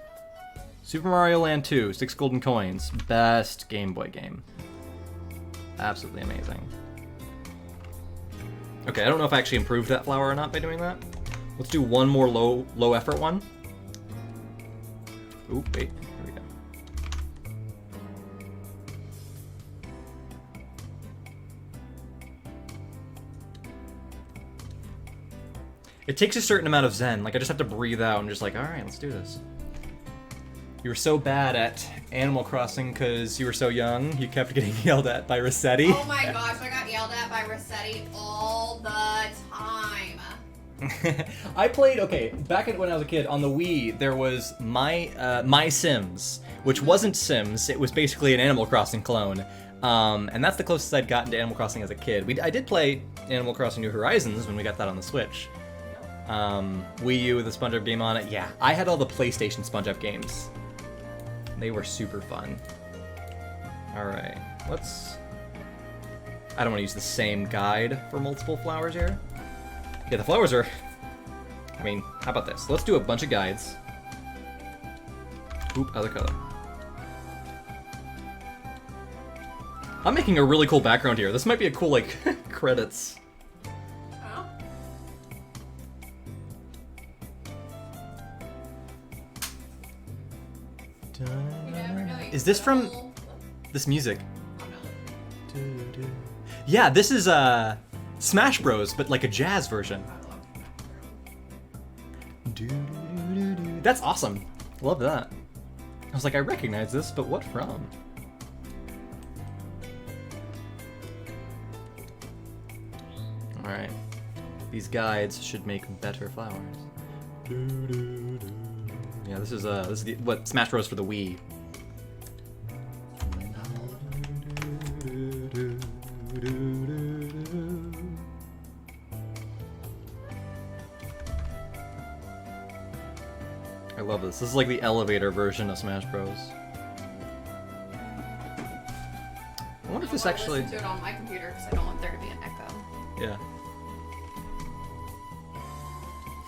Super Mario Land 2, 6 golden coins. Best Game Boy game. Absolutely amazing. Okay, I don't know if I actually improved that flower or not by doing that. Let's do one more low effort one. Ooh, wait. Here we go. It takes a certain amount of zen. Like, I just have to breathe out and just like, alright, let's do this. You were so bad at Animal Crossing because you were so young, you kept getting yelled at by Rossetti. Oh my gosh, I got yelled at by Rossetti all the time. I played, okay, back when I was a kid, on the Wii, there was My Sims, which wasn't Sims, it was basically an Animal Crossing clone. And that's the closest I'd gotten to Animal Crossing as a kid. I did play Animal Crossing New Horizons when we got that on the Switch. Wii U with the SpongeBob game on it. Yeah, I had all the PlayStation SpongeBob games. They were super fun. Alright, I don't want to use the same guide for multiple flowers here. Yeah, the flowers are... I mean, how about this? Let's do a bunch of guides. Oop, other color. I'm making a really cool background here. This might be a cool, like, credits. Oh. You never know, you Is this put a from... whole- This music. Oh no. Yeah, this is Smash Bros, but like a jazz version. That's awesome. Love that. I was like, I recognize this, but what from? Alright. These guides should make better flowers. Yeah, this is what Smash Bros for the Wii. I love this. This is like the elevator version of Smash Bros. I wonder if this actually. Listen to it on my computer because I don't want there to be an echo. Yeah.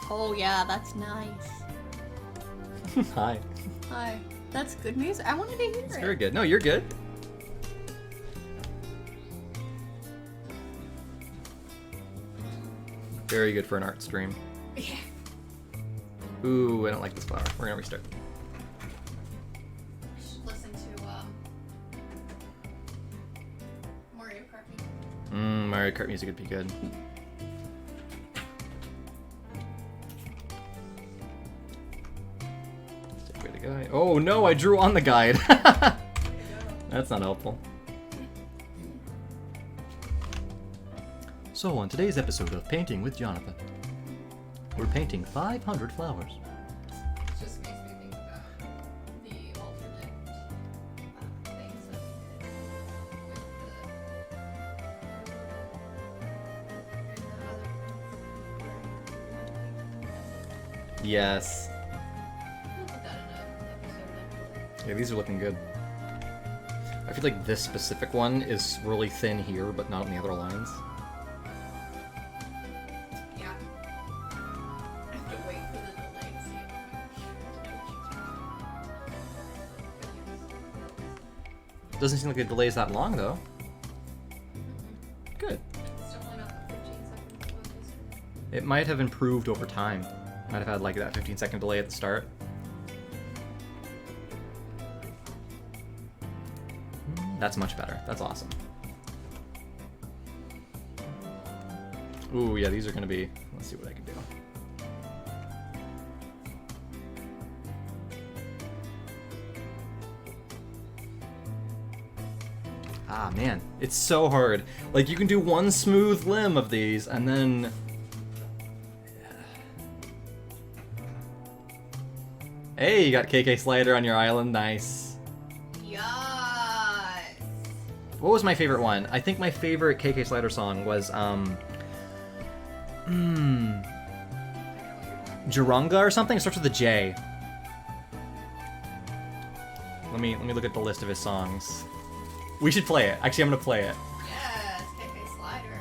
Oh yeah, that's nice. Hi. Hi. That's good music. I wanted to hear It's it. very good. No, you're good. Very good for an art stream. Yeah. Ooh, I don't like this flower. We're gonna restart. I should listen to Mario Kart music. Mario Kart music would be good. Take away the guide. Oh no, I drew on the guide. That's not helpful. So on today's episode of Painting with Jonathan, we're painting 500 flowers. It just makes me think about the alternate things that we did with the Yes. We'll put that in an episode. Yeah, these are looking good. I feel like this specific one is really thin here, but not on the other lines. Yeah. I have to wait for the delay to see it. Doesn't seem like the delay's that long, though. Good. It's definitely not the 15 seconds it was yesterday. It might have improved over time. Might have had like that 15-second delay at the start. That's much better. That's awesome. Ooh, yeah, these are gonna be... Let's see what I can do. Ah, man. It's so hard. Like, you can do one smooth limb of these, and then... Hey, you got KK Slider on your island. Nice. Yes. What was my favorite one? I think my favorite KK Slider song was, Jarunga or something? It starts with a J. Let me look at the list of his songs. We should play it. Actually, I'm gonna play it. Yes, KK Slider.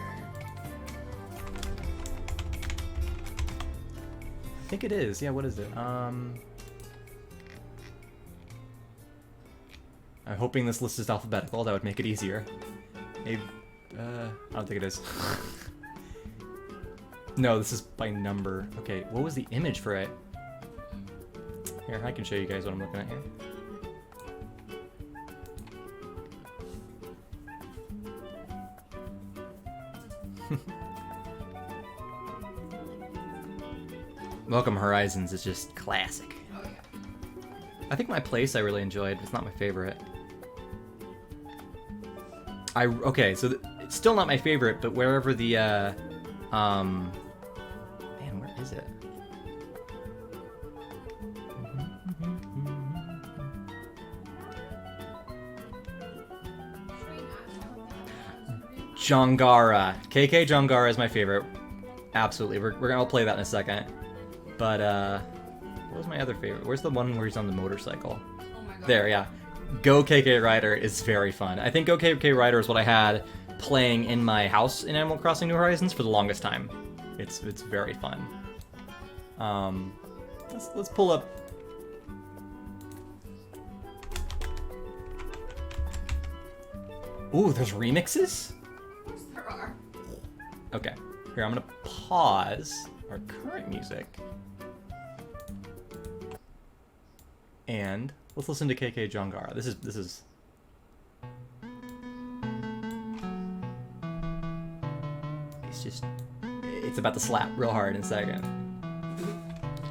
I think it is. Yeah, what is it? I'm hoping this list is alphabetical. That would make it easier. Maybe, I don't think it is. No, this is by number. Okay, what was the image for it? Here, I can show you guys what I'm looking at here. Welcome Horizons is just classic. Oh yeah. I think my place I really enjoyed. It's not my favorite. Okay, so it's still not my favorite, but wherever the man, where is it? Jongara. KK Jongara is my favorite. Absolutely. We're gonna play that in a second. But what was my other favorite? Where's the one where he's on the motorcycle? Oh my god. There, yeah. Go KK Rider is very fun. I think Go KK Rider is what I had playing in my house in Animal Crossing New Horizons for the longest time. It's very fun. Let's pull up. Ooh, there's remixes? Of course there are. Okay. Here, I'm gonna pause our current music. And let's listen to KK Jongara. This is it's about to slap real hard in a second.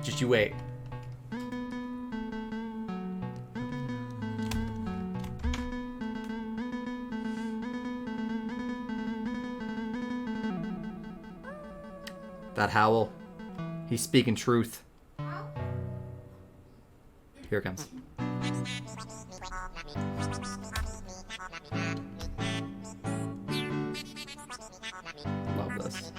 Just you wait. That howl. He's speaking truth. Here it comes. Love this.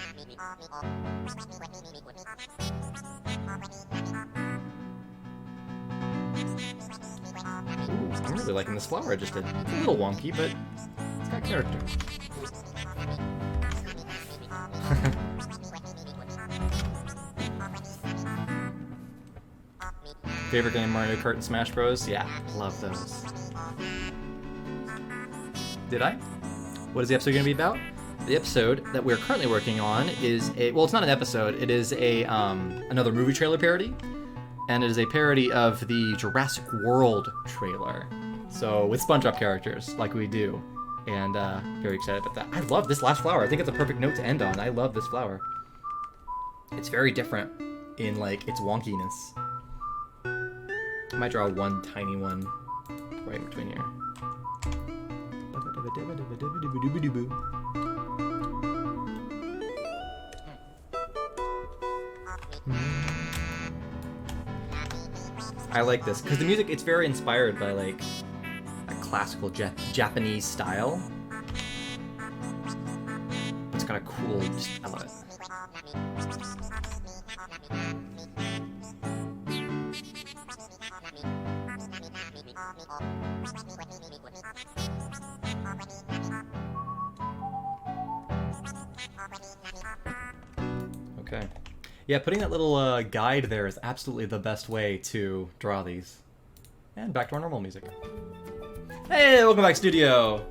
Ooh, I'm really liking this flower I just did. It's a little wonky, but it's got character. Favorite game, Mario Kart and Smash Bros? Yeah, love those. Did I? What is the episode going to be about? The episode that we're currently working on is well, it's not an episode. It is another movie trailer parody, and it is a parody of the Jurassic World trailer. So with SpongeBob characters, like we do, and very excited about that. I love this last flower. I think it's a perfect note to end on. I love this flower. It's very different in like its wonkiness. I might draw one tiny one right in between here. I like this because the music, it's very inspired by like a classical Japanese style. It's kind of cool. I love it. Okay. Yeah, putting that little guide there is absolutely the best way to draw these. And back to our normal music. Hey, welcome back, studio!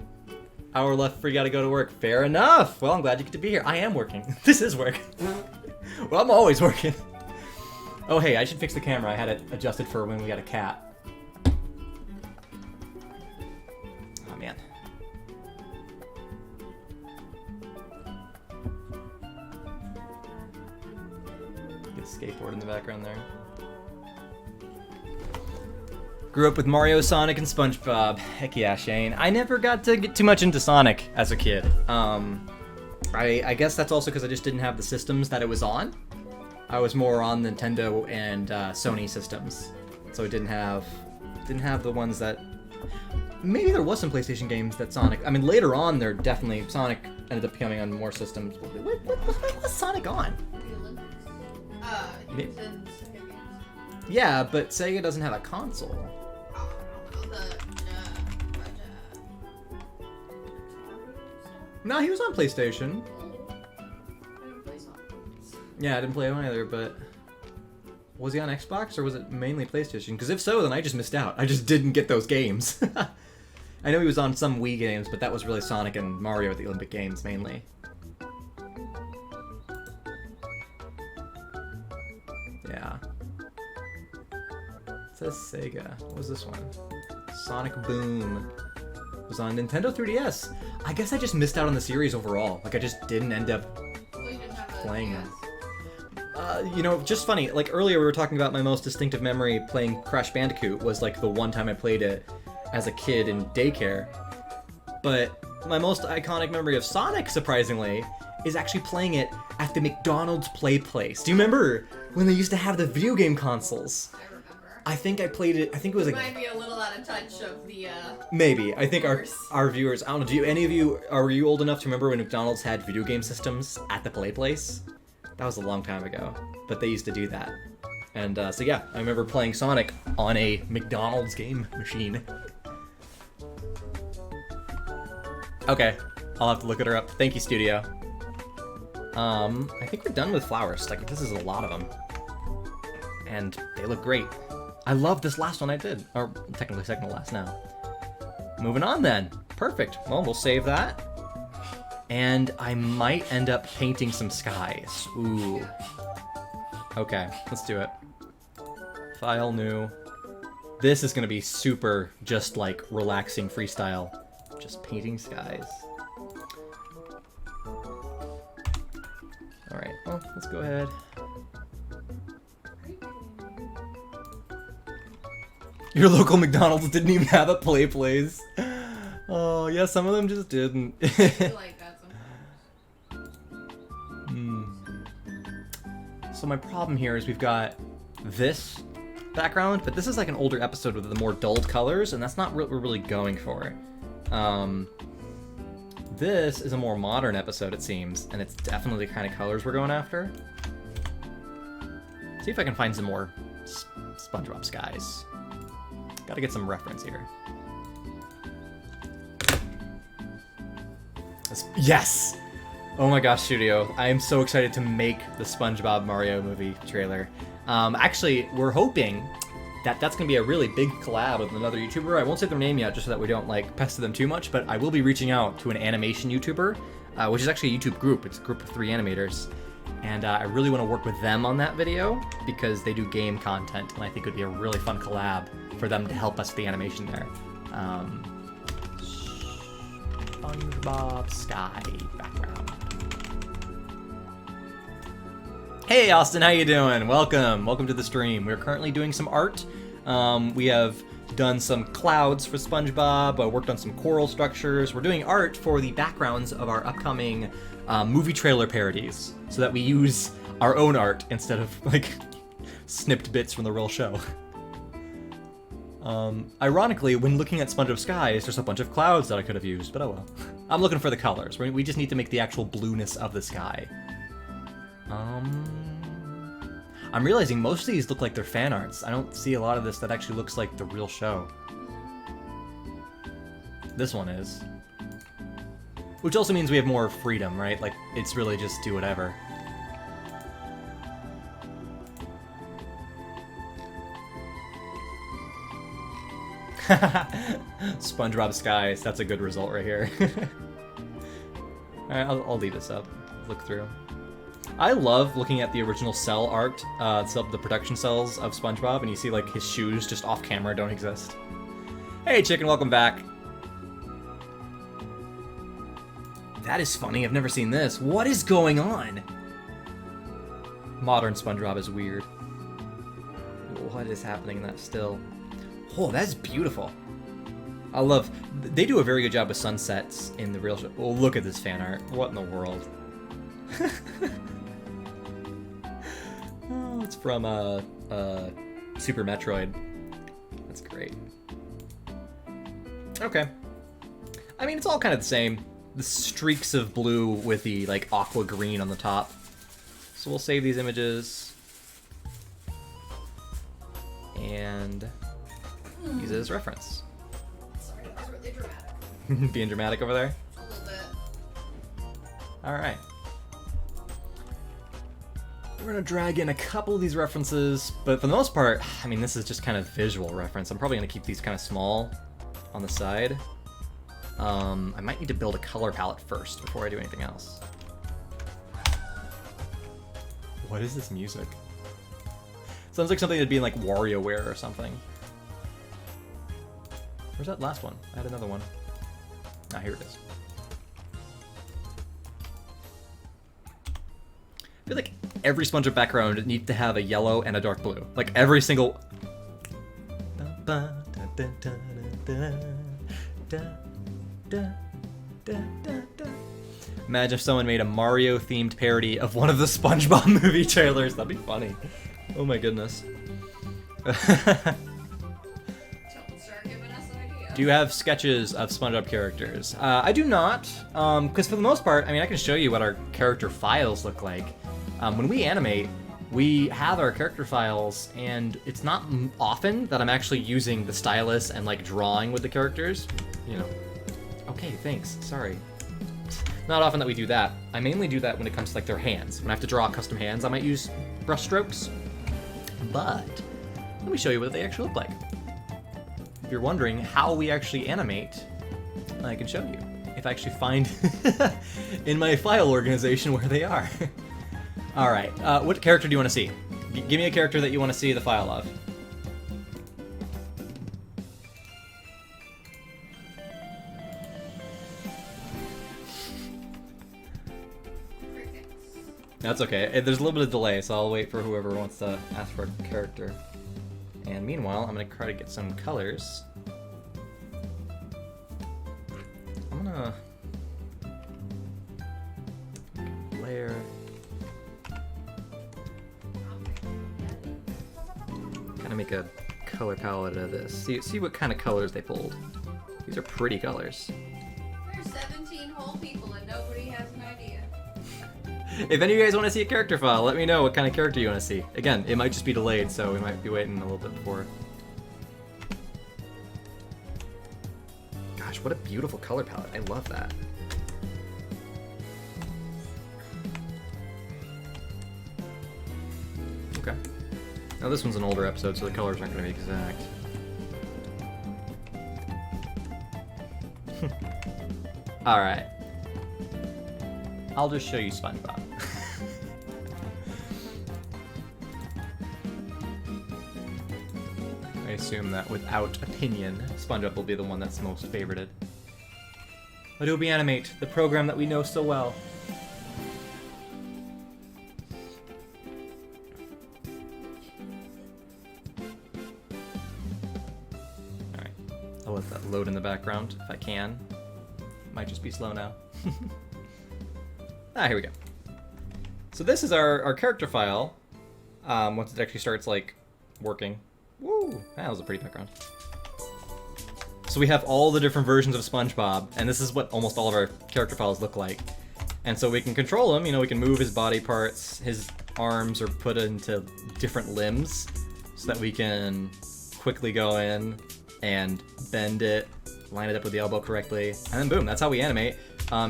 Hour left for you gotta go to work. Fair enough! Well, I'm glad you get to be here. I am working. This is work. Well, I'm always working. Oh, hey, I should fix the camera. I had it adjusted for when we got a cat. Oh, man. Get a skateboard in the background there. Grew up with Mario, Sonic, and SpongeBob. Heck yeah, Shane. I never got to get too much into Sonic as a kid. I guess that's also because I just didn't have the systems that it was on. I was more on Nintendo and Sony systems, so it didn't have the ones that. Maybe there was some PlayStation games that Sonic. I mean, later on, there definitely Sonic ended up coming on more systems. What was Sonic on? He was in Sega games. Yeah, but Sega doesn't have a console. No, he was on PlayStation. Yeah, I didn't play one either, but was he on Xbox or was it mainly PlayStation? Because if so, then I just missed out. I just didn't get those games. I know he was on some Wii games, but that was really Sonic and Mario at the Olympic Games mainly. Yeah. It says Sega. What was this one? Sonic Boom. It was on Nintendo 3DS. I guess I just missed out on the series overall. Like, I just didn't end up playing them. You know, just funny, like earlier we were talking about my most distinctive memory playing Crash Bandicoot was like the one time I played it as a kid in daycare. But my most iconic memory of Sonic, surprisingly, is actually playing it at the McDonald's Play Place. Do you remember when they used to have the video game consoles? I remember. I think I played it, I think it was You like... might be a little out of touch of the, Maybe. I think viewers. our viewers, I don't know, do you, any of you, are you old enough to remember when McDonald's had video game systems at the Play Place? That was a long time ago, but they used to do that. And so yeah, I remember playing Sonic on a McDonald's game machine. Okay, I'll have to look at her up. Thank you, studio. I think we're done with flowers. Like, this is a lot of them. And they look great. I love this last one I did. Or technically second to last now. Moving on then. Perfect. Well, we'll save that. And I might end up painting some skies. Ooh. Okay, let's do it. File new. This is gonna be super just like relaxing freestyle. Just painting skies. Alright, well, let's go ahead. Your local McDonald's didn't even have a play place. Oh, yeah, some of them just didn't. I feel like that sometimes. So my problem here is we've got this background, but this is like an older episode with the more dulled colors, and that's not what we're really going for. This is a more modern episode, it seems, and it's definitely the kind of colors we're going after. See if I can find some more SpongeBob skies. Gotta get some reference here. Yes! Oh my gosh, Studio. I am so excited to make the SpongeBob Mario movie trailer. Actually, we're hoping that that's going to be a really big collab with another YouTuber. I won't say their name yet, just so that we don't, like, pester them too much, but I will be reaching out to an animation YouTuber, which is actually a YouTube group. It's a group of 3 animators. And I really want to work with them on that video, because they do game content, and I think it would be a really fun collab for them to help us with the animation there. SpongeBob Sky background. Hey Austin, how you doing? Welcome to the stream. We're currently doing some art. We have done some clouds for SpongeBob, worked on some coral structures. We're doing art for the backgrounds of our upcoming movie trailer parodies, so that we use our own art instead of like snipped bits from the real show. Ironically, when looking at SpongeBob Skies, there's a bunch of clouds that I could have used, but oh well. I'm looking for the colors. We just need to make the actual blueness of the sky. I'm realizing most of these look like they're fan arts. I don't see a lot of this that actually looks like the real show. This one is. Which also means we have more freedom, right? Like, it's really just do whatever. SpongeBob Skies, that's a good result right here. Alright, I'll leave this up. Look through. I love looking at the original cell art, the production cells of SpongeBob, and you see like his shoes just off camera don't exist. Hey Chicken, welcome back. That is funny, I've never seen this. What is going on? Modern SpongeBob is weird. What is happening in that still? Oh, that's beautiful. I love... They do a very good job with sunsets in the real show. Oh, look at this fan art. What in the world? Oh, it's from Super Metroid. That's great. Okay. I mean, it's all kind of the same. The streaks of blue with the, like, aqua green on the top. So we'll save these images. And use it as reference. Sorry, that was really dramatic. Being dramatic over there? A little bit. Alright. We're gonna drag in a couple of these references, but for the most part, I mean, this is just kind of visual reference. I'm probably gonna keep these kind of small on the side. I might need to build a color palette first before I do anything else. What is this music? Sounds like something that'd be in like WarioWare or something. Where's that last one? I had another one. Ah, here it is. I feel like every SpongeBob background needs to have a yellow and a dark blue. Like every single... Imagine if someone made a Mario-themed parody of one of the SpongeBob movie trailers. That'd be funny. Oh my goodness. Don't start giving us an idea. Do you have sketches of SpongeBob characters? I do not, because for the most part, I mean, I can show you what our character files look like. When we animate, we have our character files, and it's not often that I'm actually using the stylus and like drawing with the characters. You know. Okay, thanks. Sorry. Not often that we do that. I mainly do that when it comes to like their hands. When I have to draw custom hands, I might use brush strokes. But let me show you what they actually look like. If you're wondering how we actually animate, I can show you. If I actually find in my file organization where they are. Alright, what character do you want to see? Give me a character that you want to see the file of. That's okay. There's a little bit of delay, so I'll wait for whoever wants to ask for a character. And meanwhile, I'm gonna try to get some colors. I'm gonna layer. Kind of make a color palette of this. See what kind of colors they pulled. These are pretty colors. There's 17 whole people and nobody has an idea. If any of you guys want to see a character file, let me know what kind of character you want to see. Again, it might just be delayed, so we might be waiting a little bit before. Gosh, what a beautiful color palette. I love that. Okay. Now this one's an older episode, so the colors aren't going to be exact. Alright. I'll just show you SpongeBob. I assume that without opinion, SpongeBob will be the one that's most favorited. Adobe Animate, the program that we know so well. Alright, I'll let that load in the background if I can. Might just be slow now. Here we go. So this is our character file. Once it actually starts like working. Woo! That was a pretty background. So we have all the different versions of SpongeBob, and this is what almost all of our character files look like. And so we can control him, you know, we can move his body parts, his arms are put into different limbs, so that we can quickly go in and bend it, line it up with the elbow correctly, and then boom, that's how we animate.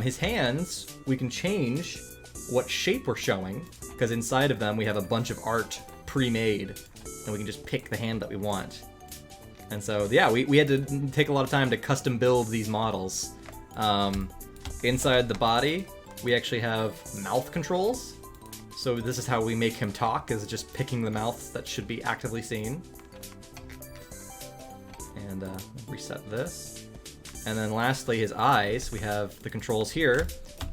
His hands, we can change what shape we're showing, because inside of them we have a bunch of art pre-made, and we can just pick the hand that we want. And so, yeah, we had to take a lot of time to custom build these models. Inside the body, we actually have mouth controls. So this is how we make him talk, is just picking the mouths that should be actively seen. And reset this. And then lastly, his eyes, we have the controls here,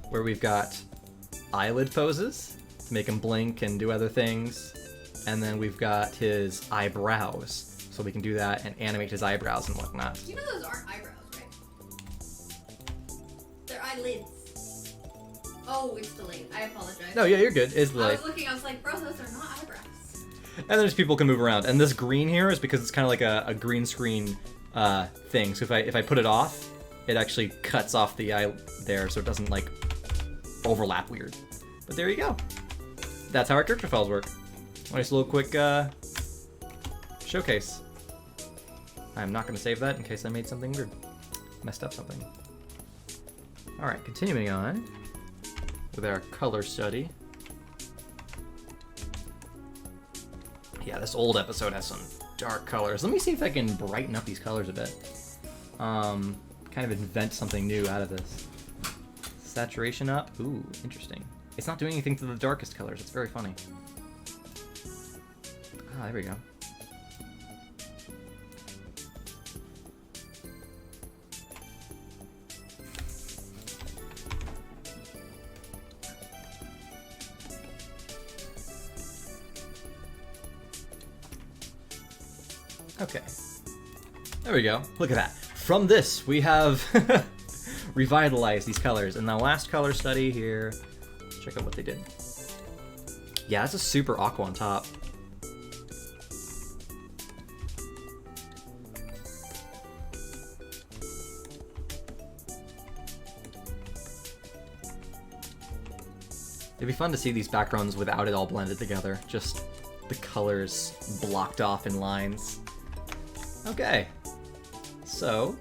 where we've got eyelid poses to make him blink and do other things. And then we've got his eyebrows, so we can do that and animate his eyebrows and whatnot. You know those aren't eyebrows, right? They're eyelids. Oh, it's delayed. I apologize. No, yeah, you're good. It's I delayed. was looking, I was like, bro, those are not eyebrows. And then just people can move around. And this green here is because it's kind of like a green screen thing. So if I put it off, it actually cuts off the eye there, so it doesn't like overlap weird. But there you go. That's how our character files work. Nice little quick showcase. I'm not going to save that in case I made something weird. Messed up something. Alright, continuing on with our color study. Yeah, this old episode has some dark colors. Let me see if I can brighten up these colors a bit. Kind of invent something new out of this. Saturation up. Ooh, interesting. It's not doing anything to the darkest colors. It's very funny. Ah, there we go. Okay. There we go. Look at that. From this, we have revitalized these colors. And the last color study here, check out what they did. Yeah, that's a super aqua on top. It'd be fun to see these backgrounds without it all blended together. Just the colors blocked off in lines. Okay. So,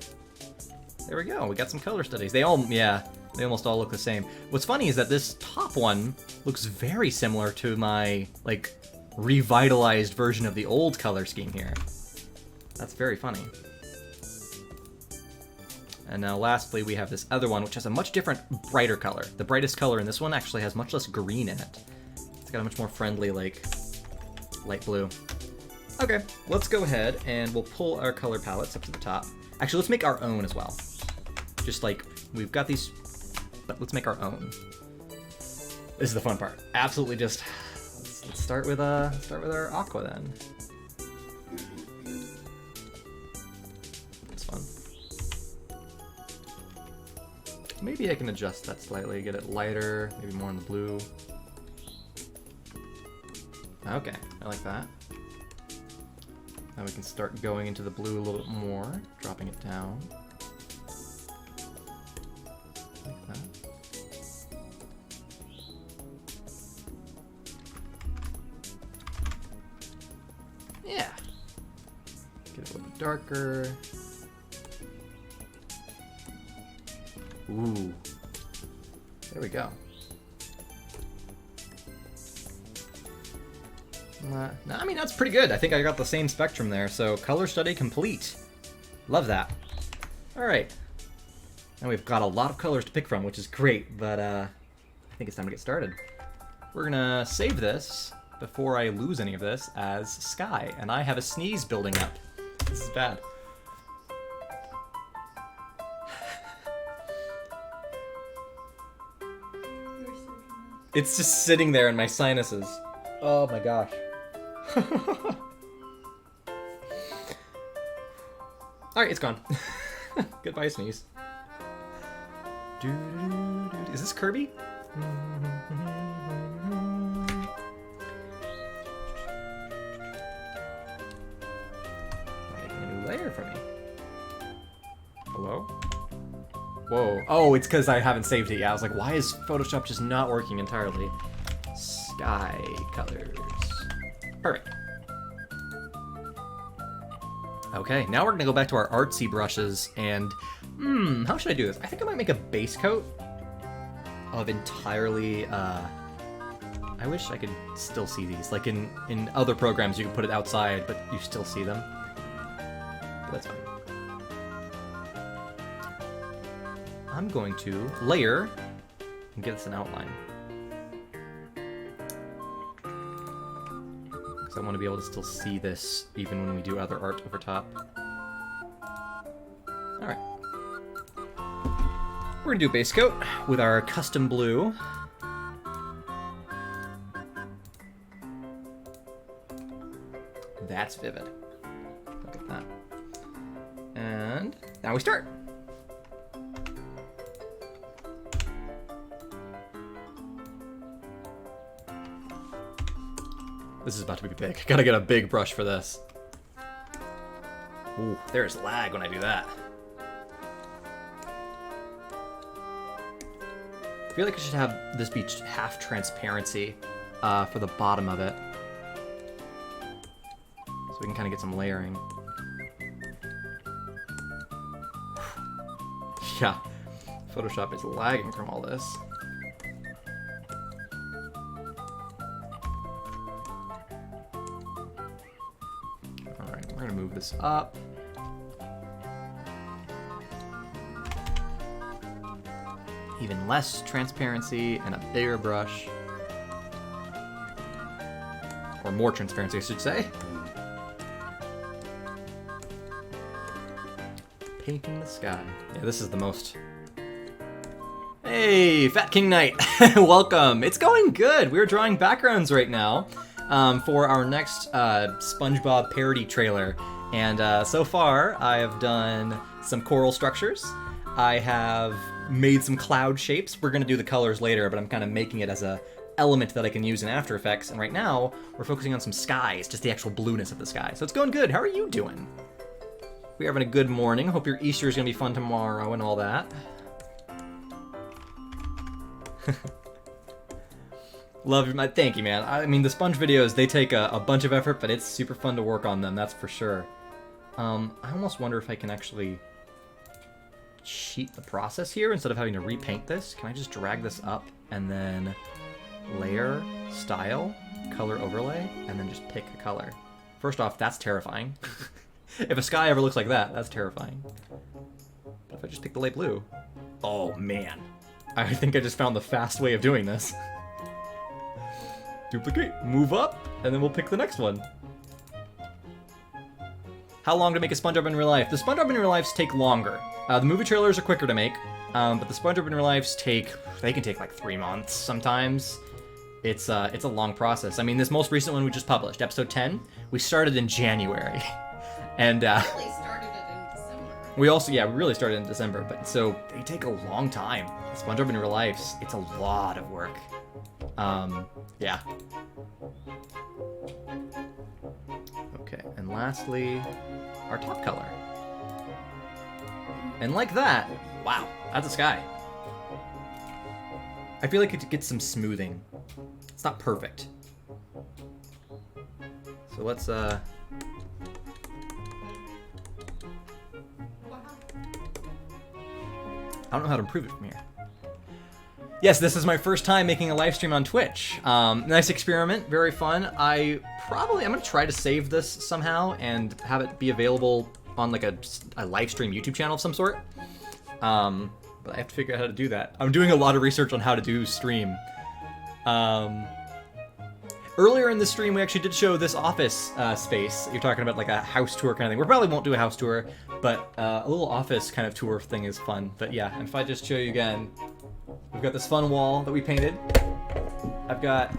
there we go. We got some color studies. They almost all look the same. What's funny is that this top one looks very similar to my, like, revitalized version of the old color scheme here. That's very funny. And now lastly, we have this other one, which has a much different, brighter color. The brightest color in this one actually has much less green in it. It's got a much more friendly, like, light blue. Okay, let's go ahead and we'll pull our color palettes up to the top. Actually, let's make our own as well. Just like, we've got these, but let's make our own. This is the fun part. Absolutely just... Let's start with our aqua then. It's fun. Maybe I can adjust that slightly, get it lighter, maybe more in the blue. Okay, I like that. Now we can start going into the blue a little bit more, dropping it down. Like that. Yeah. Get it a little bit darker. Ooh. There we go. No, I mean, that's pretty good. I think I got the same spectrum there. So, color study complete. Love that. All right. Now we've got a lot of colors to pick from, which is great, but I think it's time to get started. We're gonna save this before I lose any of this as Sky, and I have a sneeze building up. This is bad. It's just sitting there in my sinuses. Oh my gosh. Alright, it's gone. Goodbye, sneeze. Is this Kirby? Making a new layer for me. Hello? Whoa. Oh, it's because I haven't saved it yet. I was like, why is Photoshop just not working entirely? Sky colors. Perfect. Okay, now we're gonna go back to our artsy brushes and, how should I do this? I think I might make a base coat of entirely, I wish I could still see these. Like in other programs, you can put it outside, but you still see them. But that's fine. I'm going to layer and get us an outline. I want to be able to still see this even when we do other art over top. Alright. We're going to do a base coat with our custom blue. That's vivid. Look at that. And now we start. This is about to be big. Gotta get a big brush for this. Ooh, there's lag when I do that. I feel like I should have this be half transparency for the bottom of it. So we can kind of get some layering. Yeah, Photoshop is lagging from all this. Move this up. Even less transparency and a bigger brush. Or more transparency, I should say. Painting the sky. Yeah, this is the most... Hey, Fat King Knight! Welcome! It's going good! We're drawing backgrounds right now. For our next SpongeBob parody trailer. And so far, I have done some coral structures. I have made some cloud shapes. We're going to do the colors later, but I'm kind of making it as a element that I can use in After Effects. And right now, we're focusing on some skies, just the actual blueness of the sky. So it's going good. How are you doing? We're having a good morning. Hope your Easter is going to be fun tomorrow and all that. Love your, thank you, man. I mean, the sponge videos, they take a bunch of effort, but it's super fun to work on them, that's for sure. I almost wonder if I can actually cheat the process here instead of having to repaint this. Can I just drag this up and then layer, style, color overlay, and then just pick a color? First off, that's terrifying. If a sky ever looks like that, that's terrifying. But if I just pick the light blue... Oh, man. I think I just found the fast way of doing this. Duplicate, move up, and then we'll pick the next one. How long to make a SpongeBob in real life? The SpongeBob in real lives take longer. The movie trailers are quicker to make. But the SpongeBob in Real Lives they can take like 3 months sometimes. It's a long process. I mean, this most recent one we just published, episode 10, we started in January. And Really started it in December. we really started in December, but so they take a long time. SpongeBob in Real Lives, it's a lot of work. Yeah. Okay, and lastly, our top color. And like that, wow, that's a sky. I feel like it gets some smoothing. It's not perfect. So let's, Wow. I don't know how to improve it from here. Yes, this is my first time making a live stream on Twitch. Nice experiment, very fun. I'm gonna try to save this somehow and have it be available on like a live stream YouTube channel of some sort. But I have to figure out how to do that. I'm doing a lot of research on how to do stream. Earlier in the stream, we actually did show this office space. You're talking about like a house tour kind of thing. We probably won't do a house tour, but a little office kind of tour thing is fun. But yeah, and if I just show you again, we've got this fun wall that we painted. I've got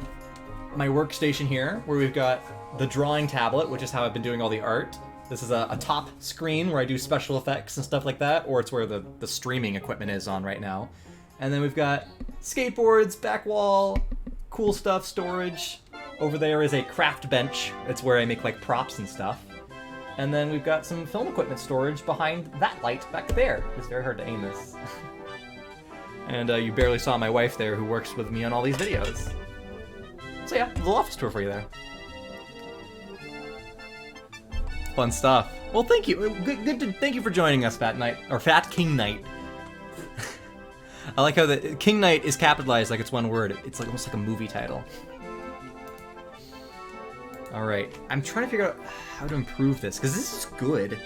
my workstation here, where we've got the drawing tablet, which is how I've been doing all the art. This is a top screen where I do special effects and stuff like that, or it's where the streaming equipment is on right now. And then we've got skateboards, back wall, cool stuff, storage. Over there is a craft bench. It's where I make like props and stuff. And then we've got some film equipment storage behind that light back there. It's very hard to aim this. And you barely saw my wife there who works with me on all these videos. So yeah, a little office tour for you there. Fun stuff. Well, thank you. Thank you for joining us, Fat Knight, or Fat King Knight. I like how the King Knight is capitalized like it's one word. It's like almost like a movie title. All right, I'm trying to figure out how to improve this because this is good.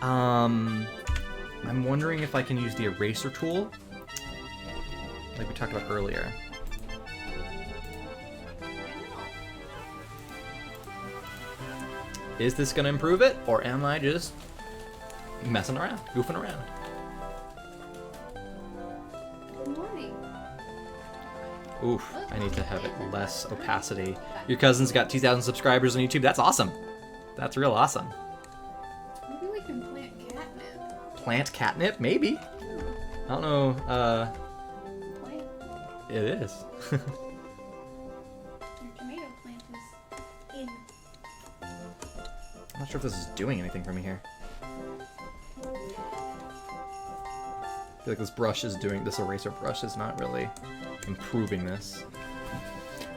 I'm wondering if I can use the eraser tool, like we talked about earlier. Is this gonna improve it, or am I just messing around, goofing around? Good morning. Oof, I need to have it less opacity. Your cousin's got 2,000 subscribers on YouTube. That's awesome. That's real awesome. Maybe we can plant catnip. Plant catnip? Maybe. I don't know. Plant. It is. Your tomato plant is in. I'm not sure if this is doing anything for me here. I feel like this eraser brush is not really improving this.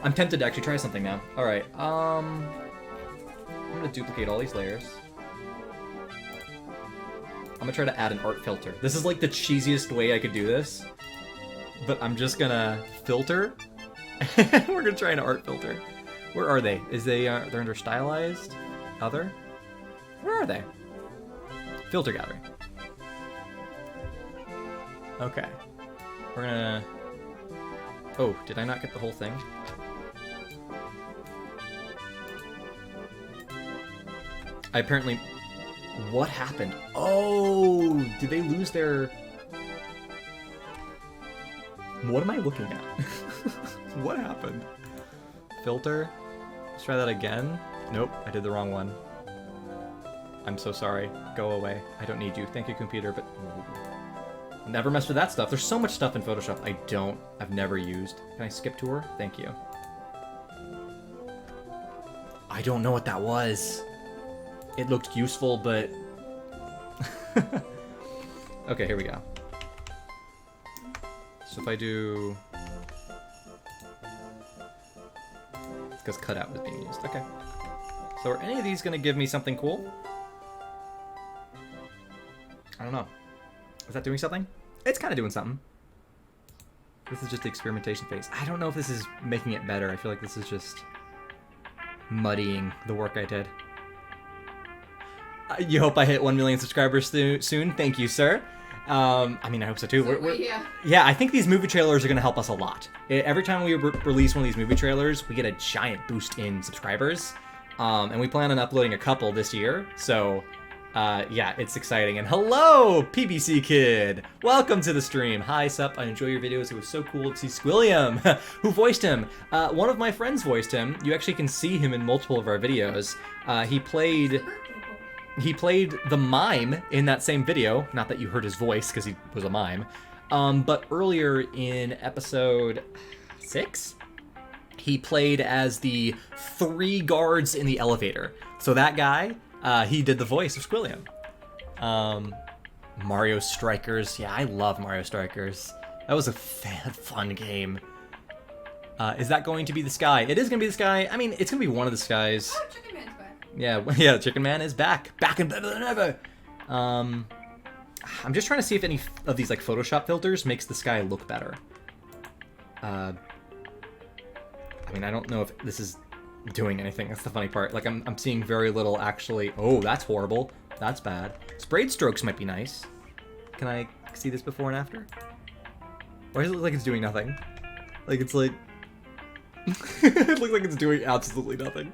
I'm tempted to actually try something now. All right, I'm gonna duplicate all these layers. I'm gonna try to add an art filter. This is like the cheesiest way I could do this, but I'm just gonna filter. We're gonna try an art filter. Where are they? They're under stylized? Other? Where are they? Filter gallery. Okay. We're gonna... Oh, did I not get the whole thing? I apparently... What happened? Oh! Did they lose their... What am I looking at? What happened? Filter? Let's try that again. Nope, I did the wrong one. I'm so sorry. Go away. I don't need you. Thank you, computer, but... Never mess with that stuff. There's so much stuff in Photoshop I've never used. Can I skip to her? Thank you. I don't know what that was. It looked useful, but... Okay, here we go. So if I do... It's because cutout was being used. Okay. So are any of these going to give me something cool? I don't know. Is that doing something? It's kind of doing something. This is just the experimentation phase. I don't know if this is making it better. I feel like this is just muddying the work I did. You hope I hit 1 million subscribers soon. Thank you, sir. I mean, I hope so too. Yeah, I think these movie trailers are going to help us a lot. Every time we release one of these movie trailers, we get a giant boost in subscribers. And we plan on uploading a couple this year. So Yeah, it's exciting. And hello, PBC Kid! Welcome to the stream. Hi, sup, I enjoy your videos. It was so cool to see Squilliam, who voiced him. One of my friends voiced him. You actually can see him in multiple of our videos. He played the mime in that same video. Not that you heard his voice, because he was a mime. But earlier in episode 6, he played as the 3 guards in the elevator. So that guy, he did the voice of Squilliam. Mario Strikers. Yeah, I love Mario Strikers. That was a fun game. Is that going to be the sky? It is going to be the sky. I mean, it's going to be one of the skies. Oh, Chicken Man's back. Yeah, Chicken Man is back. Back and better than ever. I'm just trying to see if any of these like Photoshop filters makes the sky look better. I mean, I don't know if this is doing anything. That's the funny part. Like, I'm seeing very little actually. Oh, that's horrible. That's bad. Sprayed strokes might be nice. Can I see this before and after? Why does it look like it's doing nothing? Like, it's like... it looks like it's doing absolutely nothing.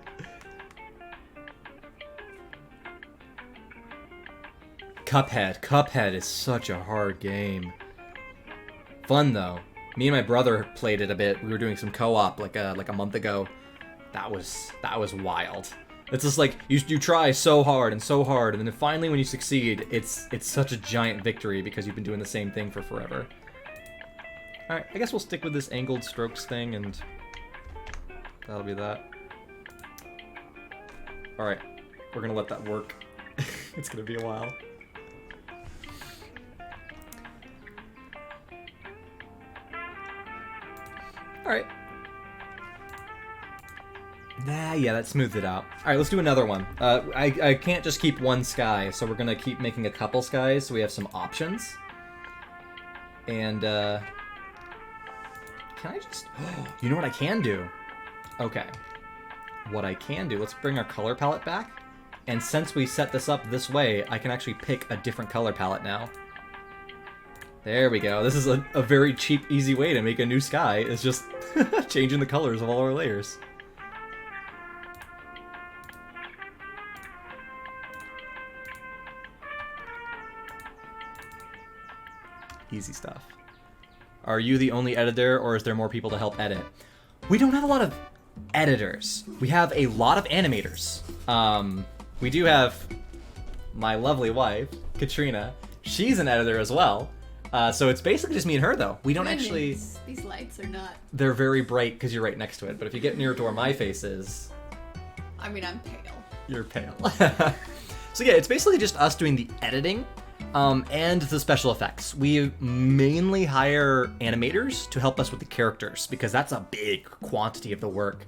Cuphead. Cuphead is such a hard game. Fun, though. Me and my brother played it a bit. We were doing some co-op like a month ago. That was wild. It's just like you try so hard, and then finally when you succeed, it's such a giant victory because you've been doing the same thing for forever. All right, I guess we'll stick with this angled strokes thing, and that'll be that. All right, we're gonna let that work. It's gonna be a while. All right. Yeah, that smoothed it out. All right, let's do another one. I can't just keep one sky, so we're gonna keep making a couple skies so we have some options. And, can I just... you know what I can do? Okay. What I can do, let's bring our color palette back. And since we set this up this way, I can actually pick a different color palette now. There we go. This is a very cheap, easy way to make a new sky. It's just changing the colors of all our layers. Easy stuff. Are you the only editor, or is there more people to help edit? We don't have a lot of editors. We have a lot of animators. We do have my lovely wife, Katrina. She's an editor as well. So it's basically just me and her, though. We don't actually... These lights are not... They're very bright because you're right next to it. But if you get near to where my face is... I mean, I'm pale. You're pale. So yeah, it's basically just us doing the editing. And the special effects. We mainly hire animators to help us with the characters because that's a big quantity of the work.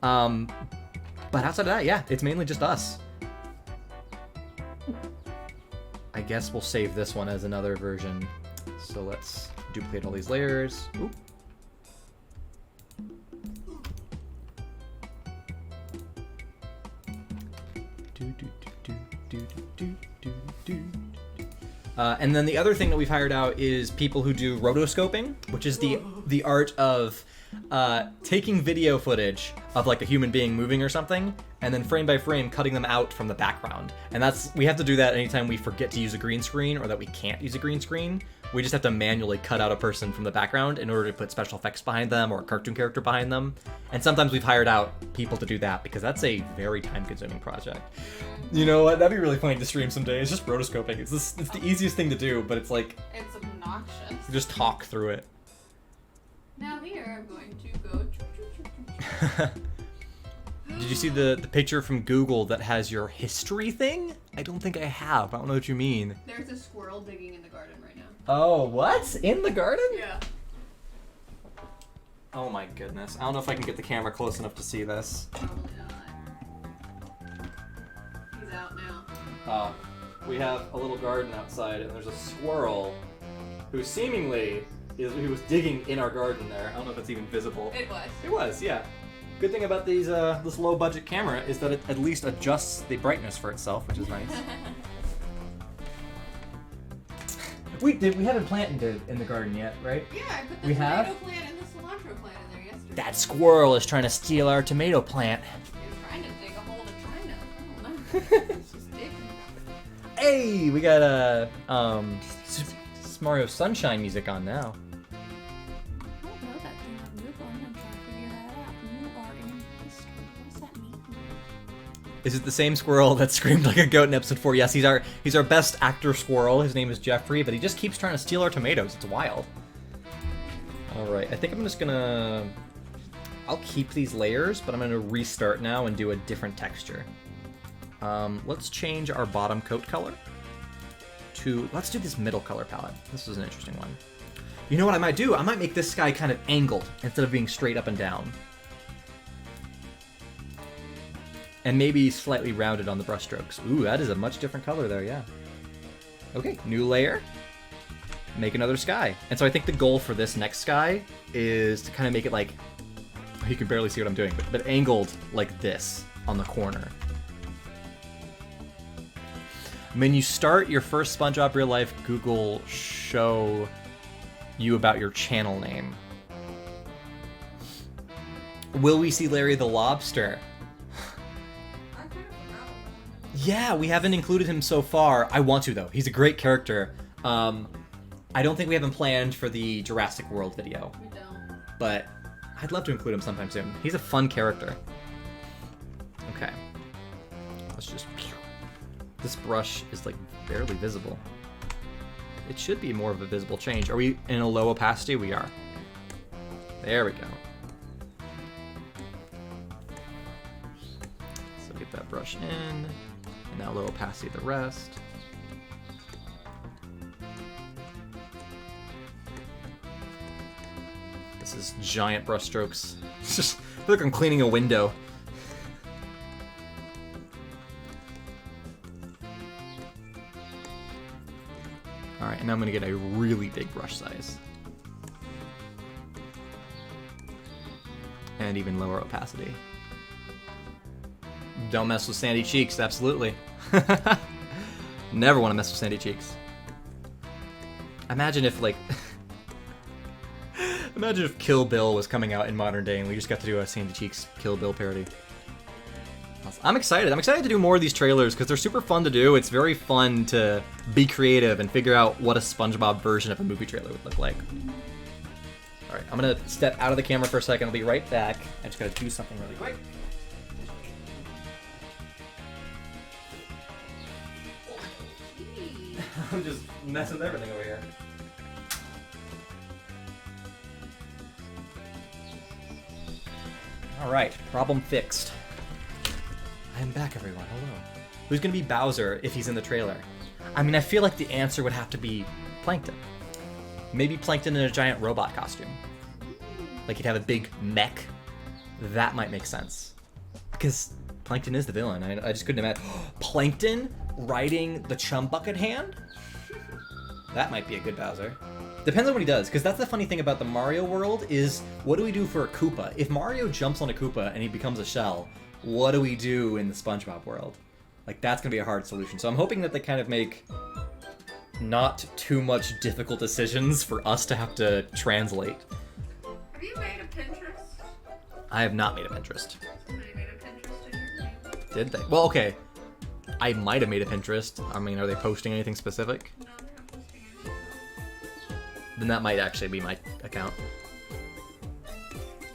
But outside of that, yeah, it's mainly just us. I guess we'll save this one as another version. So let's duplicate all these layers. Oop. And then the other thing that we've hired out is people who do rotoscoping, which is the art of taking video footage of like a human being moving or something, and then frame by frame cutting them out from the background. And we have to do that anytime we forget to use a green screen or that we can't use a green screen. We just have to manually cut out a person from the background in order to put special effects behind them or a cartoon character behind them. And sometimes we've hired out people to do that because that's a very time-consuming project. You know what? That'd be really funny to stream someday. It's just rotoscoping. It's the easiest thing to do, but it's like... It's obnoxious. You just talk through it. Now here, I'm going to go... Did you see the picture from Google that has your history thing? I don't think I have. I don't know what you mean. There's a squirrel digging in the garden right now. Oh, what? In the garden? Yeah. Oh my goodness. I don't know if I can get the camera close enough to see this. Probably not. He's out now. We have a little garden outside, and there's a squirrel who seemingly he was digging in our garden there. I don't know if it's even visible. It was. It was, yeah. Good thing about these this low budget camera is that it at least adjusts the brightness for itself, which is nice. We haven't planted in the garden yet, right? Yeah, I put the We tomato have? plant and the cilantro plant in there yesterday. That squirrel is trying to steal our tomato plant. He was trying to dig a hole to China. I don't know. It's just digging. Hey, we got a Mario Sunshine music on now. I don't know that thing on Google. I'm gonna try to figure that out. You are in history. What does that mean? Is it the same squirrel that screamed like a goat in episode 4? Yes, he's our best actor squirrel. His name is Jeffrey, but he just keeps trying to steal our tomatoes. It's wild. All right, I think I'm just gonna... I'll keep these layers, but I'm gonna restart now and do a different texture. Let's change our bottom coat color to... Let's do this middle color palette. This is an interesting one. You know what I might do? I might make this sky kind of angled instead of being straight up and down. And maybe slightly rounded on the brush strokes. Ooh, that is a much different color there, yeah. Okay, new layer. Make another sky. And so I think the goal for this next sky is to kind of make it like... You can barely see what I'm doing, but angled like this on the corner. When you start your first SpongeBob Real Life, Google show you about your channel name. Will we see Larry the Lobster? Yeah, we haven't included him so far. I want to, though. He's a great character. I don't think we have him planned for the Jurassic World video. We don't. But I'd love to include him sometime soon. He's a fun character. Okay. Let's just... This brush is, like, barely visible. It should be more of a visible change. Are we in a low opacity? We are. There we go. So get that brush in. And now low opacity the rest. This is giant brush strokes. It's just, I feel like I'm cleaning a window. Alright, and now I'm going to get a really big brush size. And even lower opacity. Don't mess with sandy cheeks, absolutely. Never want to mess with sandy cheeks. Imagine if, like... Imagine if Kill Bill was coming out in modern day and we just got to do a Sandy Cheeks Kill Bill parody. I'm excited. I'm excited to do more of these trailers because they're super fun to do. It's very fun to be creative and figure out what a SpongeBob version of a movie trailer would look like. Alright, I'm going to step out of the camera for a second. I'll be right back. I just got to do something really quick. I'm just messing with everything over here. Alright, problem fixed. I'm back, everyone. Hello. Who's gonna be Bowser if he's in the trailer? I mean, I feel like the answer would have to be Plankton. Maybe Plankton in a giant robot costume. Like he'd have a big mech. That might make sense. Because Plankton is the villain. I just couldn't imagine. Plankton riding the chum bucket hand? That might be a good Bowser. Depends on what he does, because that's the funny thing about the Mario world is, what do we do for a Koopa? If Mario jumps on a Koopa and he becomes a shell, what do we do in the SpongeBob world? Like, that's going to be a hard solution. So I'm hoping that they kind of make not too much difficult decisions for us to have to translate. Have you made a Pinterest? I have not made a Pinterest. Somebody made a Pinterest in your name. Did they? Well, okay. I might have made a Pinterest. I mean, are they posting anything specific? No, they're not posting anything. Then that might actually be my account.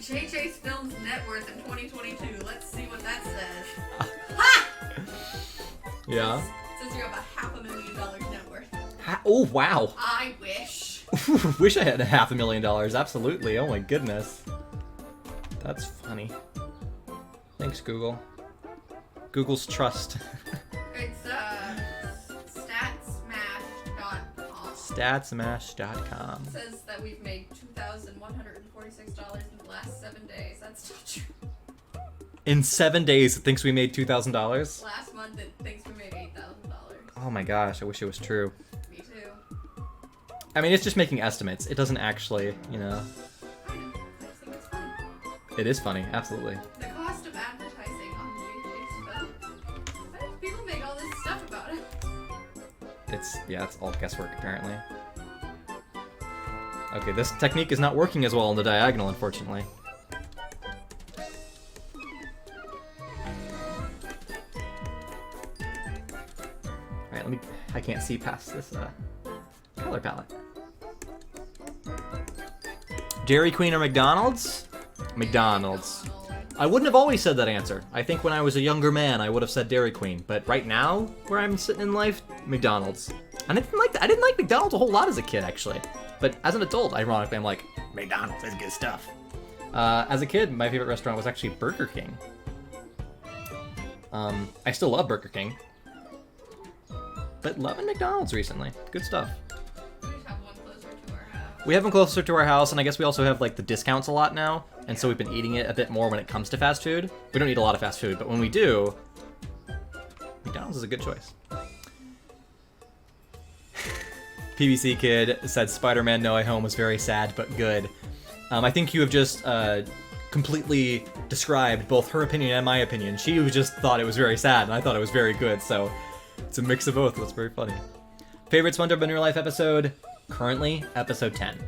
JJ's Films net worth in 2022. Let's see what that says. Yeah. It says you have a $500,000 net worth. Oh, wow. I wish. Wish I had $500,000. Absolutely. Oh my goodness. That's funny. Thanks, Google. Google's trust. It's statsmash.com. Statsmash.com. It says that we've made $2,146 in the last 7 days. That's not true. In 7 days, it thinks we made $2,000? Last month it thinks we made $8,000. Oh my gosh, I wish it was true. Me too. I mean, it's just making estimates. It doesn't actually, you know. I know. I just think it's funny. It is funny, absolutely. The cost of advertising on the JJ's Film. Why do people make all this stuff about it? It's all guesswork, apparently. Okay, this technique is not working as well on the diagonal, unfortunately. Alright, let me I can't see past this color palette. Dairy Queen or McDonald's? McDonald's. I wouldn't have always said that answer. I think when I was a younger man, I would have said Dairy Queen. But right now, where I'm sitting in life, McDonald's. I didn't like McDonald's a whole lot as a kid, actually. But as an adult, ironically, I'm like, McDonald's is good stuff. As a kid, my favorite restaurant was actually Burger King. I still love Burger King. But loving McDonald's recently. Good stuff. We just have one closer to our house. We have them closer to our house, and I guess we also have like the discounts a lot now. And so we've been eating it a bit more when it comes to fast food. We don't eat a lot of fast food, but when we do, McDonald's is a good choice. PVC Kid said Spider-Man No Way Home was very sad but good. I think you have just completely described both her opinion and my opinion. She just thought it was very sad, and I thought it was very good, so it's a mix of both. That's very funny. Favorite SpongeBob in Real Life episode? Currently, episode 10.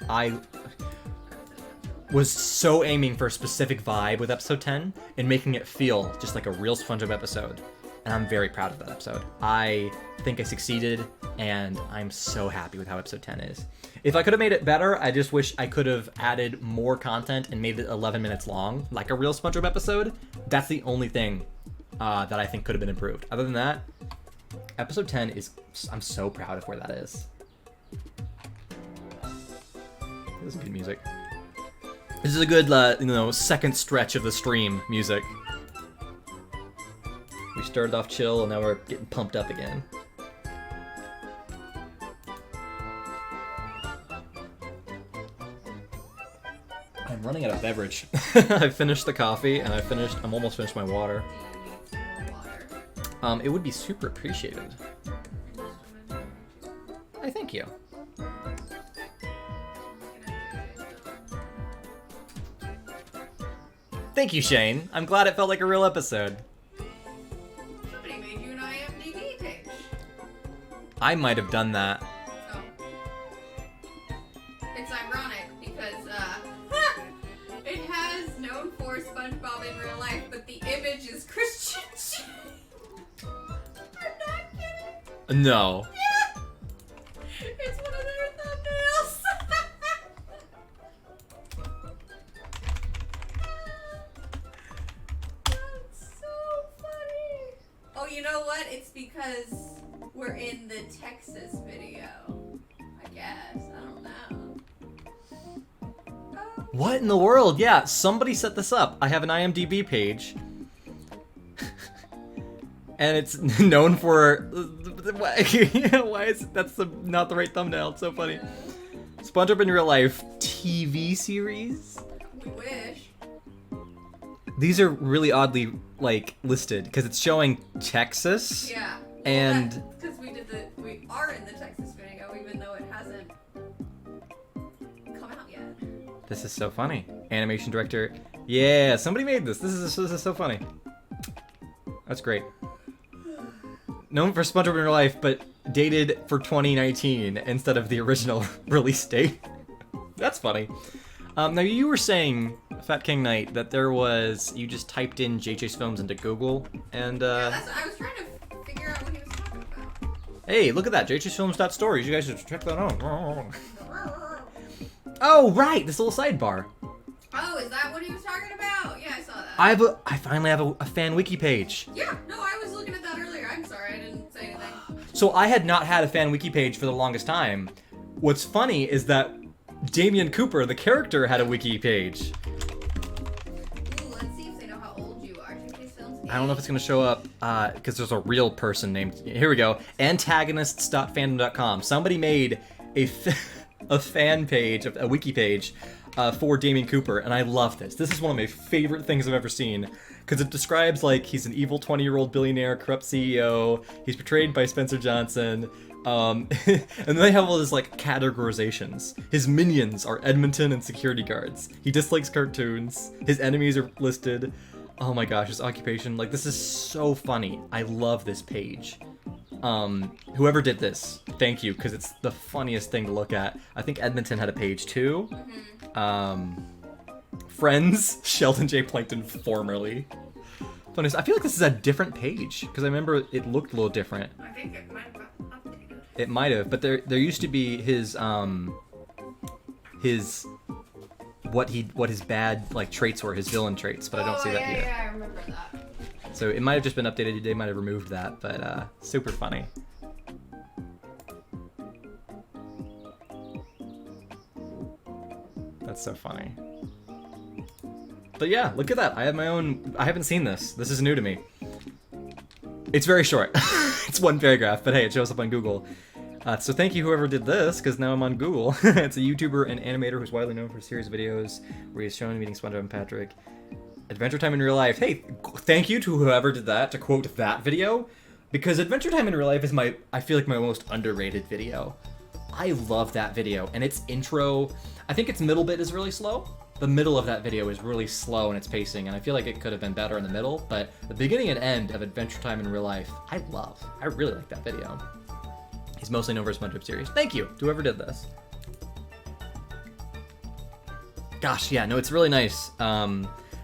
I was so aiming for a specific vibe with episode 10 and making it feel just like a real SpongeBob episode. And I'm very proud of that episode. I think I succeeded, and I'm so happy with how episode 10 is. If I could have made it better, I just wish I could have added more content and made it 11 minutes long, like a real SpongeBob episode. That's the only thing that I think could have been improved. Other than that, episode 10 is... I'm so proud of where that is. This is good music. This is a good, second stretch of the stream music. We started off chill, and now we're getting pumped up again. I'm running out of beverage. I finished the coffee, and I'm almost finished my water. Do you need some more water? It would be super appreciated. I thank you. Thank you, Shane. I'm glad it felt like a real episode. Somebody made you an IMDb page. I might have done that. Oh. It's ironic because it has known for SpongeBob in real life, but the image is Christian. I'm not kidding. No. Yeah. It's one of their thumbnails. That's so funny. Oh, you know what? It's because we're in the Texas video. I guess. I don't know. Oh. What in the world? Yeah, somebody set this up. I have an IMDb page. And it's known for... Why is it? That's not the right thumbnail. It's so funny. SpongeBob in Real Life TV series? We wish. These are really oddly, listed, because it's showing Texas. Yeah. And... Because we are in the Texas video, even though it hasn't come out yet. This is so funny. Animation director. Yeah, somebody made this. This is so funny. That's great. Known for SpongeBob in Real Life, but dated for 2019 instead of the original release date. That's funny. Now you were saying, Fat King Knight, that you just typed in JH's Films into Google, and Yeah, I was trying to figure out what he was talking about. hey, look at that, jhsfilms.stories. You guys should check that out. Oh, right, this little sidebar. Oh, is that what he was talking about? Yeah, I saw that. I finally have a fan wiki page. Yeah, no, I was looking at that earlier. I'm sorry, I didn't say anything. So I had not had a fan wiki page for the longest time. What's funny is that Damian Cooper, the character, had a wiki page. Ooh, let's see if they know how old you are. JH's Films. I don't know if it's going to show up, because there's a real person named... Here we go. Antagonists.fandom.com. Somebody made a fan page, a wiki page, for Damian Cooper, and I love this. This is one of my favorite things I've ever seen, because it describes, he's an evil 20-year-old billionaire, corrupt CEO, he's portrayed by Spencer Johnson, and then they have all this, categorizations. His minions are Edmonton and security guards. He dislikes cartoons. His enemies are listed. Oh my gosh, his occupation. This is so funny. I love this page. Whoever did this, thank you, because it's the funniest thing to look at. I think Edmonton had a page too. Friends, Sheldon J. Plankton formerly. Funny, I feel like this is a different page because I remember it looked a little different. I think it might have gotten updated. It might have, but there used to be his what his bad like traits were, his villain traits, but I don't see that here. Yeah, I remember that. So it might have just been updated. They might have removed that, but super funny. That's so funny. But yeah, look at that. I have my own. I haven't seen this. This is new to me. It's very short. It's one paragraph, but hey, it shows up on Google. So thank you whoever did this, because now I'm on Google. It's a YouTuber and animator who's widely known for a series of videos where he's shown meeting SpongeBob and Patrick. Adventure Time in Real Life. Hey, thank you to whoever did that, to quote that video, because Adventure Time in Real Life is I feel like my most underrated video. I love that video, and its intro, I think its middle bit is really slow. The middle of that video is really slow in its pacing, and I feel like it could have been better in the middle, but the beginning and end of Adventure Time in Real Life, I love. I really like that video. He's mostly known for his SpongeBob series. Thank you to whoever did this. Gosh, yeah, no, it's really nice.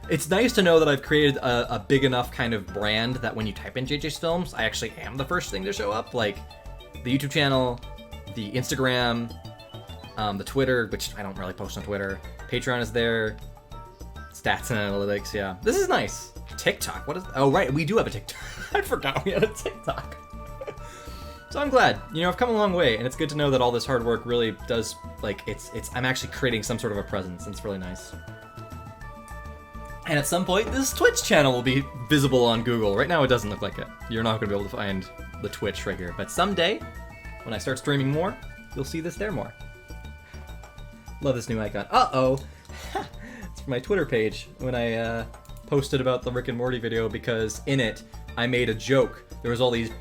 It's nice to know that I've created a big enough kind of brand that when you type in JJ's Films, I actually am the first thing to show up. Like, the YouTube channel, the Instagram, the Twitter, which I don't really post on Twitter. Patreon is there. Stats and analytics, yeah. This is nice. TikTok, what is... Oh, right, we do have a TikTok. I forgot we had a TikTok. So I'm glad. You know, I've come a long way, and it's good to know that all this hard work really does, like, I'm actually creating some sort of a presence, and it's really nice. And at some point, this Twitch channel will be visible on Google. Right now, it doesn't look like it. You're not going to be able to find the Twitch right here. But someday, when I start streaming more, you'll see this there more. Love this new icon. Uh-oh! It's from my Twitter page when I posted about the Rick and Morty video, because in it, I made a joke. There was all these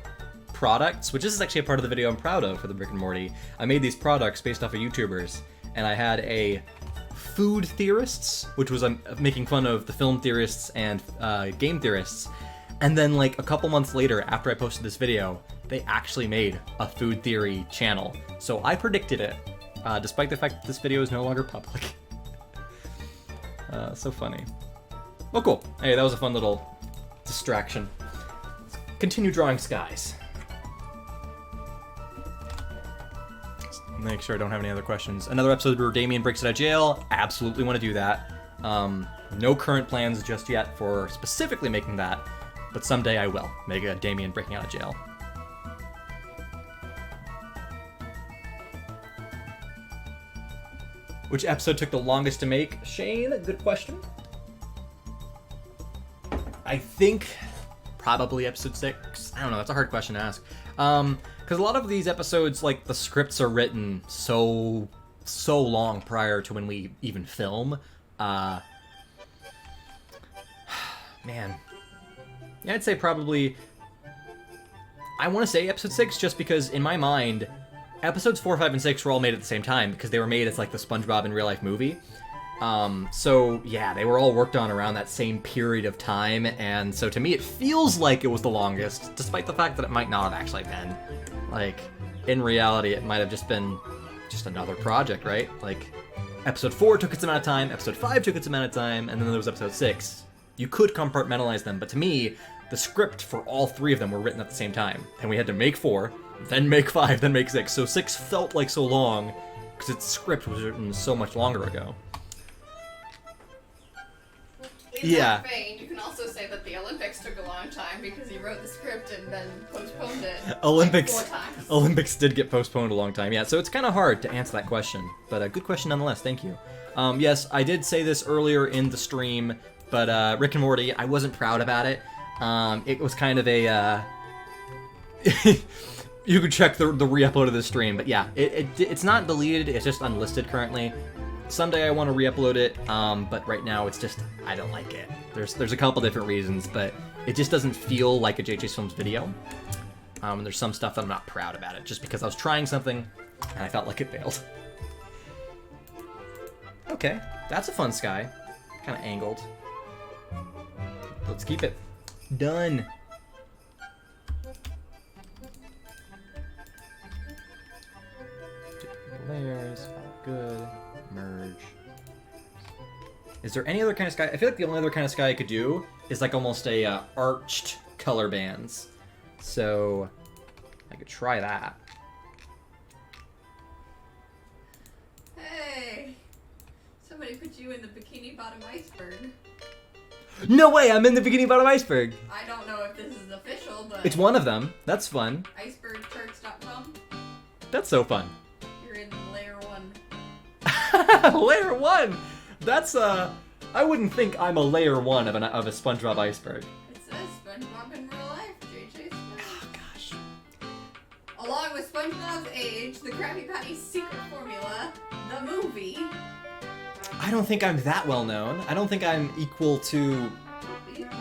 products, which this is actually a part of the video I'm proud of for the Rick and Morty. I made these products based off of YouTubers, and I had a food theorists, which was making fun of the film theorists and game theorists. And then like a couple months later, after I posted this video, they actually made a food theory channel. So I predicted it, despite the fact that this video is no longer public. So funny. Well, cool. Hey, that was a fun little distraction. Let's continue drawing skies. Make sure I don't have any other questions. Another episode where Damien breaks out of jail. Absolutely want to do that. No current plans just yet for specifically making that, but someday I will make a Damien breaking out of jail. Which episode took the longest to make? Shane, good question. I think probably episode 6. I don't know, that's a hard question to ask. Because a lot of these episodes, like, the scripts are written so long prior to when we even film. Man. Yeah, I'd say probably... I want to say episode 6 just because, in my mind, episodes 4, 5, and 6 were all made at the same time because they were made as, like, the SpongeBob in real life movie. So, yeah, they were all worked on around that same period of time, and so to me it feels like it was the longest, despite the fact that it might not have actually been. Like, in reality, it might have just been just another project, right? Like, episode 4 took its amount of time, episode 5 took its amount of time, and then there was episode 6. You could compartmentalize them, but to me, the script for all 3 of them were written at the same time, and we had to make 4, then make 5, then make 6, so 6 felt like so long, because its script was written so much longer ago. In that vein, you can also say that the Olympics took a long time because he wrote the script and then postponed it Olympics, like 4 times. Olympics did get postponed a long time, yeah, so it's kind of hard to answer that question, but a good question nonetheless, thank you. Yes, I did say this earlier in the stream, but Rick and Morty, I wasn't proud about it. It was kind of a, you could check the re-upload of the stream, but yeah, it's not deleted, it's just unlisted currently. Someday I want to re-upload it, but right now it's just, I don't like it. There's a couple different reasons, but it just doesn't feel like a JJ's Films video. And there's some stuff that I'm not proud about it, just because I was trying something, and I felt like it failed. Okay, that's a fun sky. Kind of angled. Let's keep it. Done. Layers, good. Merge. Is there any other kind of sky? I feel like the only other kind of sky I could do is like almost a arched color bands. So I could try that. Hey, somebody put you in the Bikini Bottom iceberg. No way, I'm in the Bikini Bottom iceberg. I don't know if this is official, but It's one of them. That's fun. icebergcharts.com. That's so fun. You're in layer 1. Layer 1. That's I wouldn't think I'm a layer 1 of a SpongeBob iceberg. It says SpongeBob in real life, JJ Smith. Oh gosh. Along with SpongeBob's age, the Krabby Patty's secret formula, the movie. I don't think I'm that well known. I don't think I'm equal to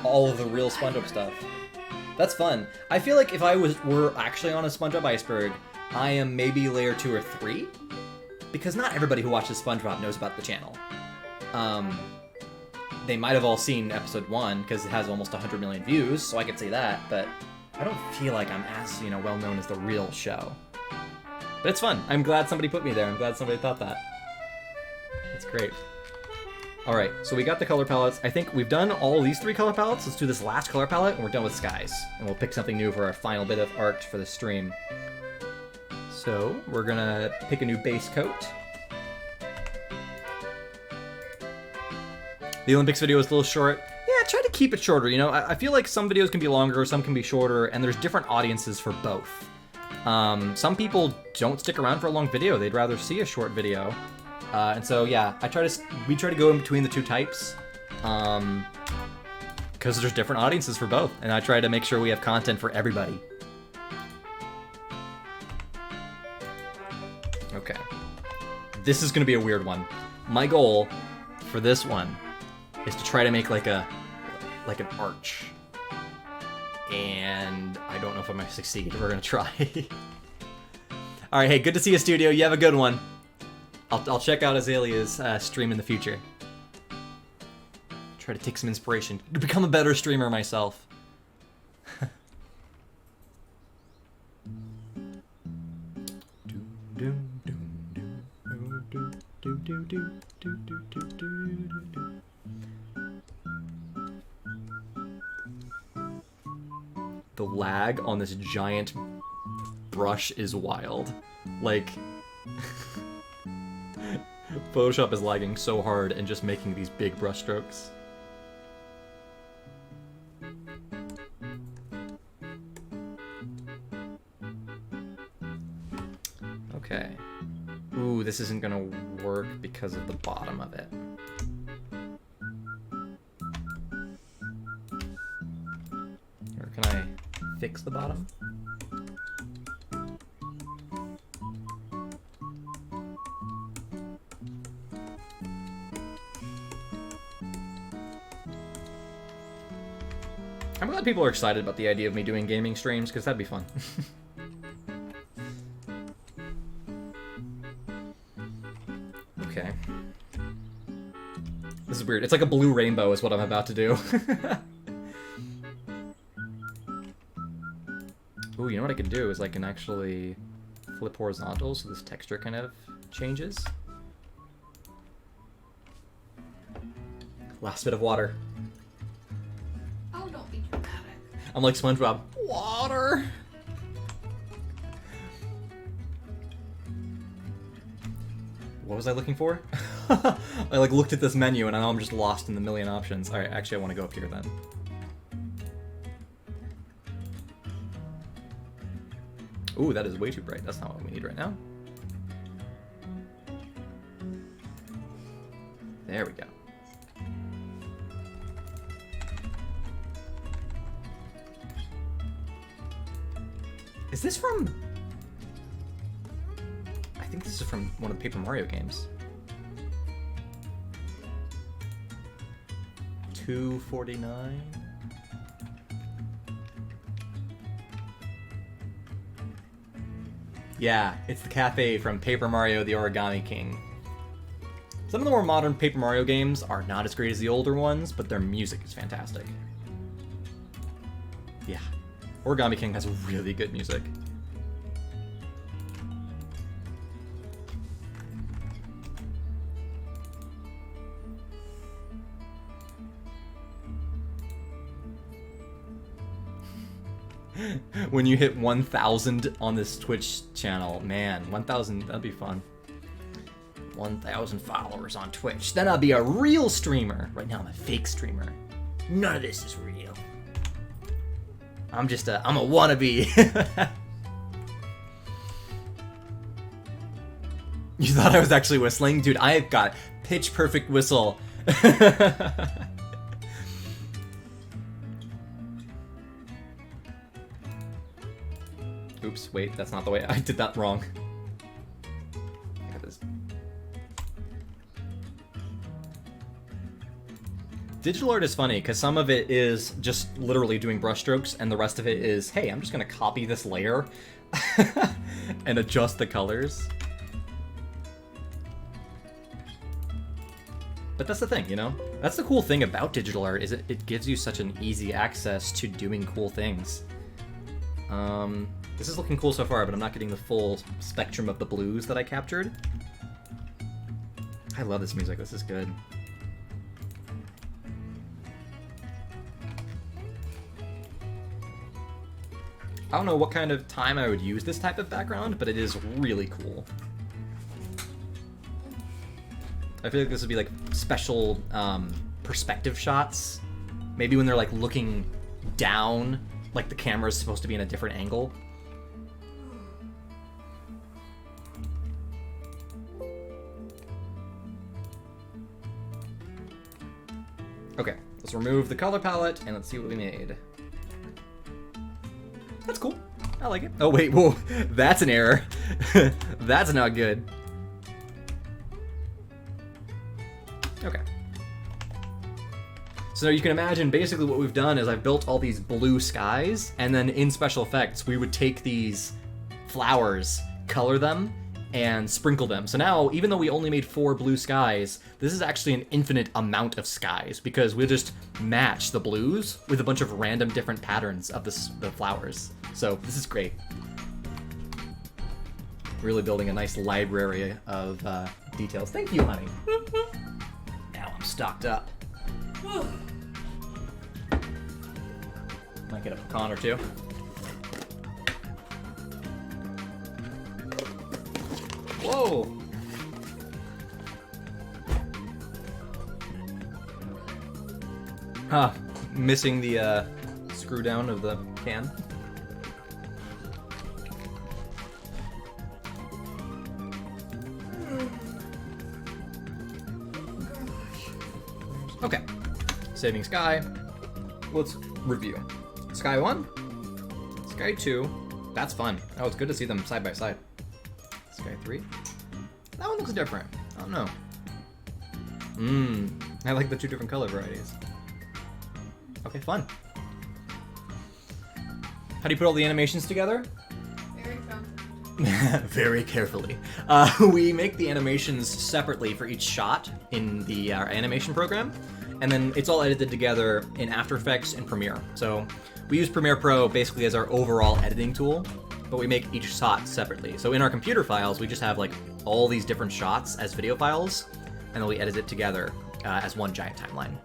all of the real SpongeBob stuff. That's fun. I feel like if I were actually on a SpongeBob iceberg, I am maybe layer 2 or 3. Because not everybody who watches SpongeBob knows about the channel. They might have all seen episode 1 because it has almost 100 million views, so I could say that, but I don't feel like I'm as, well known as the real show. But it's fun. I'm glad somebody put me there. I'm glad somebody thought that. That's great. Alright, so we got the color palettes. I think we've done all these 3 color palettes. Let's do this last color palette, and we're done with skies. And we'll pick something new for our final bit of art for the stream. So, we're gonna pick a new base coat. The Olympics video is a little short. Yeah, try to keep it shorter, I feel like some videos can be longer, some can be shorter, and there's different audiences for both. Some people don't stick around for a long video, they'd rather see a short video. And so, yeah, we try to go in between the 2 types, because there's different audiences for both, and I try to make sure we have content for everybody. Okay. This is gonna be a weird one. My goal for this one is to try to make like an arch. And I don't know if I'm gonna succeed. We're gonna try. Alright, hey, good to see you, studio. You have a good one. I'll check out Azalea's stream in the future. Try to take some inspiration. Become a better streamer myself. The lag on this giant brush is wild. Like, Photoshop is lagging so hard and just making these big brush strokes. Okay. Ooh, this isn't gonna work because of the bottom of it. Or can I fix the bottom? I'm glad people are excited about the idea of me doing gaming streams, because that'd be fun. Okay. This is weird. It's like a blue rainbow is what I'm about to do. Ooh, you know what I can do is I can actually flip horizontal so this texture kind of changes. Last bit of water. Oh, don't be dramatic. I'm like SpongeBob. Water! What was I looking for? I like looked at this menu and now I'm just lost in the million options. Alright, actually I want to go up here then. Ooh, that is way too bright. That's not what we need right now. There we go. Is this from... I think this is from one of the Paper Mario games. 249? Yeah, it's the cafe from Paper Mario the Origami King. Some of the more modern Paper Mario games are not as great as the older ones, but their music is fantastic. Yeah. Origami King has really good music. When you hit 1,000 on this Twitch channel, man, 1,000, that'd be fun. 1,000 followers on Twitch. Then I'll be a real streamer. Right now I'm a fake streamer. None of this is real. I'm a wannabe. You thought I was actually whistling? Dude, I've got pitch perfect whistle. Oops, wait, that's not the way. I did that wrong. I got this. Digital art is funny because some of it is just literally doing brushstrokes and the rest of it is, hey, I'm just gonna copy this layer and adjust the colors. But that's the thing, you know? That's the cool thing about digital art is it gives you such an easy access to doing cool things. This is looking cool so far, but I'm not getting the full spectrum of the blues that I captured. I love this music, this is good. I don't know what kind of time I would use this type of background, but it is really cool. I feel like this would be like special perspective shots. Maybe when they're like looking down, like the camera's supposed to be in a different angle. Okay, let's remove the color palette and let's see what we made. That's cool. I like it. Oh wait, whoa, that's an error. That's not good. Okay. So you can imagine basically what we've done is I've built all these blue skies, and then in special effects we would take these flowers, color them, and sprinkle them. So now, even though we only made 4 blue skies, this is actually an infinite amount of skies because we'll just match the blues with a bunch of random different patterns of the flowers. So this is great. Really building a nice library of details. Thank you, honey. Now I'm stocked up. Might get a pecan or two. Whoa! Huh, missing the screw down of the can. Okay, saving sky. Let's review. Sky 1, Sky 2. That's fun. Oh, it's good to see them side by side. Sky 3. That one looks different. I don't know. I like the 2 different color varieties. Okay, fun. How do you put all the animations together? Very carefully. We make the animations separately for each shot in the animation program, and then it's all edited together in After Effects and Premiere. So we use Premiere Pro basically as our overall editing tool, but we make each shot separately. So in our computer files, we just have like all these different shots as video files, and then we edit it together as one giant timeline.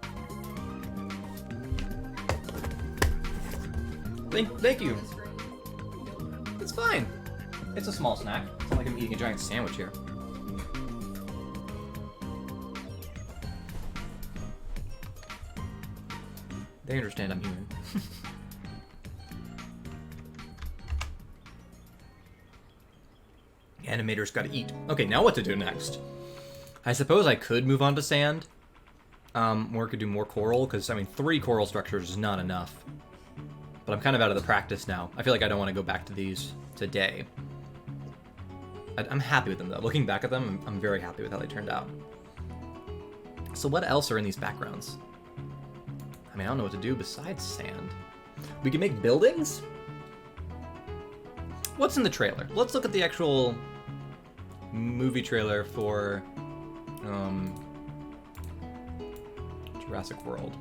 Thank you. It's fine. It's a small snack. It's not like I'm eating a giant sandwich here. They understand I'm human. Animators gotta eat. Okay, now what to do next? I suppose I could move on to sand. Or could do more coral, because, I mean, 3 coral structures is not enough. But I'm kind of out of the practice now. I feel like I don't want to go back to these today. I'm happy with them, though. Looking back at them, I'm very happy with how they turned out. So what else are in these backgrounds? I mean, I don't know what to do besides sand. We can make buildings? What's in the trailer? Let's look at the actual movie trailer for Jurassic World.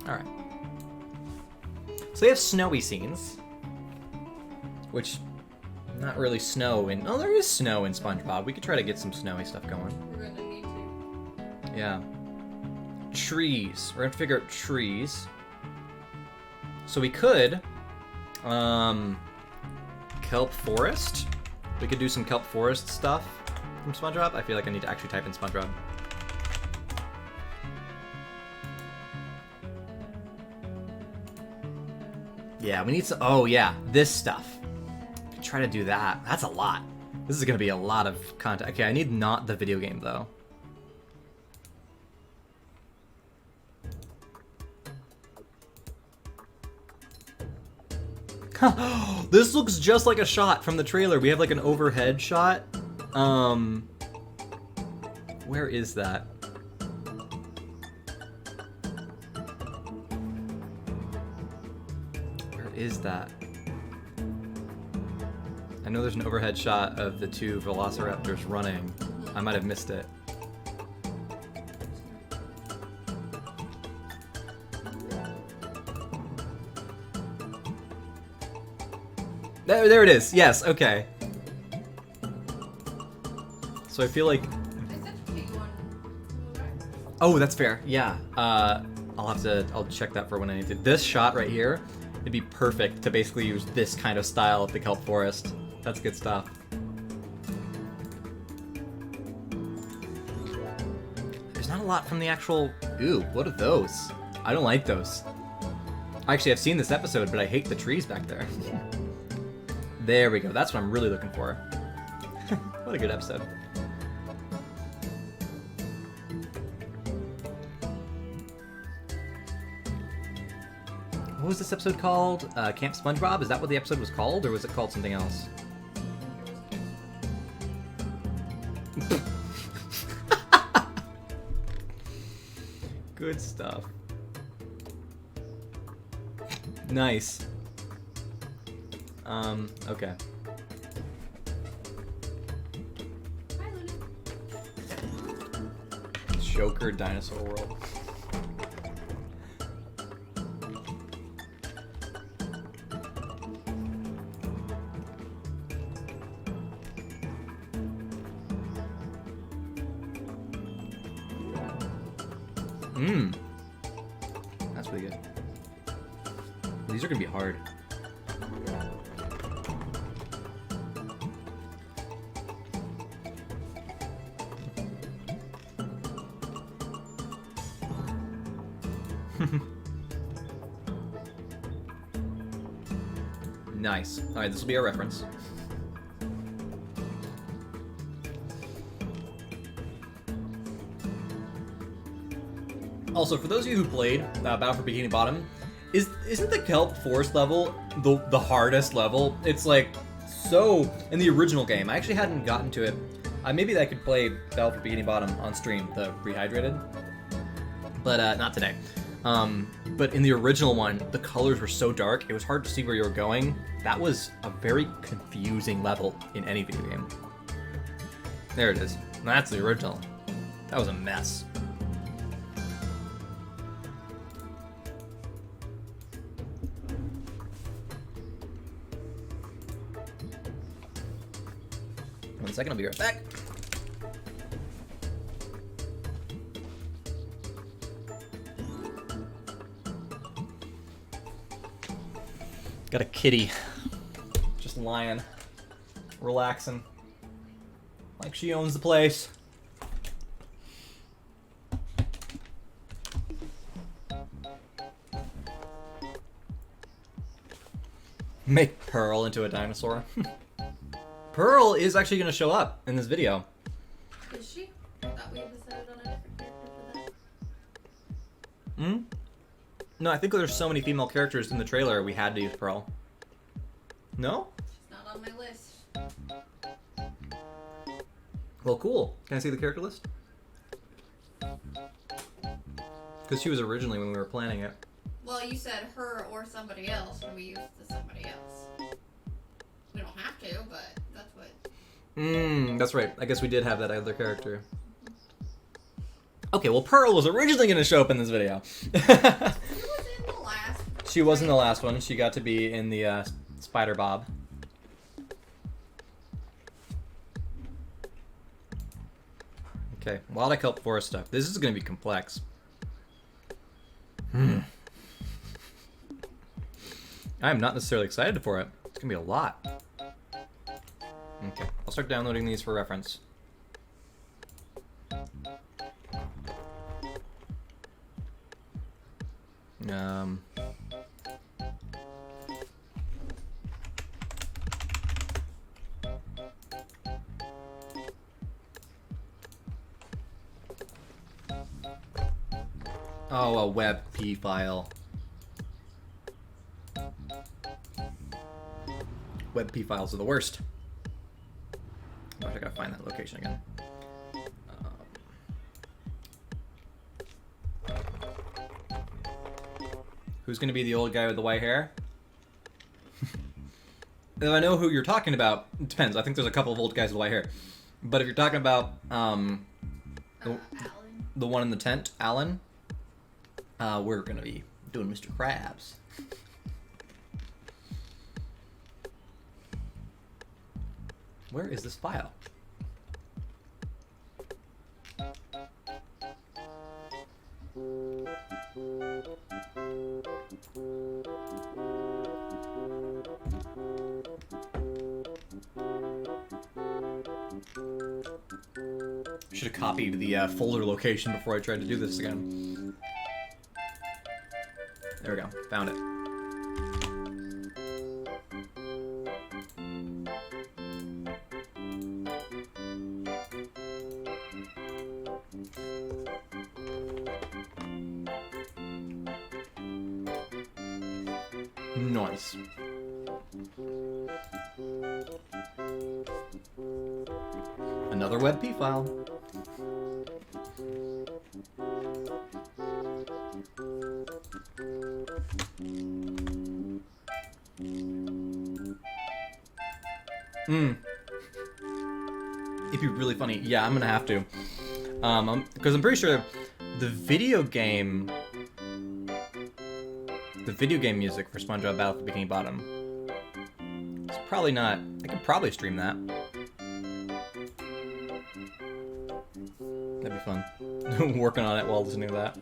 Alright. So they have snowy scenes, which Not really snow in... Oh, there is snow in SpongeBob. We could try to get some snowy stuff going. We're gonna need to. Yeah. Trees. We're gonna figure out trees. So we could... Kelp forest? We could do some kelp forest stuff from SpongeBob. I feel like I need to actually type in SpongeBob. Yeah, we need some... Oh, yeah. This stuff. Try to do that. That's a lot. This is going to be a lot of content. Okay, I need not the video game, though. This looks just like a shot from the trailer. We have like an overhead shot. Where is that? Where is that? I know there's an overhead shot of the two velociraptors running. I might have missed it. There it is. Yes, okay. So I feel like... Oh, that's fair. Yeah. I'll check that for when I need to. This shot right here, it'd be perfect to basically use this kind of style of the kelp forest. That's good stuff. There's not a lot from the actual... Ooh, what are those? I don't like those. Actually, I've seen this episode, but I hate the trees back there. There we go. That's what I'm really looking for. What a good episode. What was this episode called? Camp SpongeBob? Is that what the episode was called, or was it called something else? Good stuff. Nice. Okay. Hi, Luna. Joker Dinosaur World. That's really good. These are gonna be hard. Nice. Alright, this will be our reference. Also, for those of you who played Battle for Bikini Bottom, isn't the kelp forest level the hardest level? It's like so in the original game. I actually hadn't gotten to it. Maybe I could play Battle for Bikini Bottom on stream, the rehydrated, but not today. But in the original one, the colors were so dark, it was hard to see where you were going. That was a very confusing level in any video game. There it is. That's the original. That was a mess. One second, I'll be right back. Got a kitty. Just lying. Relaxing. Like she owns the place. Make Pearl into a dinosaur. Pearl is actually going to show up in this video. Is she? I thought we had decided on a different character for that. Hmm? No, I think there's so many female characters in the trailer we had to use Pearl. No? She's not on my list. Well, cool. Can I see the character list? Because she was originally when we were planning it. Well, you said her or somebody else when we used the somebody else. We don't have to, but that's what... That's right. I guess we did have that other character. Okay, well, Pearl was originally going to show up in this video. She was in the last... She was in the last one. She got to be in the Spider Bob. Okay, a lot of kelp forest stuff. This is going to be complex. I'm not necessarily excited for it. It's going to be a lot. Okay, I'll start downloading these for reference. Oh, a WebP file. WebP files are the worst. Gosh, I gotta find that location again. Who's gonna be the old guy with the white hair? If I know who you're talking about, it depends. I think there's a couple of old guys with white hair. But if you're talking about Alan. the one in the tent, Alan, we're gonna be doing Mr. Krabs. Where is this file? Should have copied the folder location before I tried to do this again. There we go. Found it. Nice. Another WebP file. It'd be really funny. Yeah, I'm gonna have to. Because I'm pretty sure the video game music for SpongeBob Battle for Bikini Bottom, it's probably not. I could probably stream that. That'd be fun. Working on it while listening to that.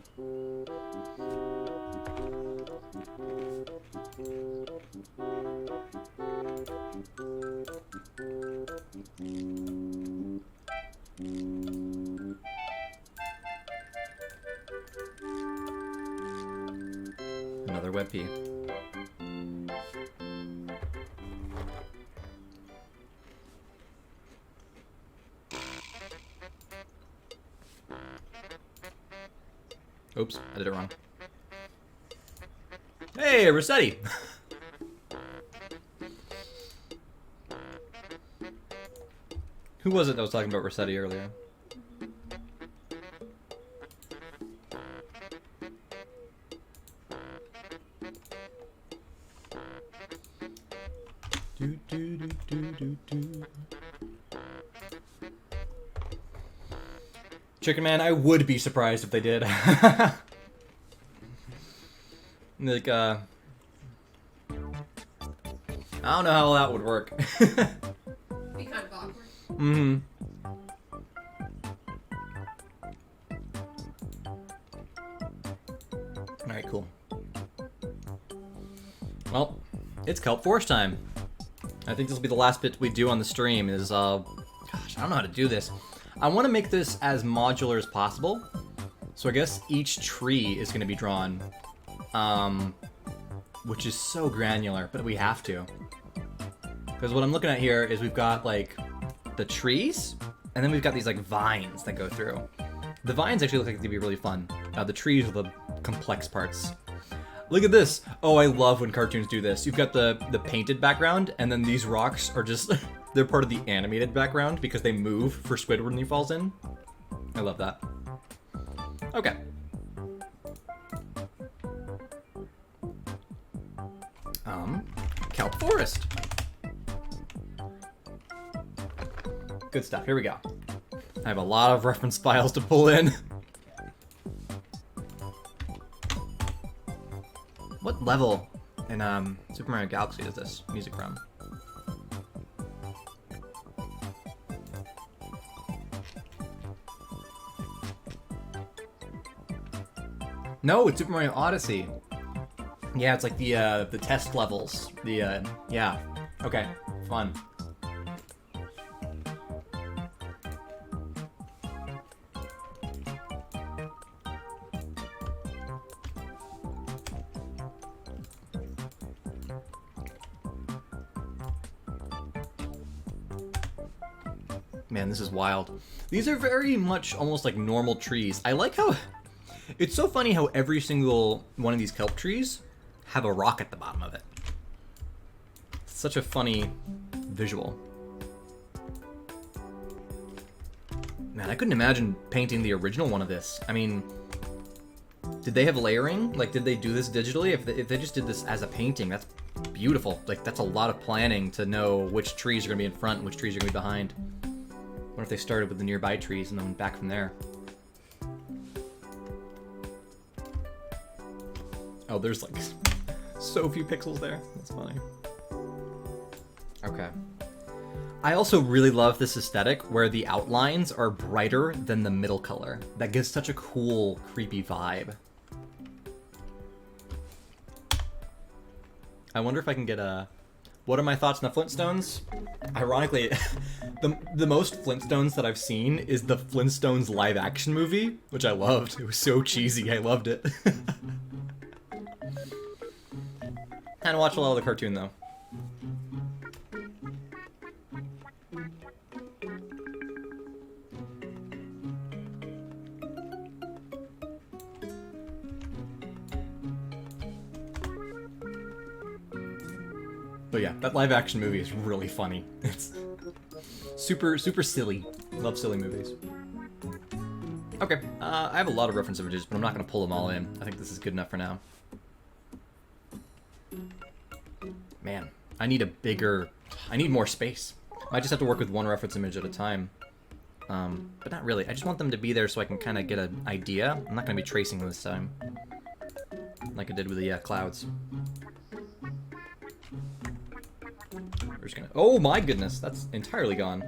Another WebP. Oops, I did it wrong. Hey, Rossetti! Who was it that was talking about Rossetti earlier? Chicken Man, I would be surprised if they did. Like, I don't know how that would work. Be kind of awkward. Mm-hmm. Alright, cool. Well, it's kelp forest time. I think this will be the last bit we do on the stream is, gosh, I don't know how to do this. I want to make this as modular as possible. So I guess each tree is going to be drawn. Which is so granular, but we have to. Because what I'm looking at here is we've got, like, the trees, and then we've got these, like, vines that go through. The vines actually look like they'd be really fun. The trees are the complex parts. Look at this! Oh, I love when cartoons do this. You've got the painted background, and then these rocks are just... they're part of the animated background because they move for Squidward when he falls in. I love that. Okay. Kelp Forest. Good stuff. Here we go. I have a lot of reference files to pull in. What level in Super Mario Galaxy is this music from? No, it's Super Mario Odyssey. Yeah, it's like the test levels. Yeah. Okay, fun. Man, this is wild. These are very much almost like normal trees. I like how... It's so funny how every single one of these kelp trees have a rock at the bottom of it. It's such a funny visual. Man, I couldn't imagine painting the original one of this. I mean, did they have layering? Like, did they do this digitally? If they just did this as a painting, that's beautiful. Like, that's a lot of planning to know which trees are going to be in front and which trees are going to be behind. What if they started with the nearby trees and then went back from there? Oh, there's like so few pixels there. That's funny. Okay. I also really love this aesthetic where the outlines are brighter than the middle color. That gives such a cool, creepy vibe. I wonder if I can get a... What are my thoughts on the Flintstones? Ironically, the most Flintstones that I've seen is the Flintstones live action movie, which I loved. It was so cheesy. I loved it. Kind of watch a lot of the cartoon though. But yeah, that live action movie is really funny. It's super silly. Love silly movies. Okay, I have a lot of reference images, but I'm not going to pull them all in. I think this is good enough for now. Man, I need more space. I just have to work with one reference image at a time. But not really. I just want them to be there so I can kind of get an idea. I'm not going to be tracing this time, like I did with the clouds. We're just gonna... Oh my goodness, that's entirely gone.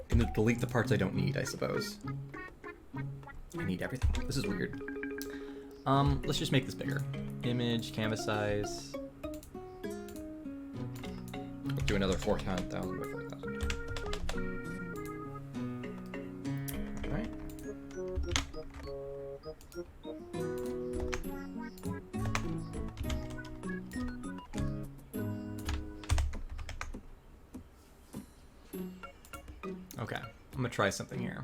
Gonna delete the parts I don't need, I suppose. I need everything. This is weird. Let's just make this bigger. Image, canvas size. Let's do another 4,000 by 4,000. Alright. Okay, I'm gonna try something here.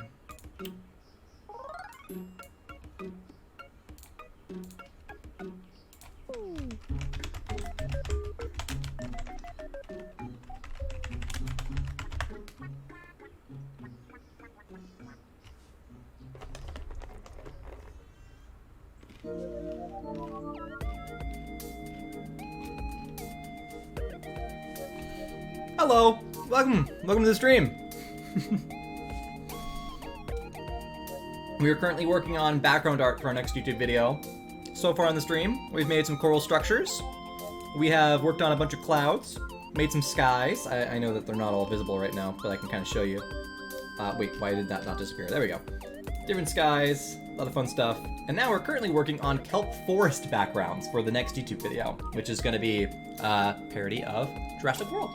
Hello! Welcome to the stream! We are currently working on background art for our next YouTube video. So far on the stream, we've made some coral structures. We have worked on a bunch of clouds, made some skies. I know that they're not all visible right now, but I can kind of show you. Wait, why did that not disappear? There we go. Different skies, a lot of fun stuff. And now we're currently working on kelp forest backgrounds for the next YouTube video, which is going to be a parody of Jurassic World.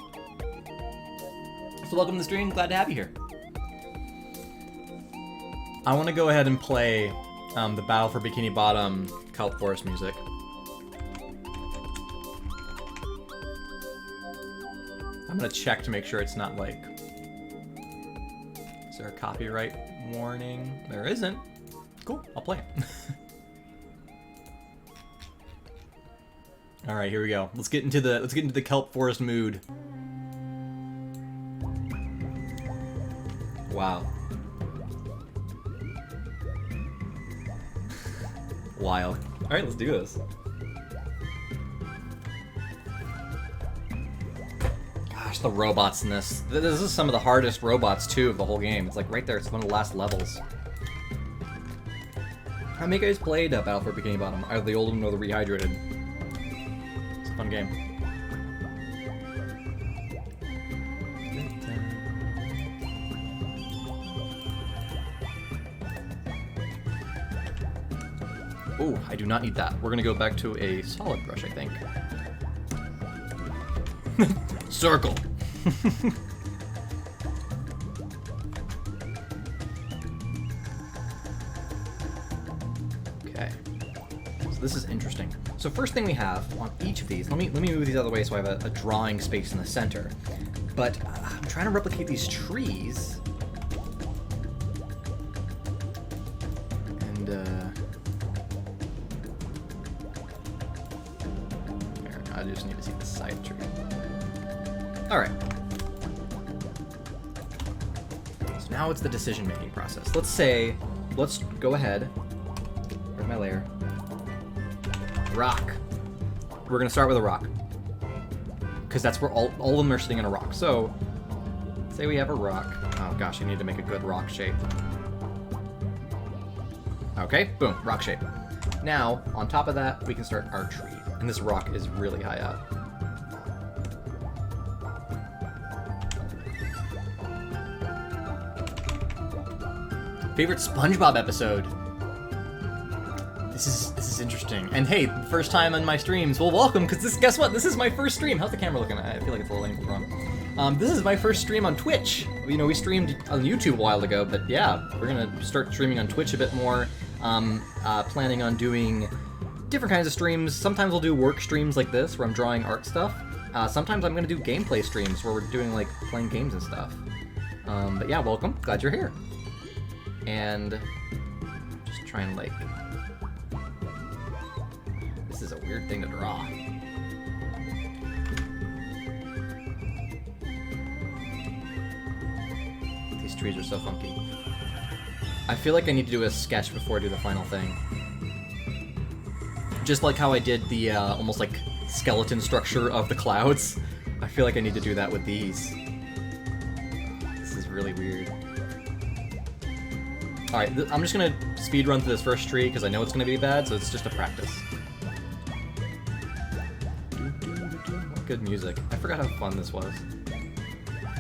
So welcome to the stream, glad to have you here. I want to go ahead and play the Battle for Bikini Bottom kelp forest music. I'm going to check to make sure it's not like... Is there a copyright warning? There isn't. Cool, I'll play it. All right, here we go. Let's get into the kelp forest mood. Wow. Wild. All right, let's do this. Gosh, the robots in this. This is some of the hardest robots too of the whole game. It's like right there. It's one of the last levels. How many guys played Battle for Bikini Bottom? Either the old one or the rehydrated. It's a fun game. Oh, I do not need that. We're gonna go back to a solid brush, I think. Circle. Okay. So this is interesting. So first thing we have on each of these, let me move these out of the way so I have a drawing space in the center. But I'm trying to replicate these trees. And there, I just need to see the side tree. Alright. So now it's the decision-making process. Let's go ahead. Where's my layer? Rock. We're gonna start with a rock. Because that's where all of them are sitting in a rock. So, say we have a rock. Oh gosh, I need to make a good rock shape. Okay, boom, rock shape. Now, on top of that, we can start our tree. And this rock is really high up. Favorite SpongeBob episode? This is interesting. And hey, first time on my streams. Well, welcome, because guess what? This is my first stream. How's the camera looking? I feel like it's a little angled wrong. This is my first stream on Twitch. You know, we streamed on YouTube a while ago, but yeah, we're gonna start streaming on Twitch a bit more. Planning on doing different kinds of streams. Sometimes we'll do work streams like this, where I'm drawing art stuff. Sometimes I'm gonna do gameplay streams, where we're doing, like, playing games and stuff. But yeah, welcome. Glad you're here. And just try and, like... This is a weird thing to draw. These trees are so funky. I feel like I need to do a sketch before I do the final thing. Just like how I did the almost like skeleton structure of the clouds. I feel like I need to do that with these. This is really weird. Alright, I'm just gonna speed run through this first tree because I know it's gonna be bad, so it's just a practice. Good music. I forgot how fun this was.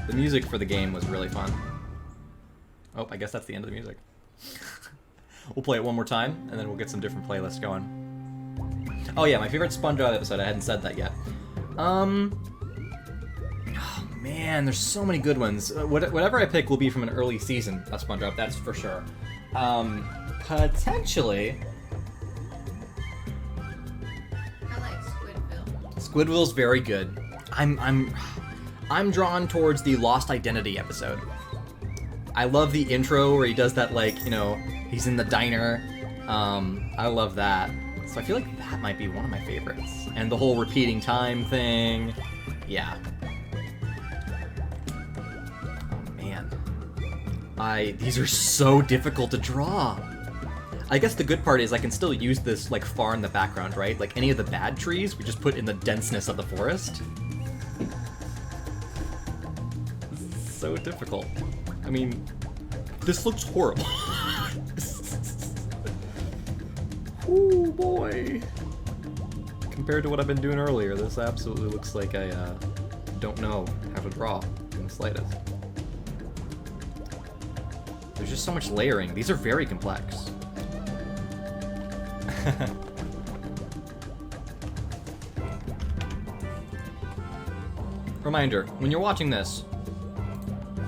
The music for the game was really fun. Oh, I guess that's the end of the music. We'll play it one more time, and then we'll get some different playlists going. Oh yeah, my favorite SpongeBob episode, I hadn't said that yet. Oh man, there's so many good ones. Whatever I pick will be from an early season of SpongeBob, that's for sure. Potentially... I like Squidville. Squidville's very good. I'm drawn towards the Lost Identity episode. I love the intro where he does that, like, you know, he's in the diner. I love that. So I feel like that might be one of my favorites. And the whole repeating time thing. Yeah. Oh, man. These are so difficult to draw. I guess the good part is I can still use this, like, far in the background, right? Like, any of the bad trees, we just put in the denseness of the forest. This is so difficult. I mean, this looks horrible. Ooh, boy. Compared to what I've been doing earlier, this absolutely looks like I don't know how to draw in the slightest. There's just so much layering. These are very complex. Reminder, when you're watching this,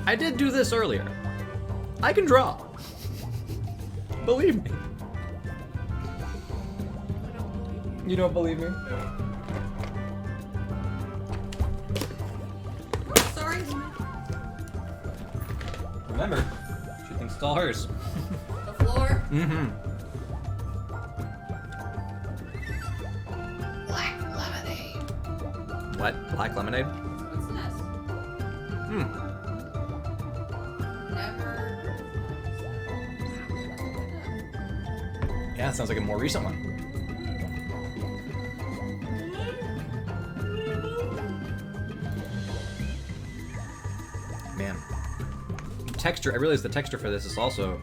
I did do this earlier. I can draw. Believe me. You don't believe me? Sorry. Remember, she thinks it's all hers. The floor. Mm-hmm. Black lemonade. What? Black lemonade? What's this? Never. Yeah, it sounds like a more recent one. Man. Texture, I realize the texture for this is also...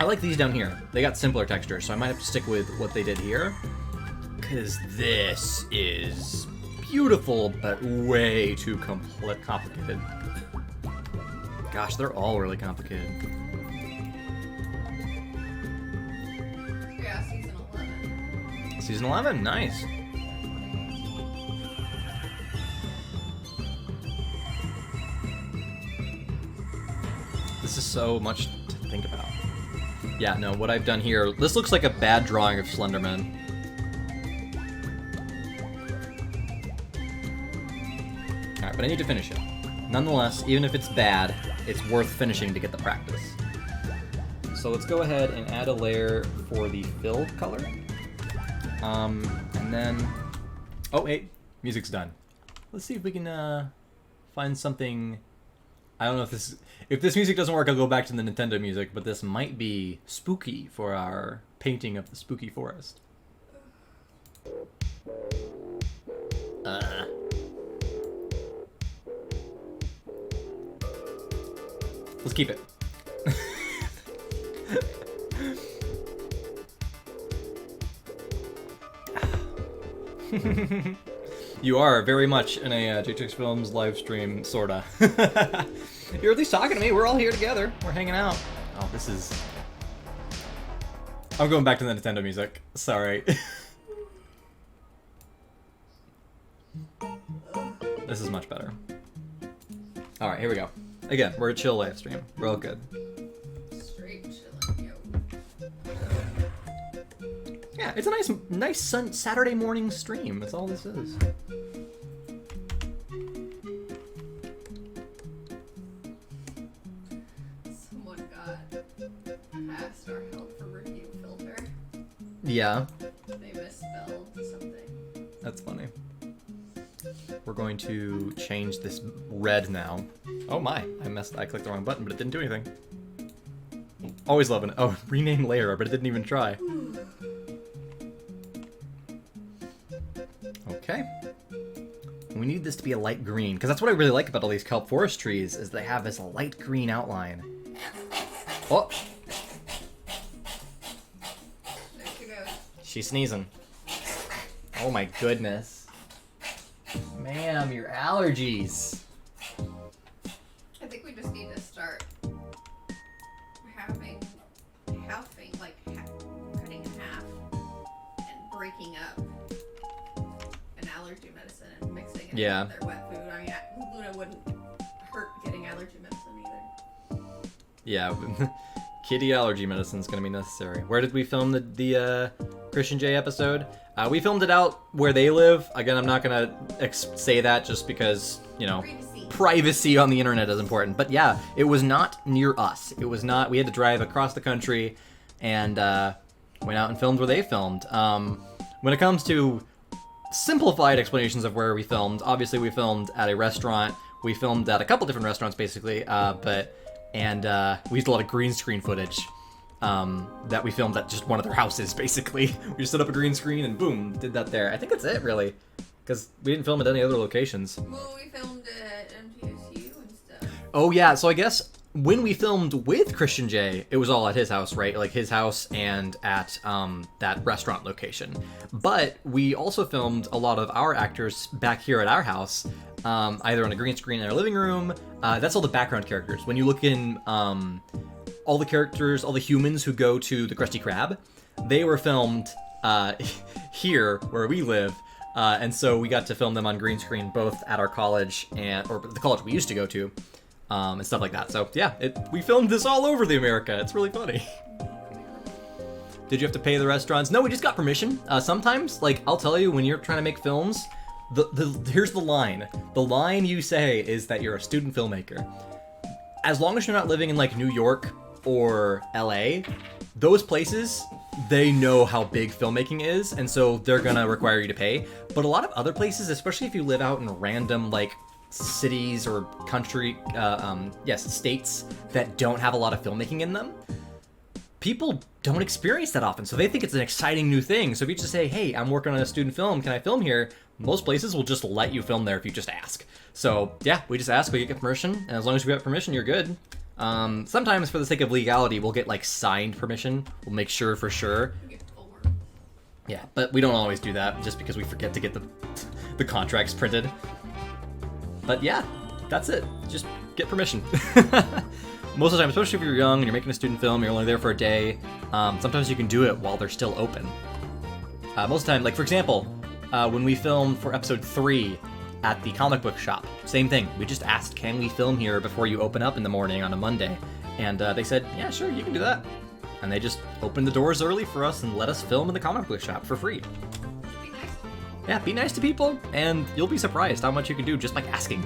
I like these down here. They got simpler texture, so I might have to stick with what they did here. Because this is beautiful, but way too complicated. Gosh, they're all really complicated. Yeah, season 11. Season 11, nice. This is so much to think about. Yeah, no, what I've done here, this looks like a bad drawing of Slenderman. Alright, but I need to finish it. Nonetheless, even if it's bad, it's worth finishing to get the practice. So let's go ahead and add a layer for the fill color. And then... Oh, wait, music's done. Let's see if we can find something... I don't know if this... If this music doesn't work, I'll go back to the Nintendo music, but this might be spooky for our painting of the spooky forest. Let's keep it. You are very much in a J6 Films live stream, sorta. You're at least talking to me. We're all here together. We're hanging out. Oh, this is... I'm going back to the Nintendo music. Sorry. This is much better. Alright, here we go. Again, we're a chill live stream. We're all good. Straight chilling, yo. Yeah, it's a nice Saturday morning stream. That's all this is. Someone got past our help for review filter. Yeah. They misspelled something. That's funny. We're going to change this red now. Oh my, I clicked the wrong button, but it didn't do anything. Always loving it. Oh, rename layer, but it didn't even try. Okay. We need this to be a light green, because that's what I really like about all these kelp forest trees, is they have this light green outline. Oh! There she goes. She's sneezing. Oh my goodness. Ma'am, your allergies. I think we just need to start halving, like cutting in half and breaking up an allergy medicine and mixing it with their wet food. I mean, Luna wouldn't hurt getting allergy medicine either. Yeah, kitty allergy medicine is going to be necessary. Where did we film the Christian J episode? We filmed it out where they live. Again, I'm not going to say that just because, you know, privacy on the internet is important. But yeah, it was not near us. It was not, we had to drive across the country and went out and filmed where they filmed. When it comes to simplified explanations of where we filmed, obviously we filmed at a restaurant. We filmed at a couple different restaurants, basically, we used a lot of green screen footage that we filmed at just one of their houses, basically. We just set up a green screen and boom, did that there. I think that's it, really, because we didn't film at any other locations. Well, we filmed at MTSU and stuff. Oh yeah, so I guess when we filmed with Christian J, it was all at his house, right? Like his house and at that restaurant location. But we also filmed a lot of our actors back here at our house, either on a green screen in our living room. That's all the background characters. When you look in all the characters, all the humans who go to the Krusty Krab, they were filmed here where we live. And so we got to film them on green screen both at our college or the college we used to go to. And stuff like that. So yeah, we filmed this all over the America. It's really funny. Did you have to pay the restaurants? No, we just got permission. Sometimes, like, I'll tell you, when you're trying to make films, here's the line. The line you say is that you're a student filmmaker. As long as you're not living in, like, New York or LA, those places, they know how big filmmaking is, and so they're gonna require you to pay. But a lot of other places, especially if you live out in random, like, cities or states that don't have a lot of filmmaking in them, people don't experience that often, so they think it's an exciting new thing. So if you just say, hey, I'm working on a student film, can I film here? Most places will just let you film there if you just ask. So yeah, we just ask, we get permission, and as long as we get permission, you're good. Sometimes for the sake of legality, we'll get like signed permission. We'll make sure for sure. Yeah, but we don't always do that just because we forget to get the contracts printed. But yeah, that's it. Just get permission. Most of the time, especially if you're young and you're making a student film, you're only there for a day, sometimes you can do it while they're still open. Most of the time, like for example, when we filmed for episode 3 at the comic book shop, same thing. We just asked, can we film here before you open up in the morning on a Monday? And they said, yeah, sure, you can do that. And they just opened the doors early for us and let us film in the comic book shop for free. Be nice to people. Yeah, be nice to people, and you'll be surprised how much you can do just by asking.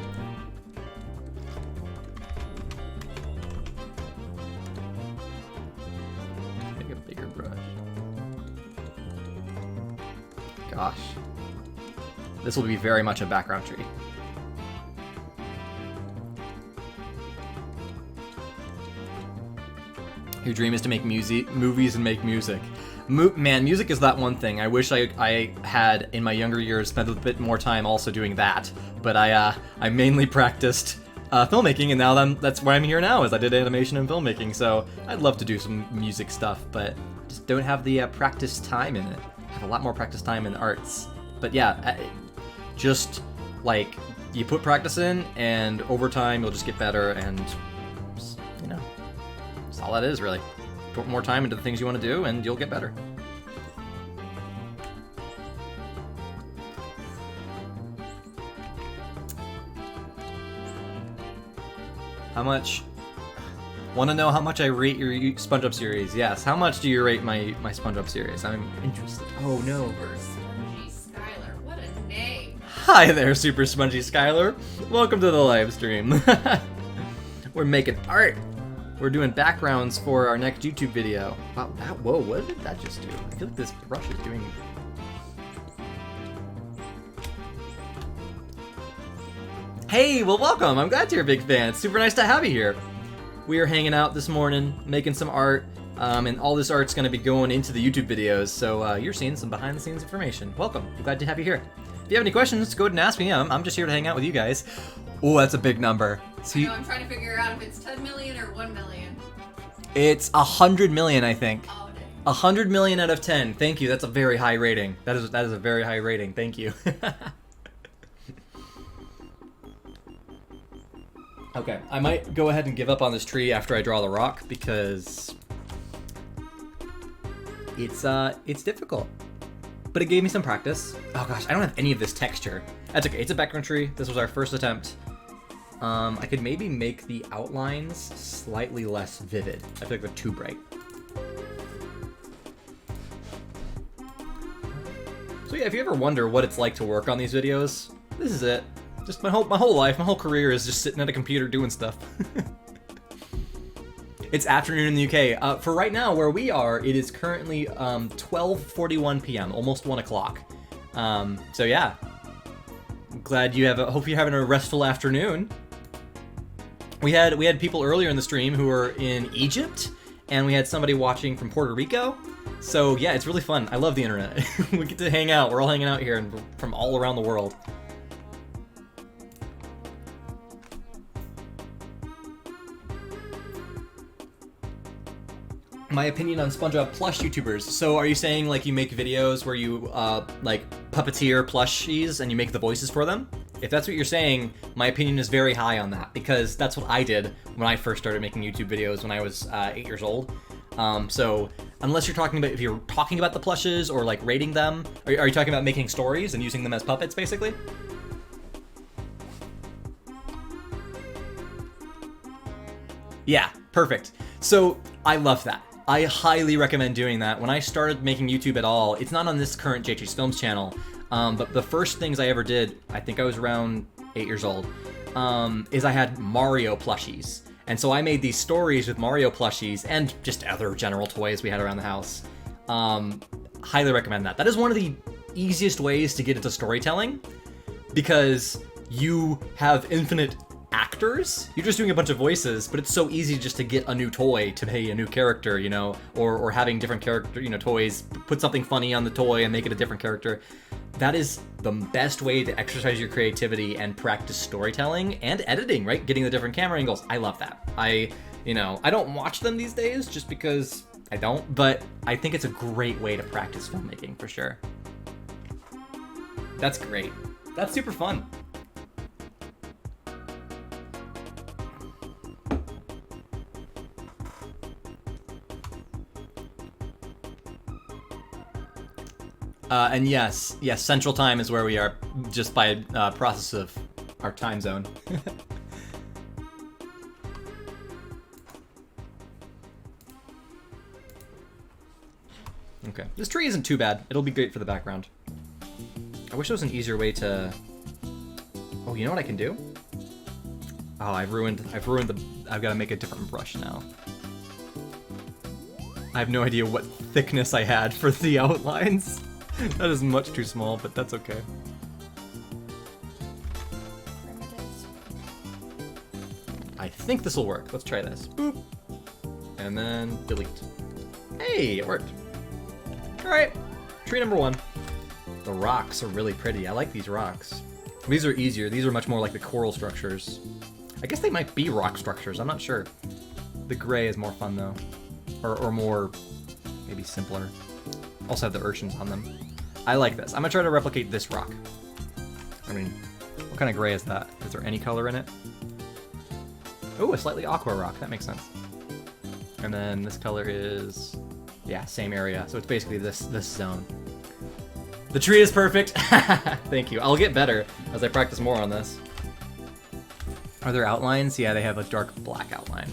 Make a bigger brush. Gosh. This will be very much a background tree. Your dream is to make movies and make music. Man, music is that one thing. I wish I had, in my younger years, spent a bit more time also doing that. But I mainly practiced filmmaking, and now that's why I'm here now, is I did animation and filmmaking. So I'd love to do some music stuff, but just don't have the practice time in it. I have a lot more practice time in arts. But yeah, just like you put practice in, and over time you'll just get better, and you know, that's all that is really. Put more time into the things you want to do, and you'll get better. How much? Want to know how much I rate your SpongeBob series? Yes. How much do you rate my SpongeBob series? I'm interested. Oh no. Super Spongy Skylar. What a name. Hi there, Super Spongy Skylar. Welcome to the live stream. We're making art. We're doing backgrounds for our next YouTube video. Wow, whoa, what did that just do? I feel like this brush is doing... Hey, well welcome. I'm glad you're a big fan. It's super nice to have you here. We are hanging out this morning, making some art, and all this art's going to be going into the YouTube videos, so you're seeing some behind-the-scenes information. Welcome. I'm glad to have you here. If you have any questions, go ahead and ask me. I'm just here to hang out with you guys. Oh, that's a big number. So I know, I'm trying to figure out if it's 10 million or 1 million. It's 100 million, I think. Oh, dang. 100 million out of 10. Thank you. That's a very high rating. That is a very high rating. Thank you. Okay, I might go ahead and give up on this tree after I draw the rock because it's difficult. But it gave me some practice. Oh gosh, I don't have any of this texture. That's okay. It's a background tree. This was our first attempt. I could maybe make the outlines slightly less vivid. I feel like they're too bright. So yeah, if you ever wonder what it's like to work on these videos, this is it. Just my whole life, my whole career is just sitting at a computer doing stuff. It's afternoon in the UK. For right now, where we are, it is currently 12:41 p.m., almost 1 o'clock. So yeah, I'm glad you have. Hope you're having a restful afternoon. We had people earlier in the stream who were in Egypt, and we had somebody watching from Puerto Rico. So yeah, it's really fun. I love the internet. We get to hang out. We're all hanging out here and from all around the world. My opinion on SpongeBob plush YouTubers. So are you saying like you make videos where you like puppeteer plushies and you make the voices for them? If that's what you're saying, my opinion is very high on that because that's what I did when I first started making YouTube videos when I was 8 years old. So unless you're talking about, if you're talking about the plushes or like rating them, are you talking about making stories and using them as puppets basically? Yeah, perfect. So I love that. I highly recommend doing that. When I started making YouTube at all, it's not on this current JH's Films channel, but the first things I ever did, I think I was around 8 years old, is I had Mario plushies. And so I made these stories with Mario plushies and just other general toys we had around the house. Highly recommend that. That is one of the easiest ways to get into storytelling because you have infinite actors. You're just doing a bunch of voices, but it's so easy just to get a new toy to pay a new character, you know, or having different character, you know, toys, put something funny on the toy and make it a different character. That is the best way to exercise your creativity and practice storytelling and editing, right? Getting the different camera angles. I love that. I don't watch them these days just because I don't, but I think it's a great way to practice filmmaking for sure. That's great. That's super fun. And yes, Central Time is where we are, just by process of our time zone. Okay, this tree isn't too bad. It'll be great for the background. I wish there was an easier way to... Oh, you know what I can do? Oh, I've ruined the... I've got to make a different brush now. I have no idea what thickness I had for the outlines. That is much too small, but that's okay. Primitives. I think this will work. Let's try this. Boop. And then delete. Hey, it worked. Alright, tree number 1. The rocks are really pretty. I like these rocks. These are easier. These are much more like the coral structures. I guess they might be rock structures. I'm not sure. The gray is more fun, though. Or more, maybe simpler. Also have the urchins on them. I like this. I'm gonna try to replicate this rock. I mean, what kind of gray is that? Is there any color in it? Oh, a slightly aqua rock. That makes sense. And then this color is... Yeah, same area. So it's basically this zone. The tree is perfect. Thank you. I'll get better as I practice more on this. Are there outlines? Yeah, they have a dark black outline.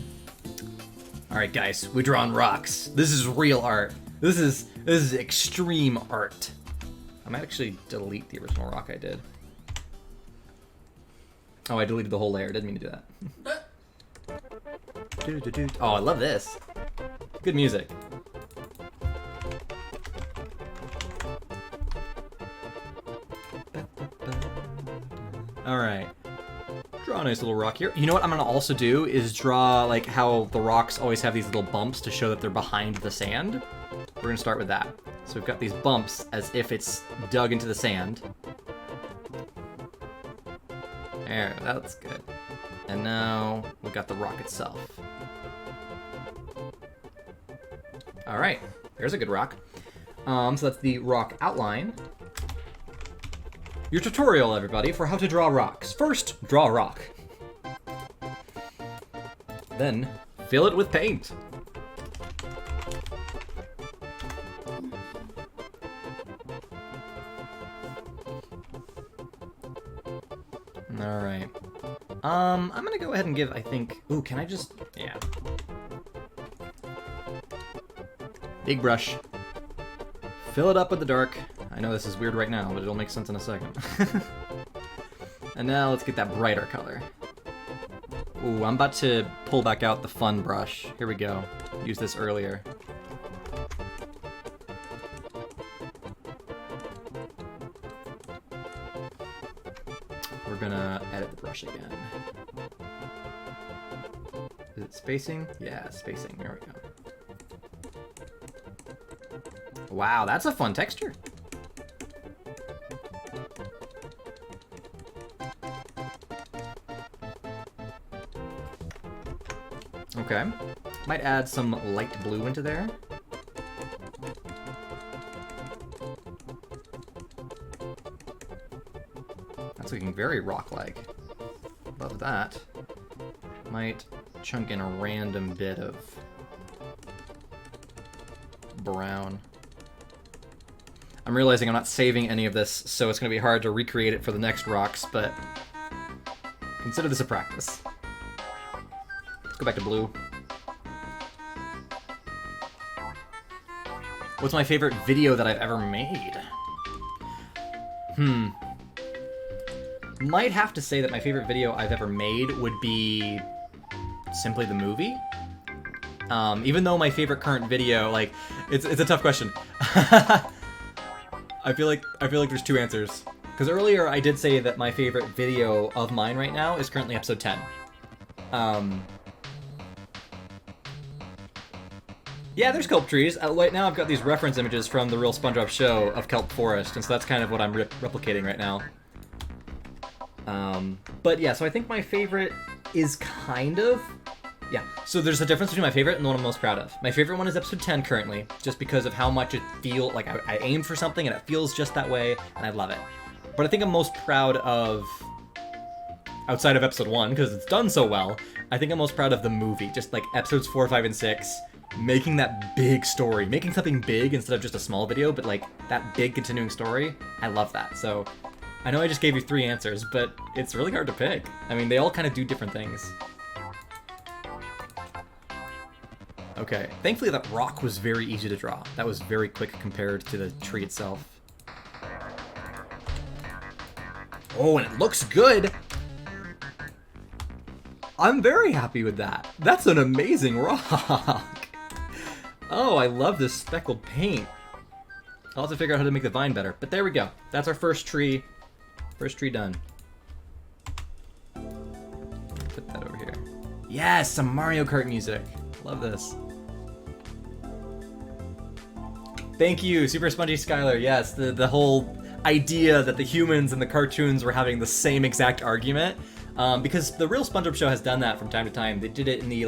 All right, guys, we're drawing rocks. This is real art. This is extreme art. I might actually delete the original rock I did. Oh, I deleted the whole layer. Didn't mean to do that. Oh, I love this. Good music. Alright. Draw a nice little rock here. You know what I'm gonna also do is draw like how the rocks always have these little bumps to show that they're behind the sand. We're gonna start with that. So we've got these bumps as if it's dug into the sand. There, that's good. And now we've got the rock itself. Alright, there's a good rock. So that's the rock outline. Your tutorial, everybody, for how to draw rocks. First, draw a rock. Then, fill it with paint. Alright. I'm gonna go ahead and give, I think... Ooh, can I just... Yeah. Big brush. Fill it up with the dark. I know this is weird right now, but it'll make sense in a second. And now let's get that brighter color. Ooh, I'm about to pull back out the fun brush. Here we go. Used this earlier. We're gonna edit the brush again. Is it spacing? Yeah, spacing. There we go. Wow, that's a fun texture. Okay. Might add some light blue into there. That's looking very rock-like. Above that, might chunk in a random bit of brown. I'm realizing I'm not saving any of this, so it's going to be hard to recreate it for the next rocks, but consider this a practice. Let's go back to blue. What's my favorite video that I've ever made? Might have to say that my favorite video I've ever made would be simply the movie. Even though my favorite current video, like, it's a tough question. I feel like there's two answers. Because earlier I did say that my favorite video of mine right now is currently episode 10. Yeah, there's kelp trees. Right now I've got these reference images from the real SpongeBob show of kelp forest, and so that's kind of what I'm replicating right now. But yeah, so I think my favorite is kind of... Yeah, so there's a difference between my favorite and the one I'm most proud of. My favorite one is episode 10 currently, just because of how much it feels like I aimed for something and it feels just that way, and I love it. But I think I'm most proud of, outside of episode 1, because it's done so well, I think I'm most proud of the movie. Just like episodes 4, 5, and 6 making that big story, making something big instead of just a small video, but like that big continuing story, I love that. So I know I just gave you 3 answers, but it's really hard to pick. I mean, they all kind of do different things. Okay, thankfully that rock was very easy to draw. That was very quick compared to the tree itself. Oh, and it looks good! I'm very happy with that. That's an amazing rock! Oh, I love this speckled paint. I'll have to figure out how to make the vine better. But there we go. That's our first tree. First tree done. Put that over here. Yes, some Mario Kart music. Love this. Thank you, Super Spongy Skylar. Yes, the whole idea that the humans and the cartoons were having the same exact argument. Because the real SpongeBob show has done that from time to time. They did it in the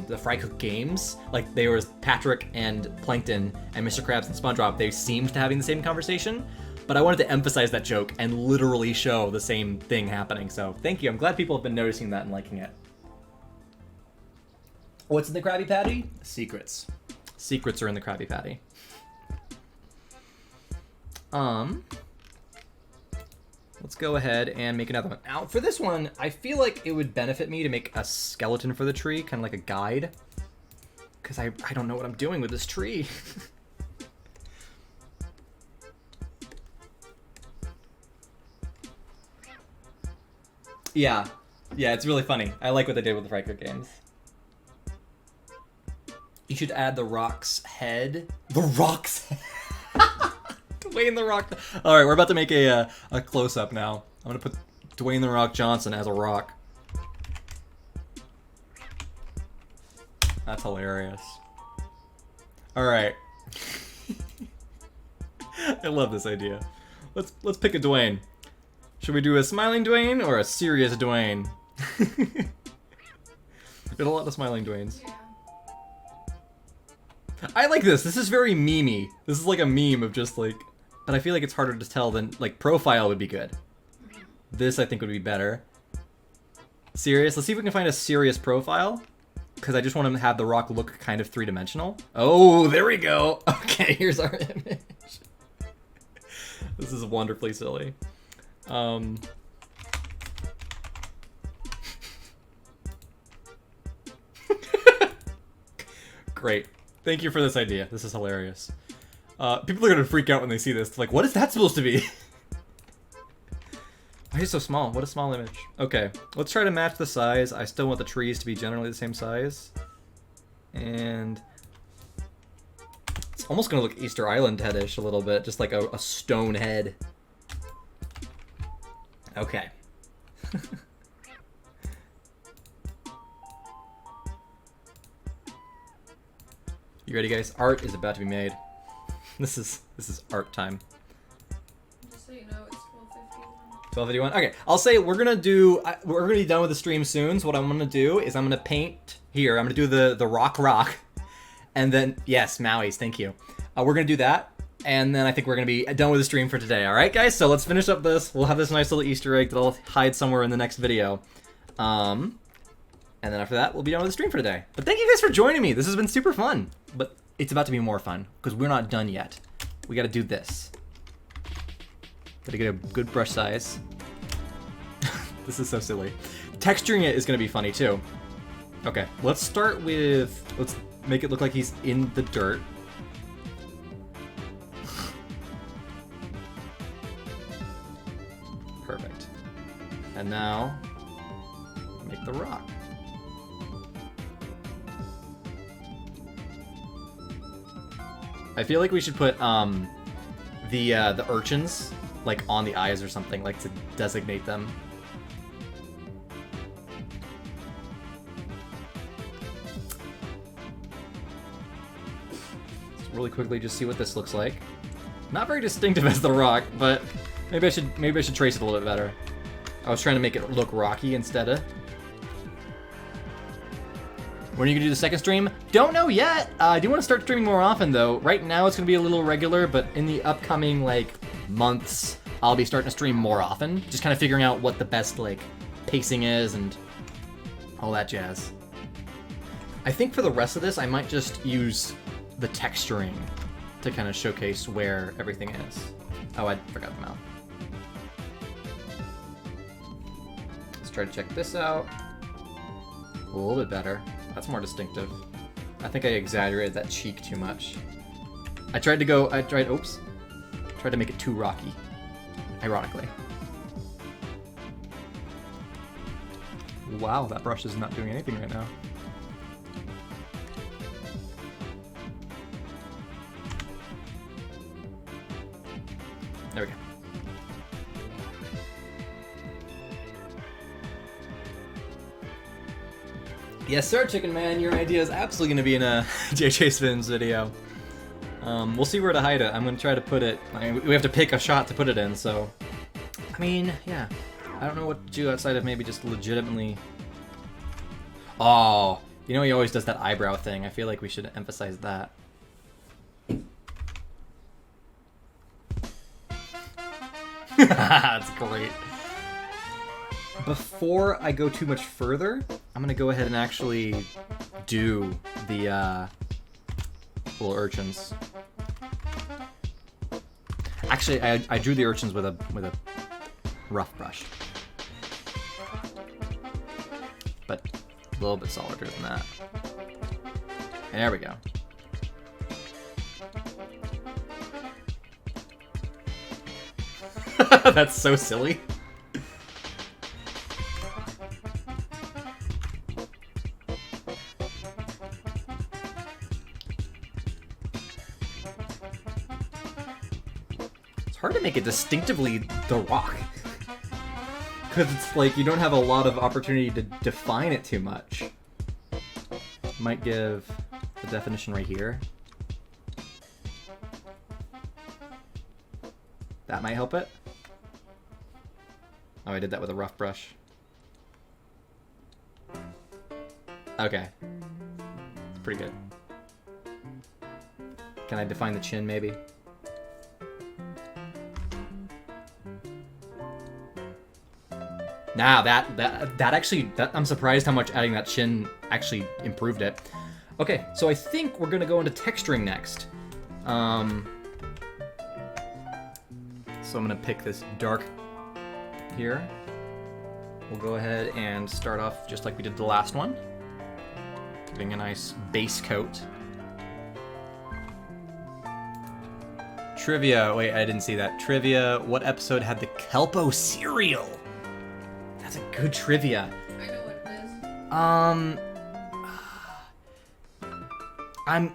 the Fry Cook games. Like they were Patrick and Plankton and Mr. Krabs and SpongeBob. They seemed to having the same conversation. But I wanted to emphasize that joke and literally show the same thing happening. So thank you. I'm glad people have been noticing that and liking it. What's in the Krabby Patty? Secrets. Secrets are in the Krabby Patty. Let's go ahead and make another one. Now, for this one, I feel like it would benefit me to make a skeleton for the tree, kind of like a guide. Because I don't know what I'm doing with this tree. Yeah, it's really funny. I like what they did with the Fry Cook games. You should add the Rock's head. The Rock's head. Dwayne the Rock. All right, we're about to make a close-up now. I'm gonna put Dwayne the Rock Johnson as a rock. That's hilarious. All right. I love this idea. Let's pick a Dwayne. Should we do a smiling Dwayne or a serious Dwayne? There's a lot of smiling Dwaynes. Yeah. I like this. This is very memey. This is like a meme of just like, but I feel like it's harder to tell than like profile would be good. This I think would be better. Serious. Let's see if we can find a serious profile. Because I just want to have the rock look kind of 3-dimensional. Oh, there we go. Okay, here's our image. This is wonderfully silly. Great. Thank you for this idea. This is hilarious. People are gonna freak out when they see this. Like, what is that supposed to be? Why is it so small? What a small image. Okay, let's try to match the size. I still want the trees to be generally the same size. And it's almost gonna look Easter Island headish a little bit, just like a stone head. Okay. You ready, guys? Art is about to be made. This is art time. Just so you know, it's 12:51. 12:51. Okay, I'll say we're gonna be done with the stream soon. So what I'm gonna do is I'm gonna paint here. I'm gonna do the rock, and then yes, Maui's. Thank you. We're gonna do that, and then I think we're gonna be done with the stream for today. All right, guys. So let's finish up this. We'll have this nice little Easter egg that I'll hide somewhere in the next video. And then after that, we'll be done with the stream for today. But thank you guys for joining me. This has been super fun. But it's about to be more fun, because we're not done yet. We gotta do this. Gotta get a good brush size. This is so silly. Texturing it is gonna be funny, too. Okay, let's start with... Let's make it look like he's in the dirt. Perfect. And now... make the rock. I feel like we should put the urchins like on the eyes or something, like to designate them. Let's really quickly just see what this looks like. Not very distinctive as the rock, but maybe I should trace it a little bit better. I was trying to make it look rocky instead of. When are you gonna do the second stream? Don't know yet. I do want to start streaming more often though. Right now it's gonna be a little regular, but in the upcoming like months, I'll be starting to stream more often. Just kind of figuring out what the best like pacing is and all that jazz. I think for the rest of this, I might just use the texturing to kind of showcase where everything is. Oh, I forgot the mouth. Let's try to check this out. A little bit better. That's more distinctive. I think I exaggerated that cheek too much. I tried to make it too rocky. Ironically. Wow, that brush is not doing anything right now. There we go. Yes, sir, Chicken Man. Your idea is absolutely going to be in a JJ Spins video. We'll see where to hide it. I'm going to try to put it... I mean, we have to pick a shot to put it in, so... I mean, yeah. I don't know what to do outside of maybe just legitimately... Oh, you know he always does that eyebrow thing. I feel like we should emphasize that. That's great. Before I go too much further, I'm gonna go ahead and actually do the little urchins. Actually, I drew the urchins with a rough brush, but a little bit solider than that. There we go. That's so silly. It's hard to make it distinctively The Rock. Because it's like you don't have a lot of opportunity to define it too much. Might give the definition right here. That might help it. Oh, I did that with a rough brush. Okay. Pretty good. Can I define the chin, maybe? Nah, that actually, I'm surprised how much adding that chin actually improved it. Okay, so I think we're gonna go into texturing next. So I'm gonna pick this dark here. We'll go ahead and start off just like we did the last one. Giving a nice base coat. Trivia, wait, I didn't see that. Trivia, what episode had the Kelpo cereal? That's a good trivia. I know what it is.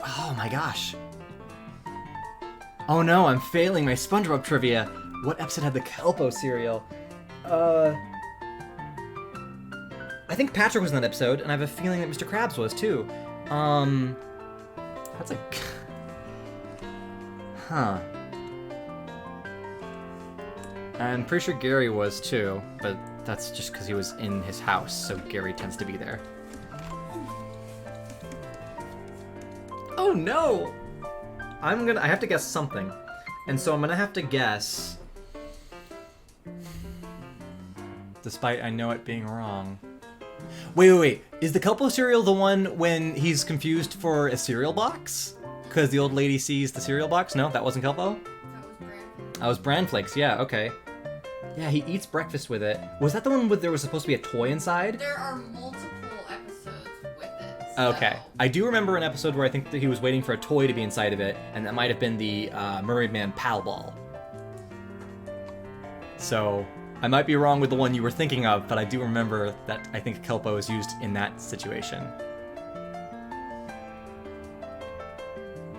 Oh my gosh. Oh no, I'm failing my SpongeBob trivia. What episode had the Kelpo cereal? I think Patrick was in that episode, and I have a feeling that Mr. Krabs was too. That's a... Huh. I'm pretty sure Gary was too, but that's just because he was in his house, so Gary tends to be there. Oh no! I have to guess something. And so I'm gonna have to guess... Despite I know it being wrong. Wait. Is the Kelpo cereal the one when he's confused for a cereal box? Because the old lady sees the cereal box? No, that wasn't Kelpo? That was Bran Flakes, yeah, okay. Yeah, he eats breakfast with it. Was that the one where there was supposed to be a toy inside? There are multiple episodes with it. So. Okay. I do remember an episode where I think that he was waiting for a toy to be inside of it, and that might have been the Mermaid Man Pal Ball. So... I might be wrong with the one you were thinking of, but I do remember that I think Kelpo is used in that situation.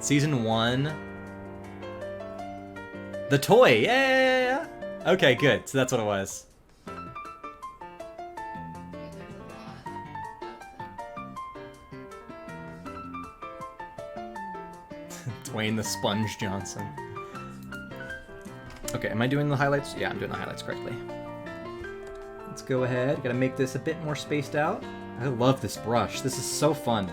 Season 1. The toy! Yeah! Okay, good. So that's what it was. Dwayne the Sponge Johnson. Okay, am I doing the highlights? Yeah, I'm doing the highlights correctly. Let's go ahead. Gotta make this a bit more spaced out. I love this brush. This is so fun.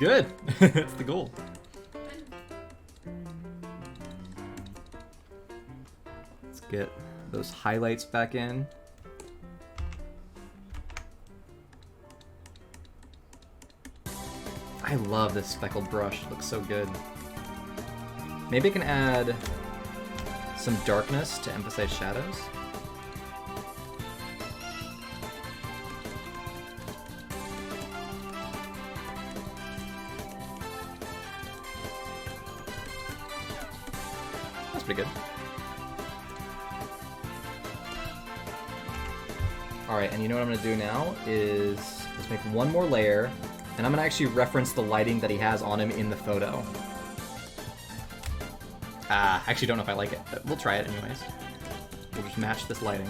Good. That's the goal. Let's get those highlights back in. I love this speckled brush. It looks so good. Maybe I can add some darkness to emphasize shadows. That's pretty good. Alright, and you know what I'm going to do now is let's make one more layer, and I'm going to actually reference the lighting that he has on him in the photo. I actually don't know if I like it, but we'll try it anyways. We'll just match this lighting.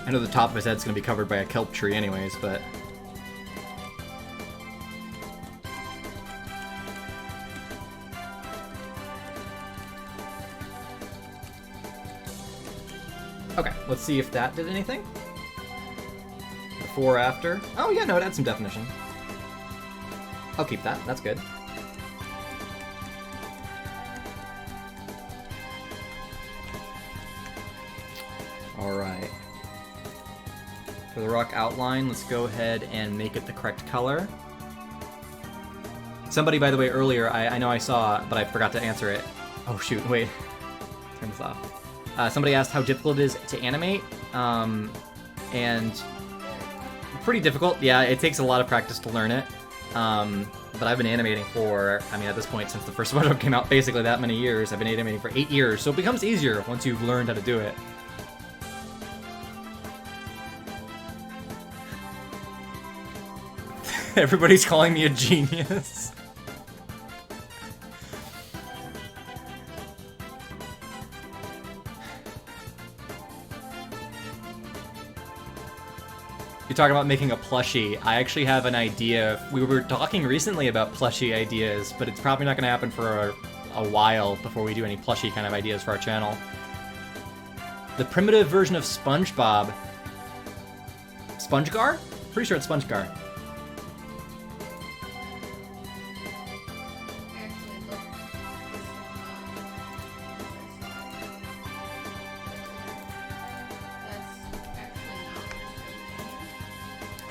I know the top of his head's going to be covered by a kelp tree anyways, but... Okay, let's see if that did anything. Before, after. Oh yeah, no, it had some definition. I'll keep that, that's good. Alright. For the rock outline, let's go ahead and make it the correct color. Somebody, by the way, earlier, I know I saw, but I forgot to answer it. Oh shoot, wait. Turn this off. Somebody asked how difficult it is to animate, and pretty difficult. Yeah, it takes a lot of practice to learn it, but I've been animating for, I mean, at this point, since the first SpongeBob came out, basically that many years. I've been animating for 8 years, so it becomes easier once you've learned how to do it. Everybody's calling me a genius. You're talking about making a plushie. I actually have an idea. We were talking recently about plushie ideas, but it's probably not going to happen for a while before we do any plushie kind of ideas for our channel. The primitive version of SpongeBob. SpongeGar? Pretty sure it's SpongeGar.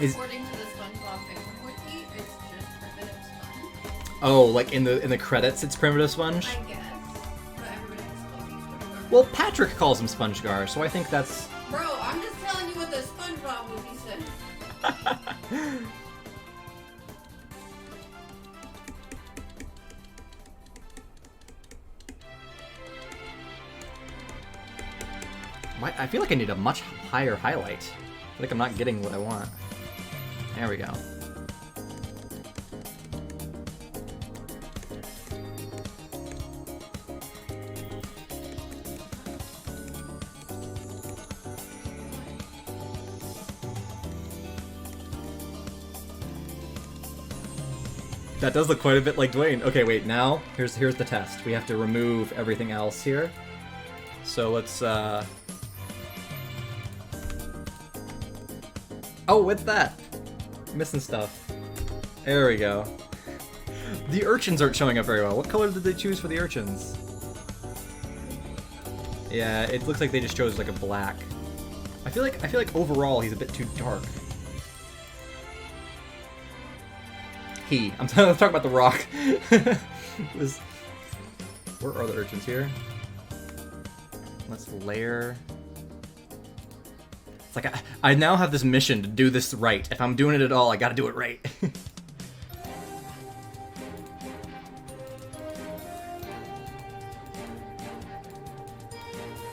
According to the SpongeBob fan wiki, it's just primitive sponge. Oh, like in the credits, it's primitive sponge. I guess, but everybody just calls him SpongeBob. Well, Patrick calls him SpongeGar, so I think that's. Bro, I'm just telling you what the SpongeBob wiki said. I feel like I need a much higher highlight. I feel like I'm not getting what I want. There we go. That does look quite a bit like Dwayne. Okay, wait, now here's the test. We have to remove everything else here. So let's Oh, what's that? Missing stuff. There we go. The urchins aren't showing up very well. What color did they choose for the urchins? Yeah, it looks like they just chose like a black. I feel like overall he's a bit too dark. I'm talking about the rock. Where are the urchins here? Let's layer. It's like I now have this mission to do this right. If I'm doing it at all, I gotta do it right.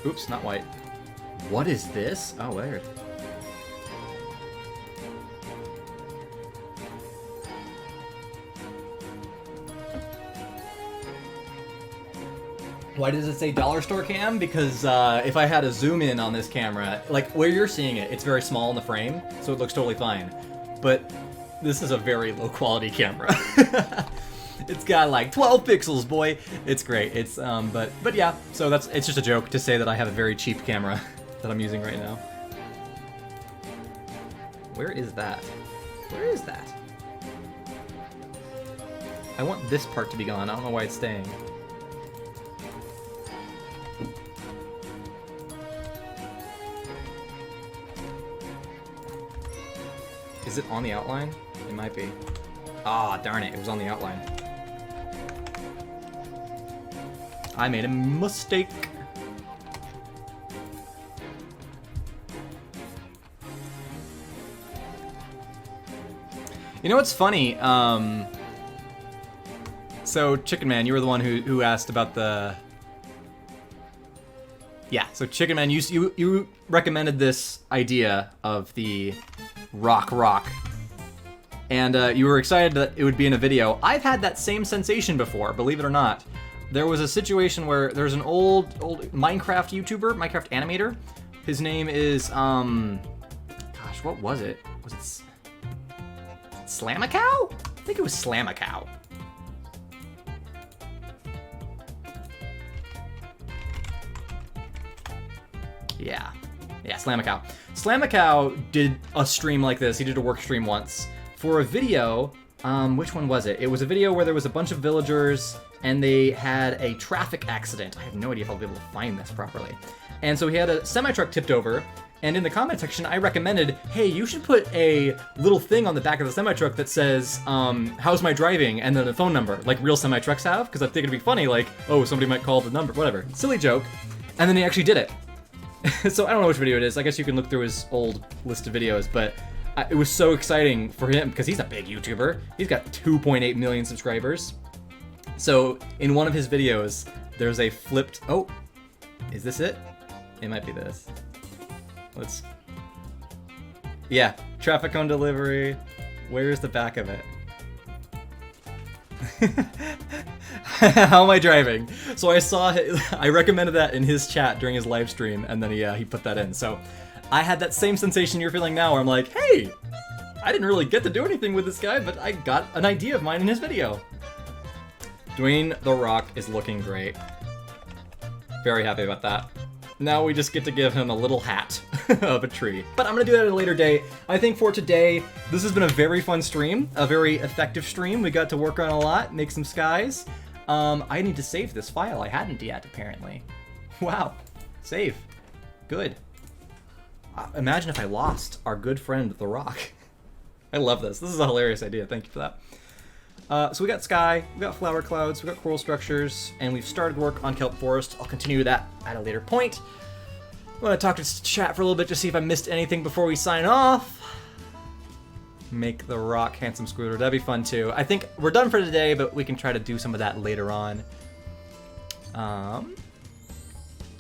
Oops, not white. What is this? Oh, weird. Why does it say dollar store cam? Because if I had a zoom in on this camera, like where you're seeing it, it's very small in the frame, so it looks totally fine. But this is a very low quality camera. It's got like 12 pixels, boy. It's great. It's but yeah. So it's just a joke to say that I have a very cheap camera. that I'm using right now. Where is that? Where is that? I want this part to be gone. I don't know why it's staying. Is it on the outline? It might be. Ah, darn it. It was on the outline. I made a mistake. You know what's funny? So Chicken Man, you were the one who asked about the. Yeah. So Chicken Man, you recommended this idea of the rock, and you were excited that it would be in a video. I've had that same sensation before, believe it or not. There was a situation where there's an old Minecraft YouTuber, Minecraft animator. His name is gosh, what was it? Was it Slamacow? I think it was Slamacow. Yeah, Slamacow. Slamacow did a stream like this. He did a work stream once for a video. Which one was it? It was a video where there was a bunch of villagers and they had a traffic accident. I have no idea if I'll be able to find this properly. And so he had a semi-truck tipped over, and in the comment section I recommended, hey, you should put a little thing on the back of the semi-truck that says, how's my driving, and then a phone number, like real semi-trucks have, because I think it'd be funny, like, oh, somebody might call the number, whatever. Silly joke. And then he actually did it. So I don't know which video it is. I guess you can look through his old list of videos, but it was so exciting for him because he's a big YouTuber. He's got 2.8 million subscribers. So in one of his videos, there's a flipped... Oh, is this it? It might be this. Let's... Yeah, traffic cone delivery. Where's the back of it? How am I driving? So I recommended that in his chat during his live stream, and then he put that in. So I had that same sensation you're feeling now, where I'm like, hey, I didn't really get to do anything with this guy, but I got an idea of mine in his video. Dwayne The Rock is looking great. Very happy about that. Now we just get to give him a little hat of a tree. But I'm gonna do that at a later day. I think for today, this has been a very fun stream, a very effective stream. We got to work on a lot, make some skies. I need to save this file. I hadn't yet, apparently. Wow. Save. Good. Imagine if I lost our good friend, The Rock. I love this. This is a hilarious idea. Thank you for that. So we got sky, we got flower clouds, we got coral structures, and we've started work on kelp forest. I'll continue that at a later point. I'm gonna talk to chat for a little bit to see if I missed anything before we sign off. Make the rock handsome scooter. That'd be fun too. I think we're done for today, but we can try to do some of that later on.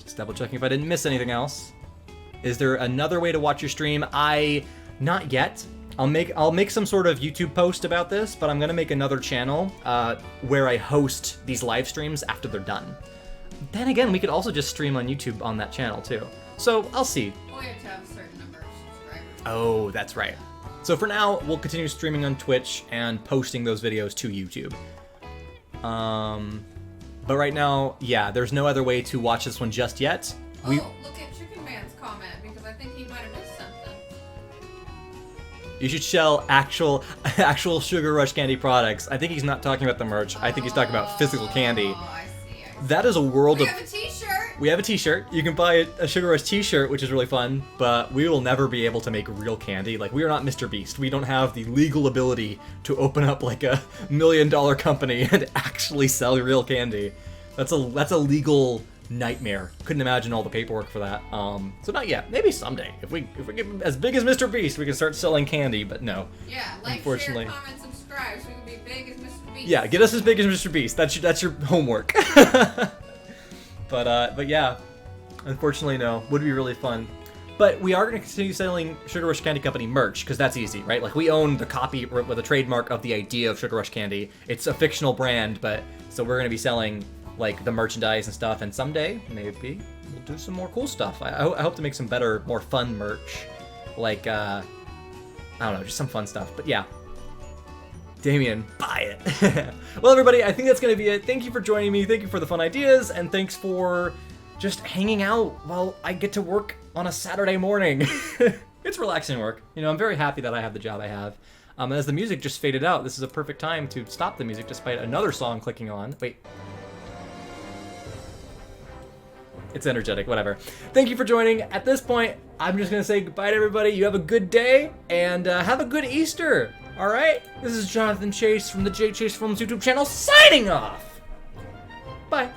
Just double checking if I didn't miss anything else. Is there another way to watch your stream? Not yet. I'll make some sort of YouTube post about this, but I'm gonna make another channel where I host these live streams after they're done. Then again, we could also just stream on YouTube on that channel too. So I'll see. We have to have a certain number of subscribers. Oh, that's right. So for now, we'll continue streaming on Twitch and posting those videos to YouTube. But right now, yeah, there's no other way to watch this one just yet. Look at Chicken Man's comment, because I think he might have missed something. You should sell actual Sugar Rush candy products. I think he's not talking about the merch. I think he's talking about physical candy. Oh, I see. That is a world of... We have a t-shirt! We have a t-shirt. You can buy a Sugar Rush t-shirt, which is really fun, but we will never be able to make real candy. Like, we are not Mr. Beast. We don't have the legal ability to open up, like, a $1 million company and actually sell real candy. That's a legal nightmare. Couldn't imagine all the paperwork for that. So not yet. Maybe someday. If we get as big as Mr. Beast, we can start selling candy, but no. Yeah, like, unfortunately. share, comment, subscribe, so we can be big as Mr. Beast. Yeah, get us as big as Mr. Beast. That's your homework. But yeah, unfortunately, no. Would be really fun. But we are going to continue selling Sugar Rush Candy Company merch, because that's easy, right? Like, we own the copy with a trademark of the idea of Sugar Rush Candy. It's a fictional brand, but so we're going to be selling, like, the merchandise and stuff, and someday, maybe, we'll do some more cool stuff. I hope to make some better, more fun merch. Like, I don't know, just some fun stuff. But yeah. Damien, buy it. Well, everybody, I think that's going to be it. Thank you for joining me. Thank you for the fun ideas, and thanks for just hanging out while I get to work on a Saturday morning. It's relaxing work. You know, I'm very happy that I have the job I have. And as the music just faded out, this is a perfect time to stop the music despite another song clicking on. Wait. It's energetic, whatever. Thank you for joining. At this point, I'm just going to say goodbye to everybody. You have a good day, and have a good Easter. All right? This is Jonathan Chase from the J Chase Films YouTube channel, signing off. Bye.